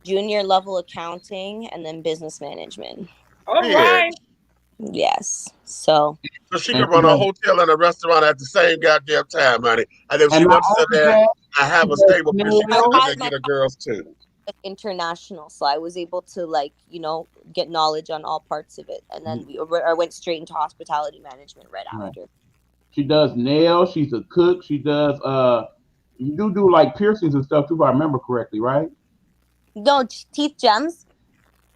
junior level accounting, and then business management. All Yeah. right. Yes. So So she And can run you a know- hotel and a restaurant at the same goddamn time, honey. And if she and not wants to only that, that, I have a she does stable nails. business I that had get my the girls too. international, so I was able to get knowledge on all parts of it, and then I went straight into hospitality management right Right. after. She does nails. She's a cook. She does you do like piercings and stuff too, if I remember correctly, right? No, teeth gems.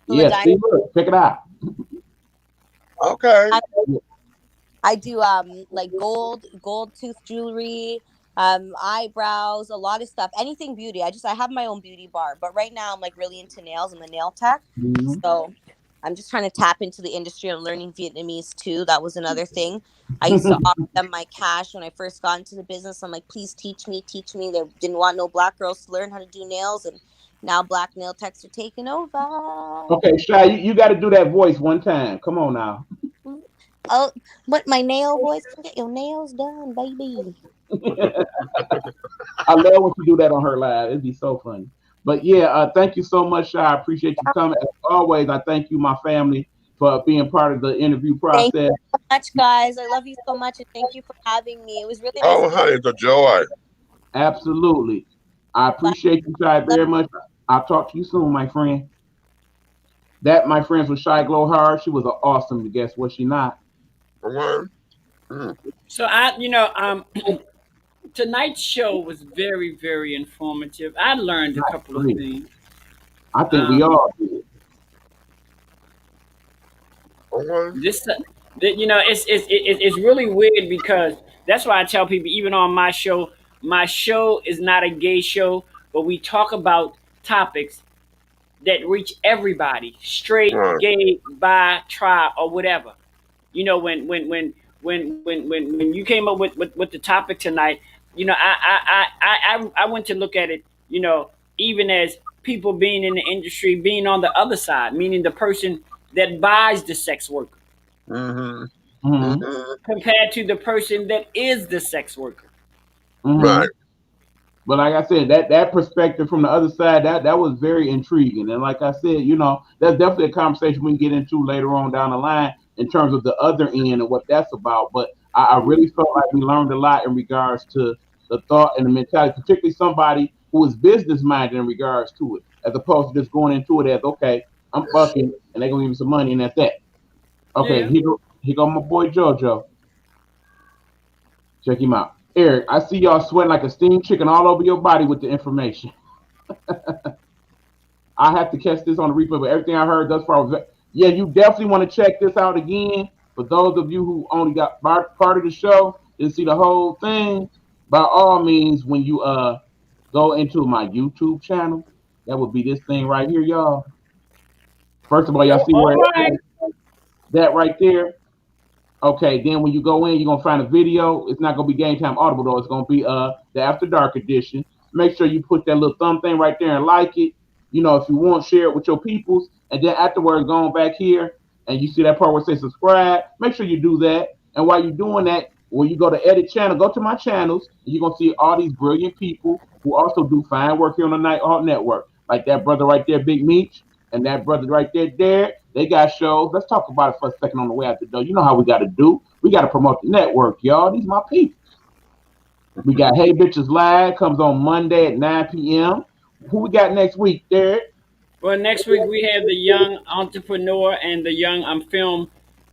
The Yes. Ladina. See, look, check it out. Okay. I do like gold tooth jewelry, eyebrows, a lot of stuff. Anything beauty. I have my own beauty bar, but right now I'm like really into nails. I'm a nail tech, Mhm. so I'm just trying to tap into the industry. I'm learning Vietnamese too. That was another thing. I used to offer them my cash when I first got into the business. I'm like, please teach me. They didn't want no black girls to learn how to do nails, and now black nail techs are taking over. Okay, Shy, you got to do that voice one time. Come on now. Oh, what my nail boys can get your nails done, baby. I love when you do that on her live. It'd be so funny. But yeah, thank you so much, Shy. I appreciate you coming. As always, I thank you, my family, for being part of the interview process. Thank you so much, guys. I love you so much, and thank you for having me. It was really nice. Oh, honey, it's a joy. Absolutely. I appreciate you, Shy, very much. I'll talk to you soon, my friend. That, my friends, was Shy Glow Hard. She was an awesome guest, was she not? So tonight's show was very, very informative. I learned a couple of things. I think we all did. It's really weird because that's why I tell people, even on my show is not a gay show, but we talk about topics that reach everybody, straight, gay, bi, tri, or whatever. You know, when you came up with the topic tonight, you know, I went to look at it, you know, even as people being in the industry, being on the other side, meaning the person that buys the sex worker, compared to the person that is the sex worker. Right. But like I said, that perspective from the other side, that was very intriguing. And like I said, you know, that's definitely a conversation we can get into later on down the line in terms of the other end and what that's about. But I really felt like we learned a lot in regards to the thought and the mentality, particularly somebody who is business minded in regards to it, as opposed to just going into it as, okay, I'm fucking and they're gonna give me some money and that's that. Okay, Yeah. here go my boy JoJo. Check him out. Eric, I see y'all sweating like a steamed chicken all over your body with the information. I have to catch this on the replay, but everything I heard thus far was, yeah, you definitely want to check this out again. For those of you who only got part of the show, didn't see the whole thing, by all means, when you go into my YouTube channel, that would be this thing right here, y'all. First of all, y'all see where Alright. that right there. Okay, then when you go in, you're gonna find a video. It's not gonna be Game Time Audible though. It's gonna be the After Dark edition. Make sure you put that little thumb thing right there and like it. You know, if you want, share it with your peoples. And then afterwards, go on back here and you see that part where it says subscribe. Make sure you do that. And while you're doing that, when you go to edit channel, go to my channels, and you're gonna see all these brilliant people who also do fine work here on the Nighthawk Network. Like that brother right there, Big Meech, and that brother right there, Derek. They got shows. Let's talk about it for a second on the way out the door. You know how we got to do. We got to promote the network, y'all. These my people. We got Hey Bitches Live, comes on Monday at 9 p.m. Who we got next week, Derek? Well, next week we have the young entrepreneur and the young film.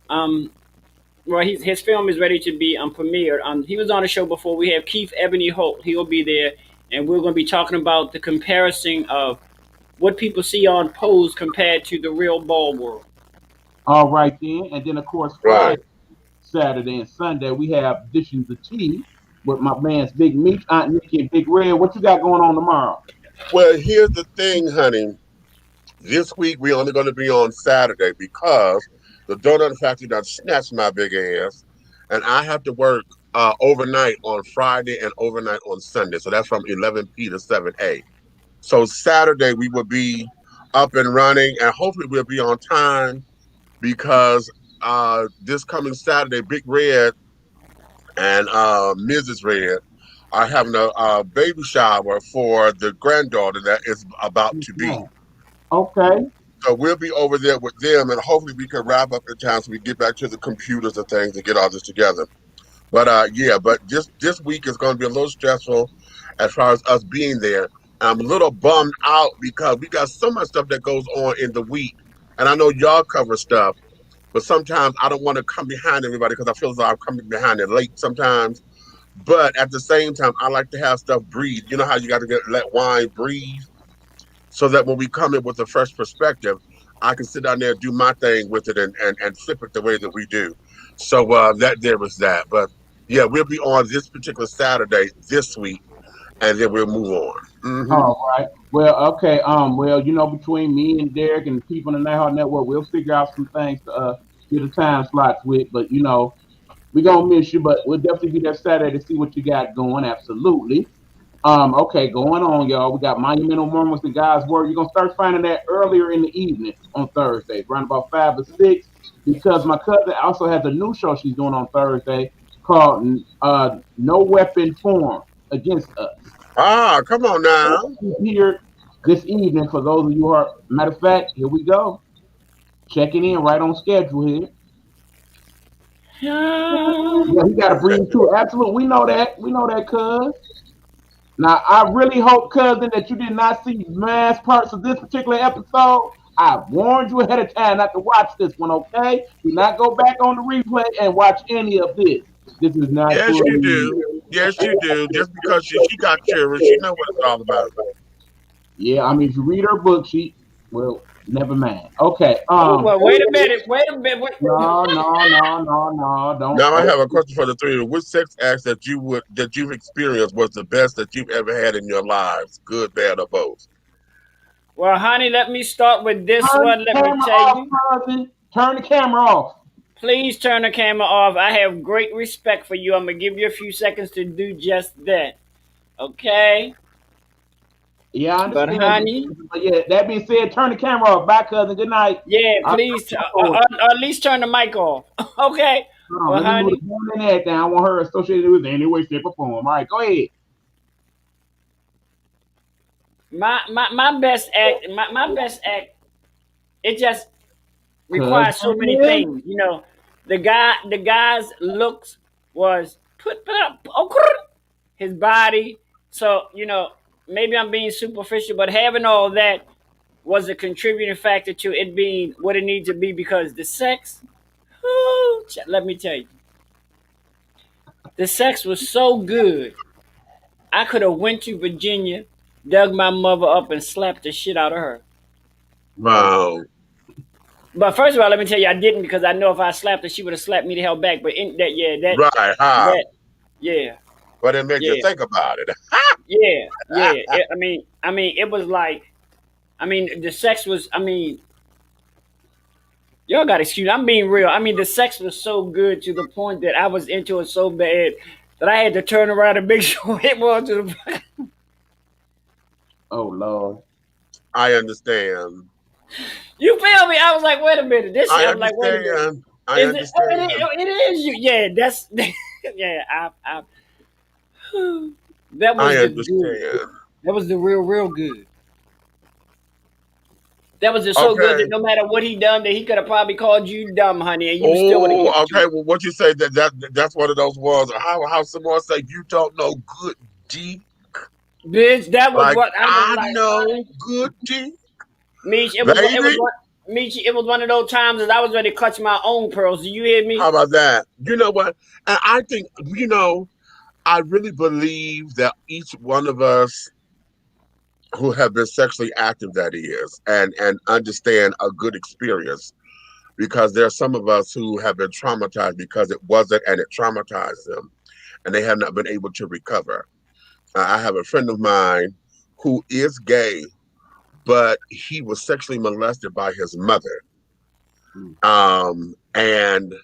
Well, his film is ready to be premiered. He was on the show before. We have Keith Ebony Holt. He will be there, and we're going to be talking about the comparison of what people see on Pose compared to the real ball world. All right, then. And then, of course, Friday, Saturday, and Sunday, we have Dishes of Tea with my man's Big Meech, Aunt Nikki, and Big Red. What you got going on tomorrow? Well, here's the thing, honey. This week, we're only going to be on Saturday because the donut factory done snatched my big ass, and I have to work overnight on Friday and overnight on Sunday. So that's from 11 p to 7 a. So Saturday we will be up and running, and hopefully we'll be on time because this coming Saturday, Big Red and Mrs. Red are having a baby shower for the granddaughter that is about to be. Okay. So we'll be over there with them, and hopefully we can wrap up in time so we get back to the computers and things and get all this together. But yeah, but this week is going to be a little stressful as far as us being there. I'm a little bummed out because we got so much stuff that goes on in the week. And I know y'all cover stuff, but sometimes I don't want to come behind everybody because I feel as though I'm coming behind it late sometimes. But at the same time, I like to have stuff breathe. You know how you got to let wine breathe? So that when we come in with a fresh perspective, I can sit down there and do my thing with it and flip it the way that we do. So that there was that. But yeah, we'll be on this particular Saturday this week, and then we'll move on. Mm-hmm. All right. Well, okay. Well, you know, between me and Derek and the people in the Nighthawk Network, we'll figure out some things to get the time slots with. But you know, we're gonna miss you, but we'll definitely be there Saturday to see what you got going. Absolutely. Okay, going on, y'all. We got Monumental Moments in God's Word. You're gonna start finding that earlier in the evening on Thursdays, around about 5 or 6, because my cousin also has a new show she's doing on Thursday called No Weapon Formed Against Us. Ah, come on now. Here this evening for those of you who are, matter of fact, here we go. Checking in right on schedule here. Yeah, he got to breathe too. Absolutely. We know that. We know that, cuz. Now, I really hope, cousin, that you did not see mass parts of this particular episode. I warned you ahead of time not to watch this one, okay? Do not go back on the replay and watch any of this. This is not. Yes, you do. Yes, you do. Just because she got curious, she know what it's all about. Yeah, I mean, if you read her book, well, never mind. Okay. Well, wait a minute. Wait. No, don't. Now I have a question for the three of you. Which sex acts that you've experienced was the best that you've ever had in your lives? Good, bad, or both? Well, honey, let me start with this one. Let me tell you. Cousin. Turn the camera off. Please turn the camera off. I have great respect for you. I'm going to give you a few seconds to do just that. Okay? Yeah, I understand. But honey, yeah, that being said, turn the camera off. Bye, cousin. Good night. Yeah, please. Or at least turn the mic off. Okay? Well, honey. I want her associated with it any way, shape, or form. All right, go ahead. My best act, my best act, it just requires so many things. You know, the guy's looks was put up his body. So, you know, maybe I'm being superficial, but having all that was a contributing factor to it being what it needs to be, because the sex, let me tell you, the sex was so good. I could have went to Virginia, dug my mother up, and slapped the shit out of her. Wow. But first of all, let me tell you, I didn't, because I know if I slapped her, she would have slapped me the hell back. But But it makes you think about it. I mean, it was like, the sex was, Y'all got excuse me. I'm being real. I mean, the sex was so good to the point that I was into it so bad that I had to turn around and make sure it was to the. Oh Lord. I understand. You feel me? I was like, wait a minute. This shit. I I'm like, wait a minute. understand. I Is it? Oh, understand. it is you. Yeah, that's. Yeah, that was I the good. understand. That was the real good. That was just so good that Okay. no matter what he done, that he could have probably called you dumb, honey, and you still would have Oh, given it to okay. him. Well, what you say that's one of those words. How someone say you don't know good D? Bitch, that was Like what I was I like. know good D, Meech, baby. Meech, it was one of those times that I was ready to clutch my own pearls. Do you hear How me? about that? You know what? And I think I really believe that each one of us who have been sexually active, that is, and understand a good experience, because there are some of us who have been traumatized because it wasn't, and it traumatized them, and they have not been able to recover. I have a friend of mine who is gay, but he was sexually molested by his mother. And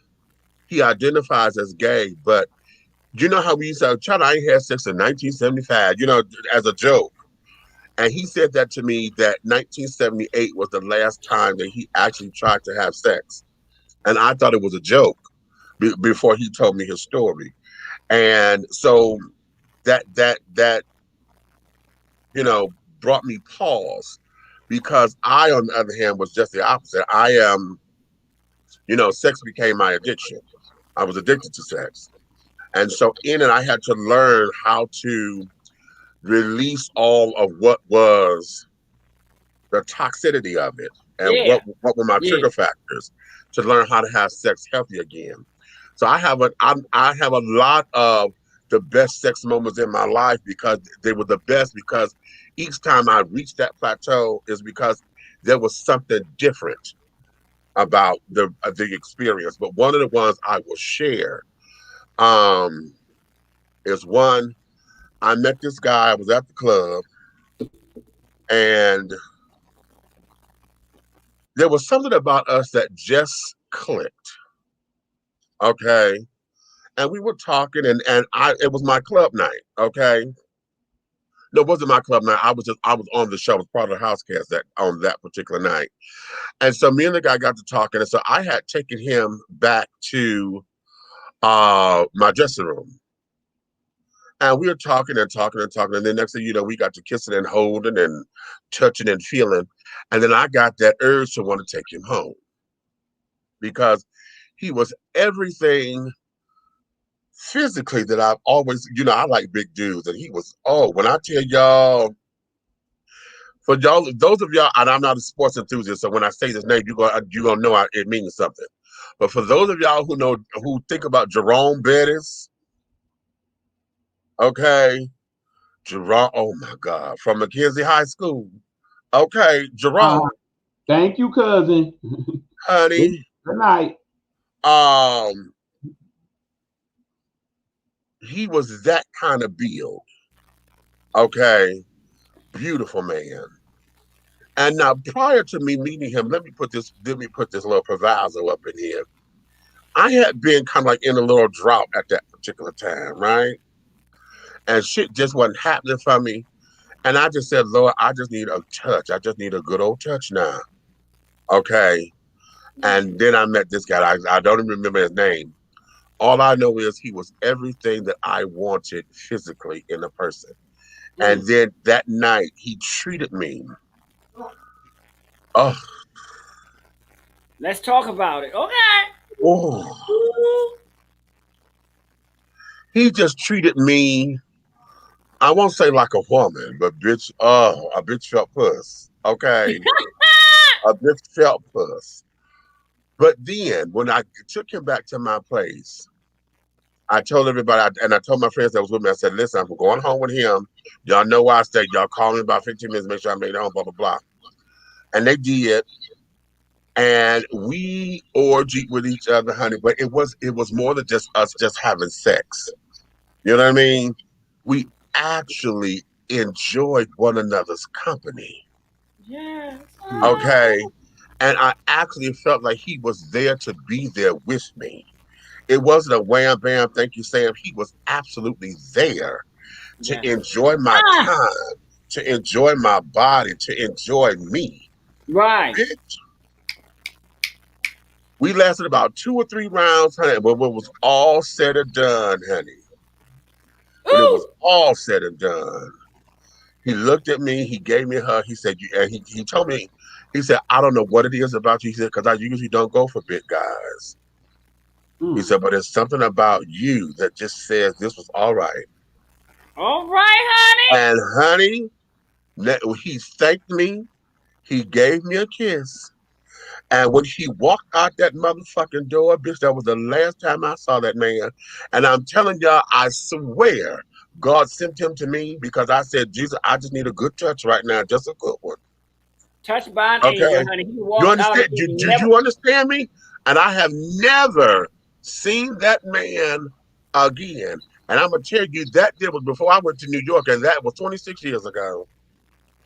he identifies as gay, but you know how we used to try to had sex in 1975, as a joke. And he said that to me that 1978 was the last time that he actually tried to have sex. And I thought it was a joke before he told me his story. And so that brought me pause, because I, on the other hand, was just the opposite. I am, sex became my addiction. I was addicted to sex. And so in it, I had to learn how to release all of what was the toxicity of it, and Yeah, what were my yeah. trigger factors to learn how to have sex healthy again. So I have a lot of the best sex moments in my life, because they were the best, because each time I reached that plateau is because there was something different about the experience. But one of the ones I will share um, is one. I met this guy. I was at the club, and there was something about us that just clicked. Okay. And we were talking, and it was my club night. Okay. No, it wasn't my club night. I was on the show. I was part of the house cast that on that particular night. And so me and the guy got to talking. And so I had taken him back to my dressing room. And we were talking and talking and talking. And then next thing you know, we got to kissing and holding and touching and feeling. And then I got that urge to want to take him home, because he was everything physically that I've always, I like big dudes. And he was, when I tell y'all, for y'all, those of y'all, and I'm not a sports enthusiast, so when I say this name, you're gonna know it means something. But for those of y'all who think about Jerome Bettis, okay, Jerome, oh my God, from McKenzie High School. Okay, Jerome, Thank you, cousin. honey. Good night. He was that kind of build. Okay, beautiful man. And now, prior to me meeting him, let me put this little proviso up in here. I had been kind of like in a little drought at that particular time, right? And shit just wasn't happening for me. And I just said, Lord, I just need a touch. I just need a good old touch now. Okay. And then I met this guy. I don't even remember his name. All I know is he was everything that I wanted physically in a person. And then that night, he treated me. Oh, Let's talk about it. Okay. oh. He just treated me, I won't say like a woman, but bitch, a bitch felt puss. Okay. A bitch felt puss. But then when I took him back to my place, I told everybody, and I told my friends that was with me, I said, listen, I'm going home with him. Y'all know where I stay. Y'all call me about 15 minutes, make sure I made it home, blah, blah, blah. And they did. And we orgied with each other, honey. But it was more than just us just having sex. You know what I mean? We actually enjoyed one another's company. Yeah. Okay. And I actually felt like he was there to be there with me. It wasn't a wham bam, thank you, Sam. He was absolutely there to Yes. enjoy my time, to enjoy my body, to enjoy me. Right. Bitch. We lasted about 2 or 3 rounds, honey, but when it was all said and done, honey, when it was Ooh. all said and done, he looked at me, he gave me a hug, he said, and he told me, he said, I don't know what it is about you. He said, because I usually don't go for big guys. He said, but there's something about you that just says this was all right. All right, honey. And honey, he thanked me. He gave me a kiss. And when he walked out that motherfucking door, bitch, that was the last time I saw that man. And I'm telling y'all, I swear, God sent him to me because I said, Jesus, I just need a good touch right now, just a good one. Touched by an Okay. angel, honey. He You walked out. understand? Do you understand me? And I have never seen that man again. And I'm gonna tell you that deal was before I went to New York, and that was 26 years ago.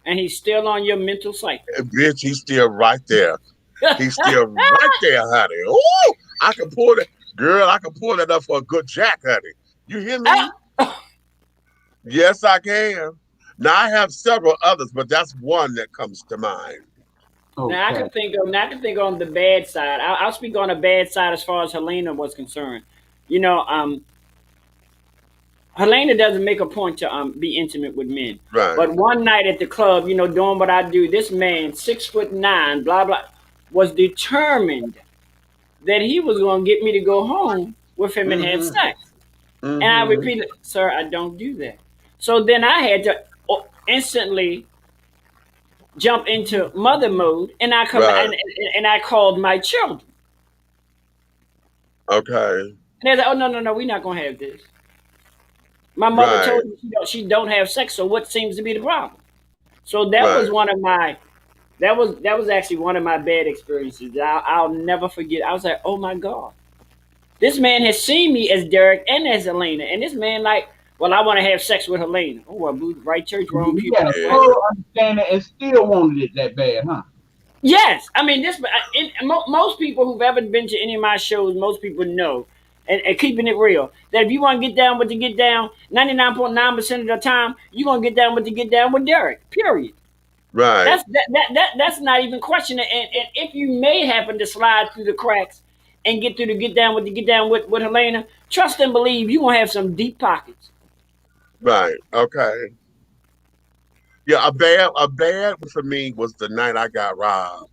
And he's still on your mental cycle. Bitch, he's still right there. He's still right there, honey. Ooh, I can pull that, girl. I can pull that up for a good jack, honey. You hear me? Yes, I can. Now I have several others, but that's one that comes to mind. Okay. Now I can think on the bad side. I'll speak on the bad side as far as Helena was concerned. You know, Helena doesn't make a point to be intimate with men. Right. But one night at the club, you know, doing what I do, this man, 6'9", blah blah, was determined that he was going to get me to go home with him and have sex. And I repeated, sir, I don't do that. So then I had to instantly jump into mother mode, and I come and I called my children. Okay. And they're like, oh no, we're not gonna have this. My mother told me she don't have sex, so what seems to be the problem? So that was one of my that was actually one of my bad experiences. I'll never forget. I was like, oh my God. This man has seen me as Derek and as Helena, and this man like, well, I want to have sex with Helena. Oh, well, right church, wrong people. You got a full understanding and still wanted it that bad, huh? Yes, I mean most people who've ever been to any of my shows, most people know, and keeping it real, that if you want to get down with the get down, 99.9% of the time, you're gonna get down with the get down with Derek. Period. Right. That's not even questioning. And if you may happen to slide through the cracks and get through the get down with Helena, trust and believe you're gonna have some deep pockets. Right. Okay. Yeah, a bad for me was the night I got robbed.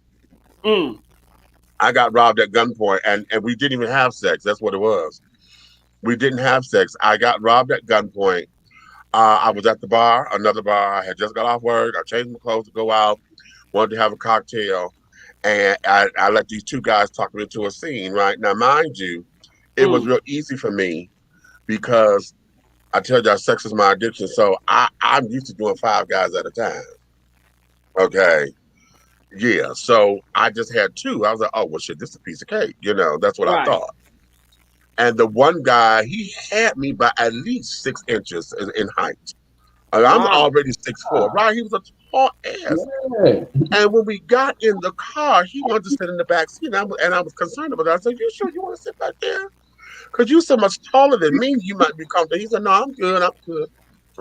I got robbed at gunpoint, and we didn't even have sex. That's what it was. We didn't have sex. I got robbed at gunpoint. I was at the bar, another bar. I had just got off work. I changed my clothes to go out, wanted to have a cocktail, and I let these two guys talk me into a scene, right? Now, mind you, it was real easy for me because I tell you, sex is my addiction. So I'm used to doing 5 guys at a time. Okay. Yeah. So I just had 2. I was like, oh, well, shit, this is a piece of cake. You know, that's what I thought. And the one guy, he had me by at least 6 inches in height. I'm already 6'4", right? He was a tall ass. Yeah. And when we got in the car, he wanted to sit in the back seat. And I was concerned about that. I said, you sure you want to sit back there? Because you're so much taller than me, you might be comfortable. He said, no, I'm good. I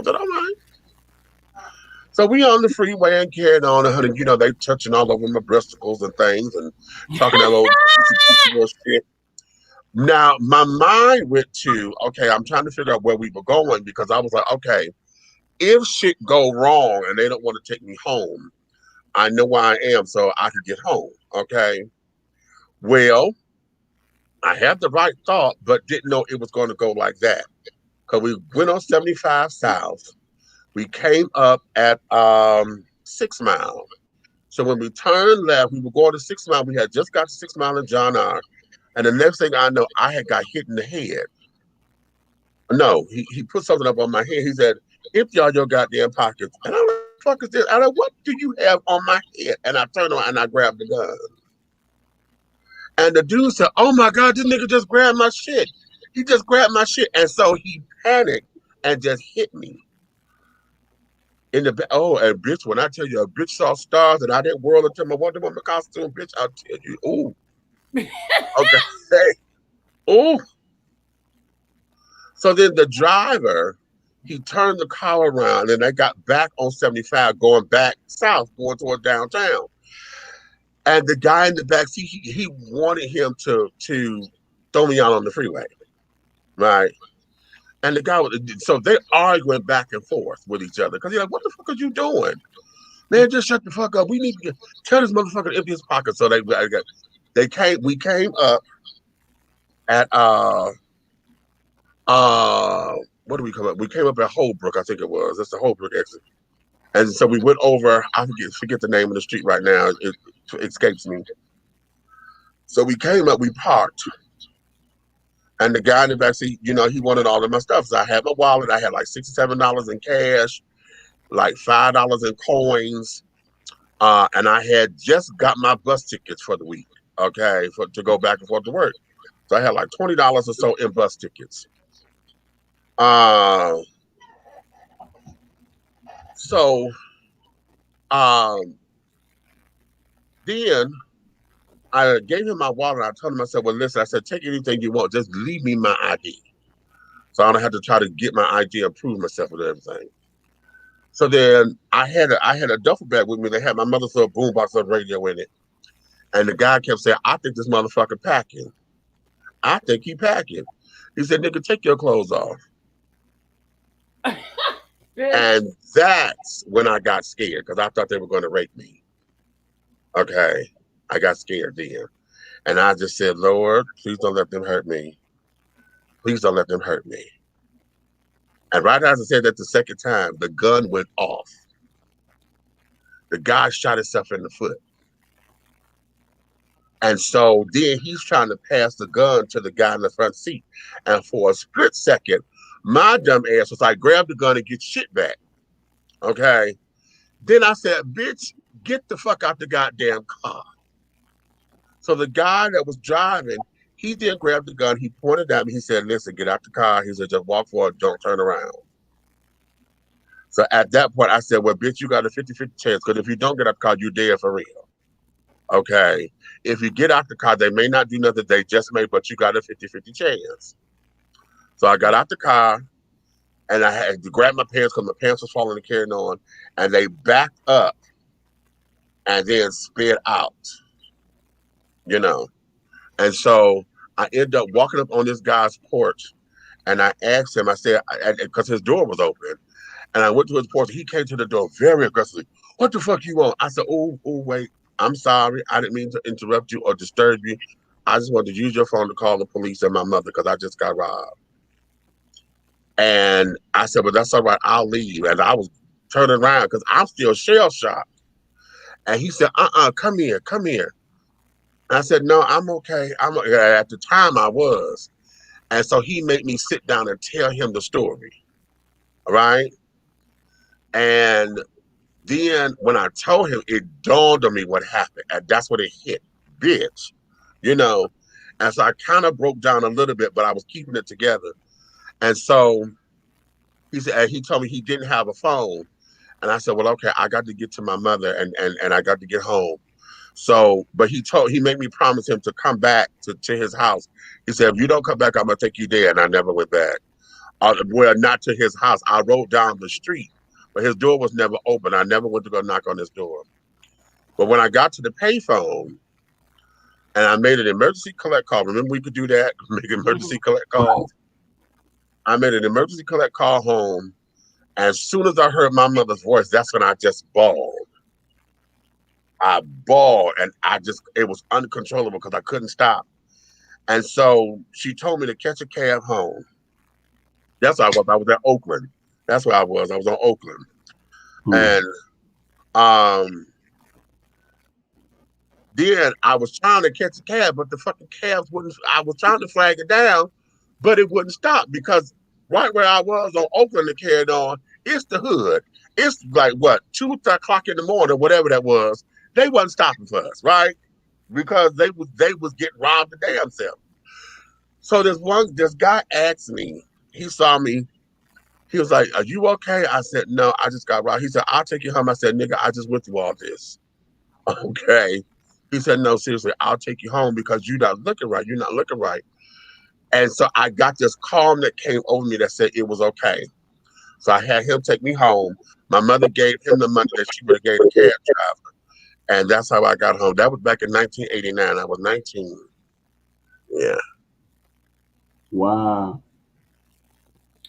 said, all right. So we on the freeway and carried on. And, you know, they touching all over my breasticles and things and talking that little shit. Now, my mind went to, okay, I'm trying to figure out where we were going because I was like, okay, if shit go wrong and they don't want to take me home, I know where I am so I can get home, okay? Well, I had the right thought, but didn't know it was going to go like that. Because we went on 75 South. We came up at 6 Mile. So when we turned left, we were going to 6 Mile. We had just got to 6 Mile in John R. And the next thing I know, I had got hit in the head. No, he put something up on my head. He said, empty all your goddamn pockets. And I'm like, fuck is this? I'm like, what do you have on my head? And I turned around and I grabbed the gun. And the dude said, oh my God, this nigga just grabbed my shit. He just grabbed my shit. And so he panicked and just hit me. in the back. Oh, and bitch, when I tell you a bitch saw stars and I didn't whirl into my Wonder Woman costume, bitch, I'll tell you. Ooh. Okay. Ooh. So then the driver, he turned the car around and they got back on 75 going back south, going toward downtown. And the guy in the back seat, he wanted him to throw me out on the freeway, right? And the guy was, so they arguing back and forth with each other because he's like, "What the fuck are you doing, man? Just shut the fuck up. We need to tell this motherfucker to empty his pocket." So we came up at what do we come up? We came up at Holbrook, I think it was. That's the Holbrook exit. And so we went over, I forget the name of the street right now. It escapes me. So we came up, we parked. And the guy in the backseat, you know, he wanted all of my stuff. So I had my wallet. I had like $67 in cash, like $5 in coins. And I had just got my bus tickets for the week, okay, to go back and forth to work. So I had like $20 or so in bus tickets. Then I gave him my wallet. I told him, I said, well, listen, I said, take anything you want. Just leave me my ID. So I don't have to try to get my ID and prove myself with everything. So then I had a duffel bag with me. They had my mother's little boombox of radio in it. And the guy kept saying, I think this motherfucker packing. I think he packing. He said, nigga, take your clothes off. And that's when I got scared because I thought they were going to rape me. Okay. I got scared then. And I just said, Lord, please don't let them hurt me. Please don't let them hurt me. And right as I said that the second time, the gun went off. The guy shot himself in the foot. And so then he's trying to pass the gun to the guy in the front seat. And for a split second, my dumb ass was like, grab the gun and get shit back. Okay. Then I said, bitch, get the fuck out the goddamn car. So the guy that was driving, he then grabbed the gun. He pointed at me. He said, listen, get out the car. He said, just walk forward. Don't turn around. So at that point, I said, well, bitch, you got a 50-50 chance. Because if you don't get out the car, you're dead for real. Okay. If you get out the car, they may not do nothing they just made, but you got a 50-50 chance. So I got out the car and I had to grab my pants because my pants was falling and carrying on. And they backed up and then sped out, you know. And so I ended up walking up on this guy's porch and I asked him, I said, because his door was open. And I went to his porch. He came to the door very aggressively. What the fuck you want? I said, oh, wait. I'm sorry. I didn't mean to interrupt you or disturb you. I just wanted to use your phone to call the police and my mother because I just got robbed. And I said, well, that's all right. I'll leave. And I was turning around because I'm still shell-shocked. And he said, come here. And I said, no, I'm okay. At the time I was. And so he made me sit down and tell him the story. All right? And then when I told him, it dawned on me what happened. And that's what it hit. Bitch. You know? And so I kind of broke down a little bit, but I was keeping it together. And so he said, he told me he didn't have a phone. And I said, well, okay, I got to get to my mother and I got to get home. So, but he made me promise him to come back to his house. He said, if you don't come back, I'm going to take you there. And I never went back. Well, not to his house. I rode down the street. But his door was never open. I never went to go knock on his door. But when I got to the payphone and I made an emergency collect call, remember we could do that? Make emergency collect calls. I made an emergency collect call home. As soon as I heard my mother's voice, that's when I just bawled. I bawled and it was uncontrollable because I couldn't stop. And so she told me to catch a cab home. That's where I was. I was at Oakland. That's where I was. I was on Oakland. And then I was trying to catch a cab, but the fucking cabs wouldn't. I was trying to flag it down, but it wouldn't stop because right where I was on Oakland and carried on, it's the hood. It's like, 2 o'clock in the morning, whatever that was. They wasn't stopping for us, right? Because they was getting robbed the damn self. So this guy asked me, he saw me, He was like, "Are you okay?" I said, "No, I just got robbed." He said, "I'll take you home." I said, "Nigga, I just went through all this." Okay. He said, "No, seriously, I'll take you home because you're not looking right. You're not looking right." And so I got this calm that came over me that said it was okay. So I had him take me home. My mother gave him the money that she would have gave the cab driver. And that's how I got home. That was back in 1989. I was 19. Yeah. Wow.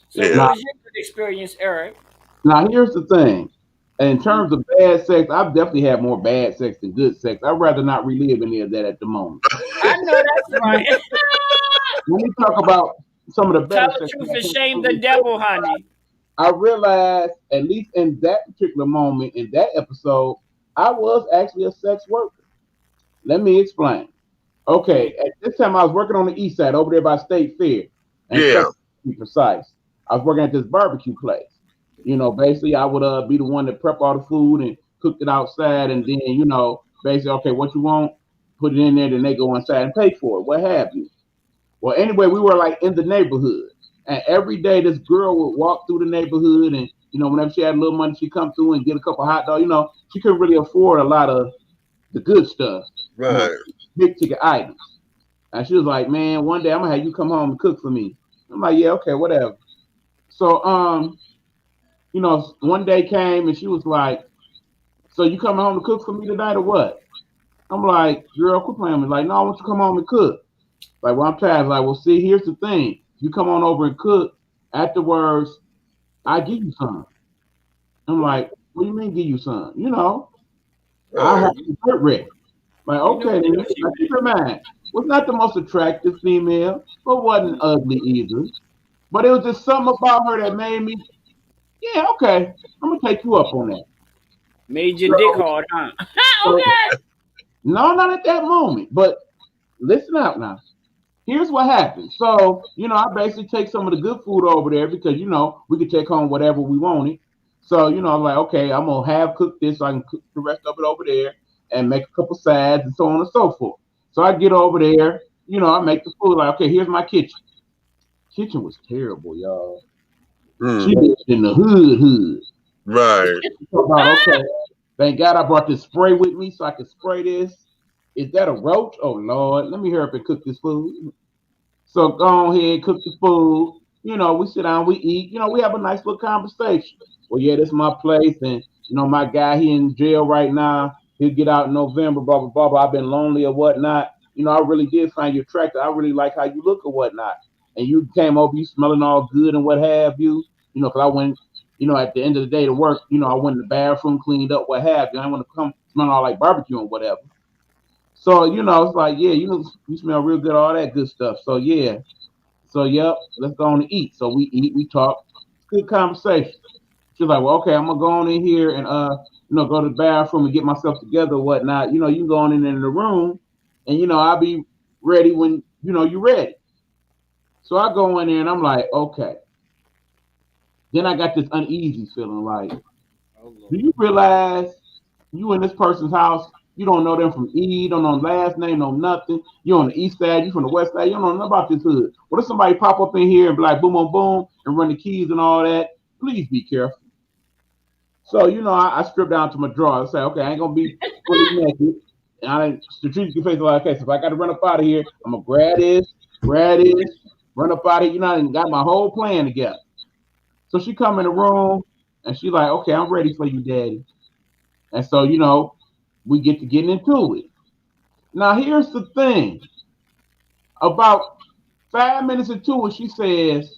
So Yeah. what was your good experience, Eric? Now here's the thing. In terms of bad sex, I've definitely had more bad sex than good sex. I'd rather not relive any of that at the moment. I know that's right. Let me talk about some of the better Tell the sex. truth and shame the devil, honey. I realized, at least in that particular moment, in that episode, I was actually a sex worker. Let me explain. Okay, at this time I was working on the east side over there by State Fair. And Yeah. to be precise, I was working at this barbecue place. You know, basically I would be the one that prep all the food and cooked it outside, and then, you know, basically, okay, what you want, put it in there, then they go inside and pay for it, what have you. Well, anyway, we were like in the neighborhood, and every day this girl would walk through the neighborhood, and, you know, whenever she had a little money, she'd come through and get a couple hot dogs. You know, she couldn't really afford a lot of the good stuff, you know, Right. big ticket items. And she was like, "Man, one day I'm gonna have you come home and cook for me." I'm like, "Yeah, okay, whatever." So, you know, one day came and she was like, "So you coming home to cook for me tonight or what?" I'm like, "Girl, quit playing with me." Like, "No, I want you to come home and cook." Like, "Well, I'm tired." Like, "Well, see, here's the thing. You come on over and cook. Afterwards, I give you some." I'm like, "What do you mean give you some?" You know, I have the dirt ready. Like, okay, then. Like, keep in mind, was not the most attractive female, but wasn't ugly either. But it was just something about her that made me, yeah, okay, I'm gonna take you up on that. Made your dick hard, huh? So, Okay. no, not at that moment. But listen out now. Here's what happened. So, you know, I basically take some of the good food over there because, you know, we could take home whatever we wanted. So, you know, I'm like, okay, I'm gonna have cooked this so I can cook the rest of it over there and make a couple sides and so on and so forth. So I get over there, you know, I make the food. Like, okay, here's my kitchen. Kitchen was terrible, y'all. Mm. She lived in the hood. Right. So I thought, okay, thank God I brought this spray with me so I could spray this. Is that a roach? Oh Lord, let me hurry up and cook this food. So go ahead, cook the food. You know, we sit down, we eat. You know, we have a nice little conversation. Well, yeah, this is my place, and you know, my guy, he in jail right now. He'll get out in November. Blah blah blah. Blah. I've been lonely or whatnot. You know, I really did find you attractive. I really like how you look or whatnot. And you came over, you smelling all good and what have you. You know, because I went, you know, at the end of the day to work. You know, I went in the bathroom, cleaned up, what have you. I want to come smelling all like barbecue and whatever. So, you know, it's like, yeah, you know, you smell real good, all that good stuff. So, yeah. So, yep, let's go on and eat. So we eat, we talk. Good conversation. She's like, well, okay, I'm going to go on in here and, you know, go to the bathroom and get myself together or whatnot. You know, you go on in the room and, you know, I'll be ready when, you know, you're ready. So I go in there and I'm like, okay. Then I got this uneasy feeling like, do you realize you in this person's house? You don't know them from E, don't know last name, know nothing. You on the east side, you from the west side, you don't know nothing about this hood. What if somebody pop up in here and be like boom, boom, boom, and run the keys and all that? Please be careful. So, you know, I strip down to my drawers. I say, okay, I ain't gonna be fully naked. And I strategically face like, okay, so if I gotta run up out of here, I'm gonna grab this, run up out of here. You know, I got my whole plan together. So she come in the room and she like, okay, I'm ready for you, daddy. And so, you know, we get to getting into it. Now, here's the thing. About 5 minutes into it, she says,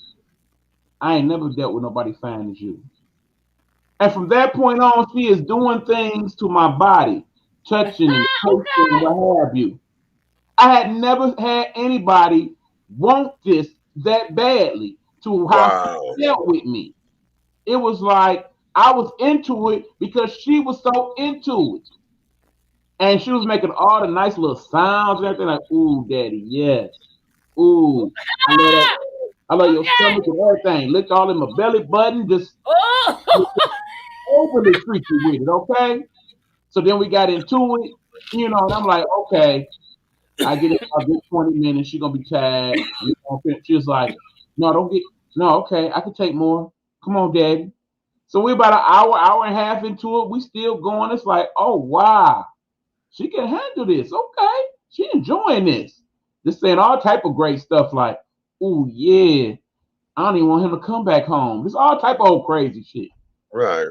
I ain't never dealt with nobody fine as you. And from that point on, she is doing things to my body, touching and touching and what have you. I had never had anybody want this that badly to how she dealt with me. It was like I was into it because she was so into it. And she was making all the nice little sounds and everything, like, ooh, daddy, yes. Ooh, I love that. I love your stomach and everything. Licked all in my belly button, just overly freaky with it, okay? So then we got into it, you know, and I'm like, okay, I get it, I'll get 20 minutes, she's gonna be tired. She was like, no, don't get, no, okay, I can take more. Come on, Daddy. So we're about an hour and a half into it. We still going. It's like, oh wow, she can handle this. Okay, she enjoying this. Just saying all type of great stuff like, oh yeah, I don't even want him to come back home. It's all type of old crazy shit. Right.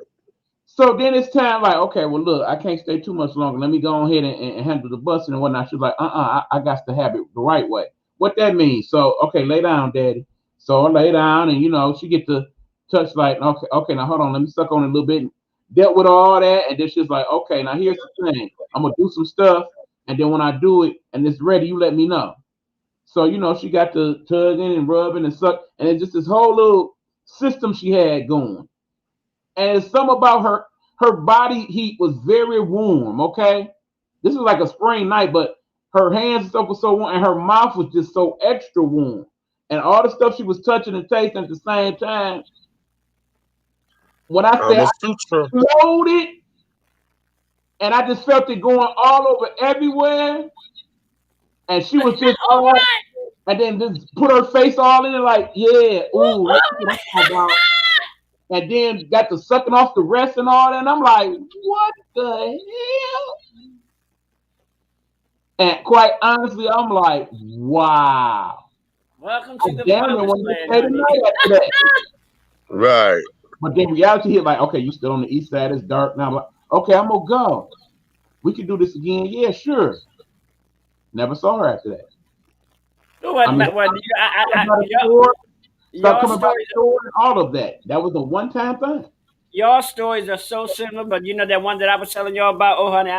So then it's time like, okay, well look, I can't stay too much longer. Let me go ahead and handle the busing and whatnot. She's like, I got to have it the right way. What that means? So okay, lay down, Daddy. So I lay down, and she get to touch like, okay, now hold on, let me suck on it a little bit. Dealt with all that, and then she's like, okay, now here's the thing. I'm gonna do some stuff, and then when I do it and it's ready, you let me know. So she got to tugging and rubbing and suck, and it's just this whole little system she had going. And it's something about her body heat was very warm. Okay, this was like a spring night, but her hands and stuff was so warm, and her mouth was just so extra warm, and all the stuff she was touching and tasting at the same time. When I said I exploded, and I just felt it going all over everywhere, and she was just all, and then just put her face all in it, like, yeah, ooh, that's what I'm talking about. And then got to sucking off the rest and all that, and I'm like, what the hell? And quite honestly, I'm like, wow. Welcome to the promised land. Right. But then reality hit like, okay, you still on the east side, it's dark now. I'm like, okay, I'm gonna go. We can do this again. Yeah, sure. Never saw her after that. Start coming back to all of that. That was a one-time thing. Your stories are so similar, but that one that I was telling y'all about, oh honey,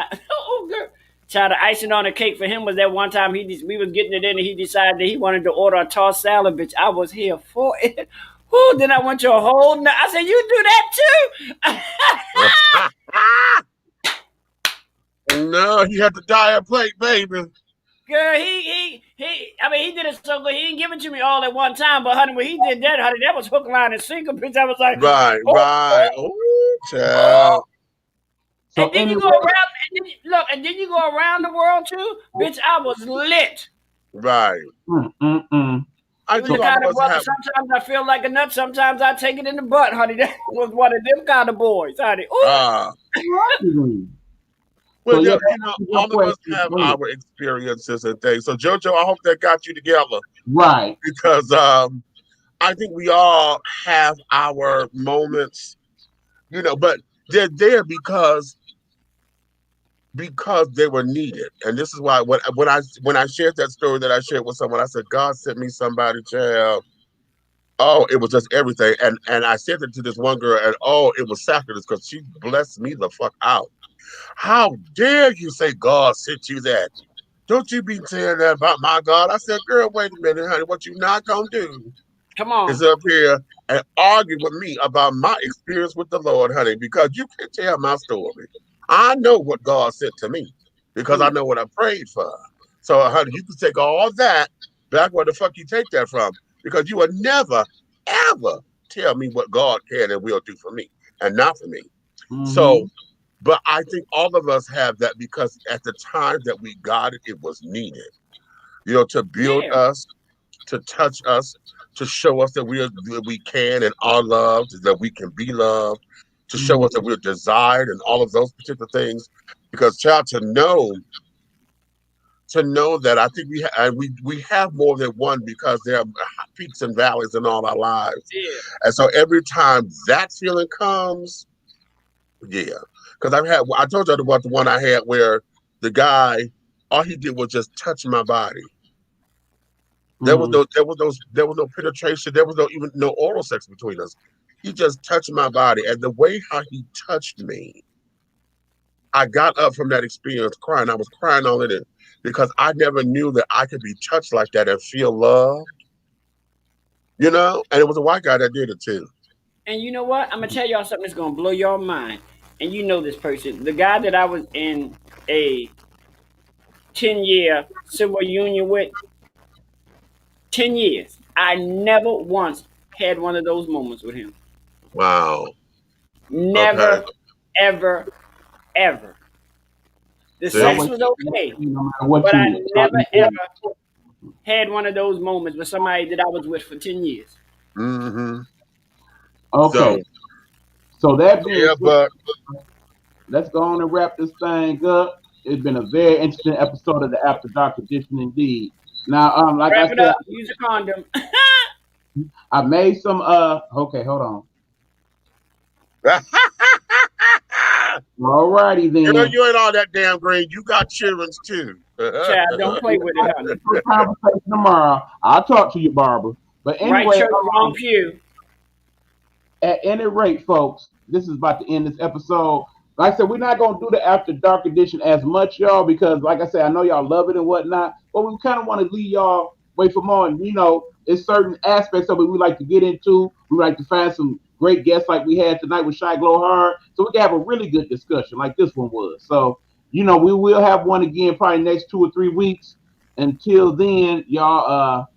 girl. Child, the icing on the cake for him was that one time we was getting it in and he decided that he wanted to order a tossed salad, bitch. I was here for it. Whoo, then I went to a whole I said, you do that too? No, he had to die a plate, baby. Girl, he did it so good. He didn't give it to me all at one time, but honey, when he did that, honey, that was hook, line, and sinker, bitch. I was like, right. Oh, child. And then you go around, and then you go around the world too, bitch. I was lit. Right. I was the kind of brother, sometimes I feel like a nut, sometimes I take it in the butt, honey. That was one of them kind of boys, honey. Well, so, all of us have our experiences and things. So, JoJo, I hope that got you together. Right. Because I think we all have our moments, but they're there because they were needed. And this is why when I shared that story that I shared with someone, I said, God sent me somebody, child. Oh, it was just everything. And I said it to this one girl, and it was sacrilege because she blessed me the fuck out. How dare you say God sent you that? Don't you be saying that about my God. I said, girl, wait a minute, honey. What you not gonna do is up here and argue with me about my experience with the Lord, honey, because you can tell my story. I know what God said to me because I know what I prayed for. So, honey, you can take all that back where the fuck you take that from, because you would never, ever tell me what God can and will do for me and not for me. So, but I think all of us have that because at the time that we got it, it was needed, to build us, to touch us, to show us that we can and are loved, that we can be loved, to show us that we're desired and all of those particular things. Because, child, to know that I think we have more than one, because there are peaks and valleys in all our lives. Yeah. And so every time that feeling comes, because I told you about the one I had where the guy, all he did was just touch my body. There was no penetration. There was no oral sex between us. He just touched my body, and the way how he touched me, I got up from that experience crying. I was crying all in it because I never knew that I could be touched like that and feel love. And it was a white guy that did it too. And you know what? I'm gonna tell y'all something that's gonna blow your mind. And you know this person, the guy that I was in a 10-year civil union with, 10 years. I never once had one of those moments with him. Wow. Never, ever, ever. The sex was okay, but I never, ever had one of those moments with somebody that I was with for 10 years. Okay. So that being Yeah, said, but let's go on and wrap this thing up. It's been a very interesting episode of the After Dark edition indeed. Now, like I Wrap it said, up. Use a condom. I made some okay, hold on. All righty then. you ain't all that damn green. You got children too. Child, don't play with it, honey. Conversation tomorrow. I'll talk to you, Barbara. But Right anyway, church, wrong pew. at any rate, folks, this is about to end this episode. Like I said, we're not gonna do the After Dark edition as much, y'all, because like I said, I know y'all love it and whatnot, but we kind of want to leave y'all wait for more. And it's certain aspects of it we like to get into. We like to find some great guests like we had tonight with Shy Glow Hard, so we can have a really good discussion like this one was. So, we will have one again probably next 2 or 3 weeks. Until then, y'all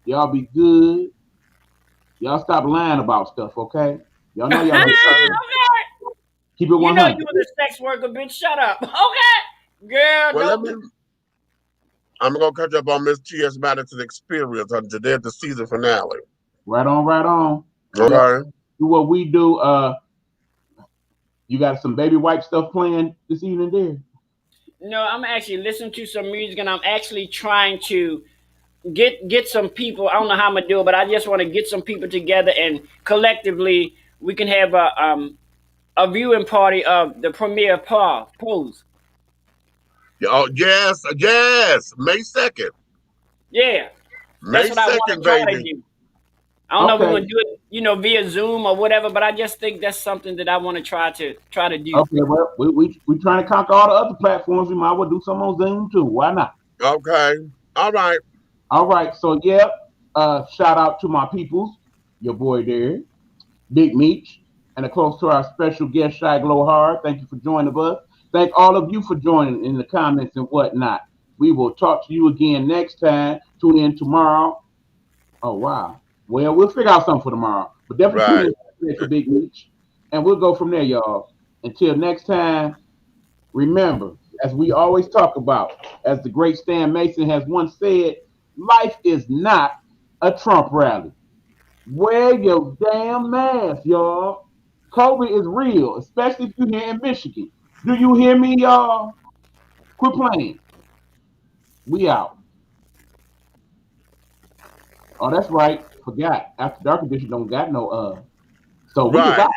be good. Y'all stop lying about stuff, okay? Y'all know y'all keep it 100. You know you was a sex worker, bitch. Shut up. Okay? Girl, Well, don't. I'm gonna catch up on Miss T.S. Madison experience on today the season finale. Right on. Okay. Do what we do. You got some baby wipe stuff playing this evening there? No, I'm actually listening to some music, and I'm actually trying to get some people. I don't know how I'm gonna do it, but I just want to get some people together, and collectively we can have a viewing party of the premiere Pose. Oh yes. May 2nd. Yeah, May that's what I want to 2nd, try to baby. do. I don't know if we're Okay. gonna do it, via Zoom or whatever, but I just think that's something that I want to try to do. Okay, well, we trying to conquer all the other platforms. We might well do some on Zoom too. Why not? Okay. All right. All right. So yeah, shout out to my peoples, your boy there, Big Meech, and of course to our special guest Shy Glow Hard. Thank you for joining us. Thank all of you for joining in the comments and whatnot. We will talk to you again next time. Tune in tomorrow. Oh wow. Well, we'll figure out something for tomorrow. But definitely tune in for Big Meech. And we'll go from there, y'all. Until next time, remember, as we always talk about, as the great Stan Mason has once said, life is not a Trump rally. Wear your damn mask, y'all. COVID is real, especially if you're here in Michigan. Do you hear me, y'all? Quit playing. We out. Oh, that's right. Forgot. After Dark Edition don't got no so we just out.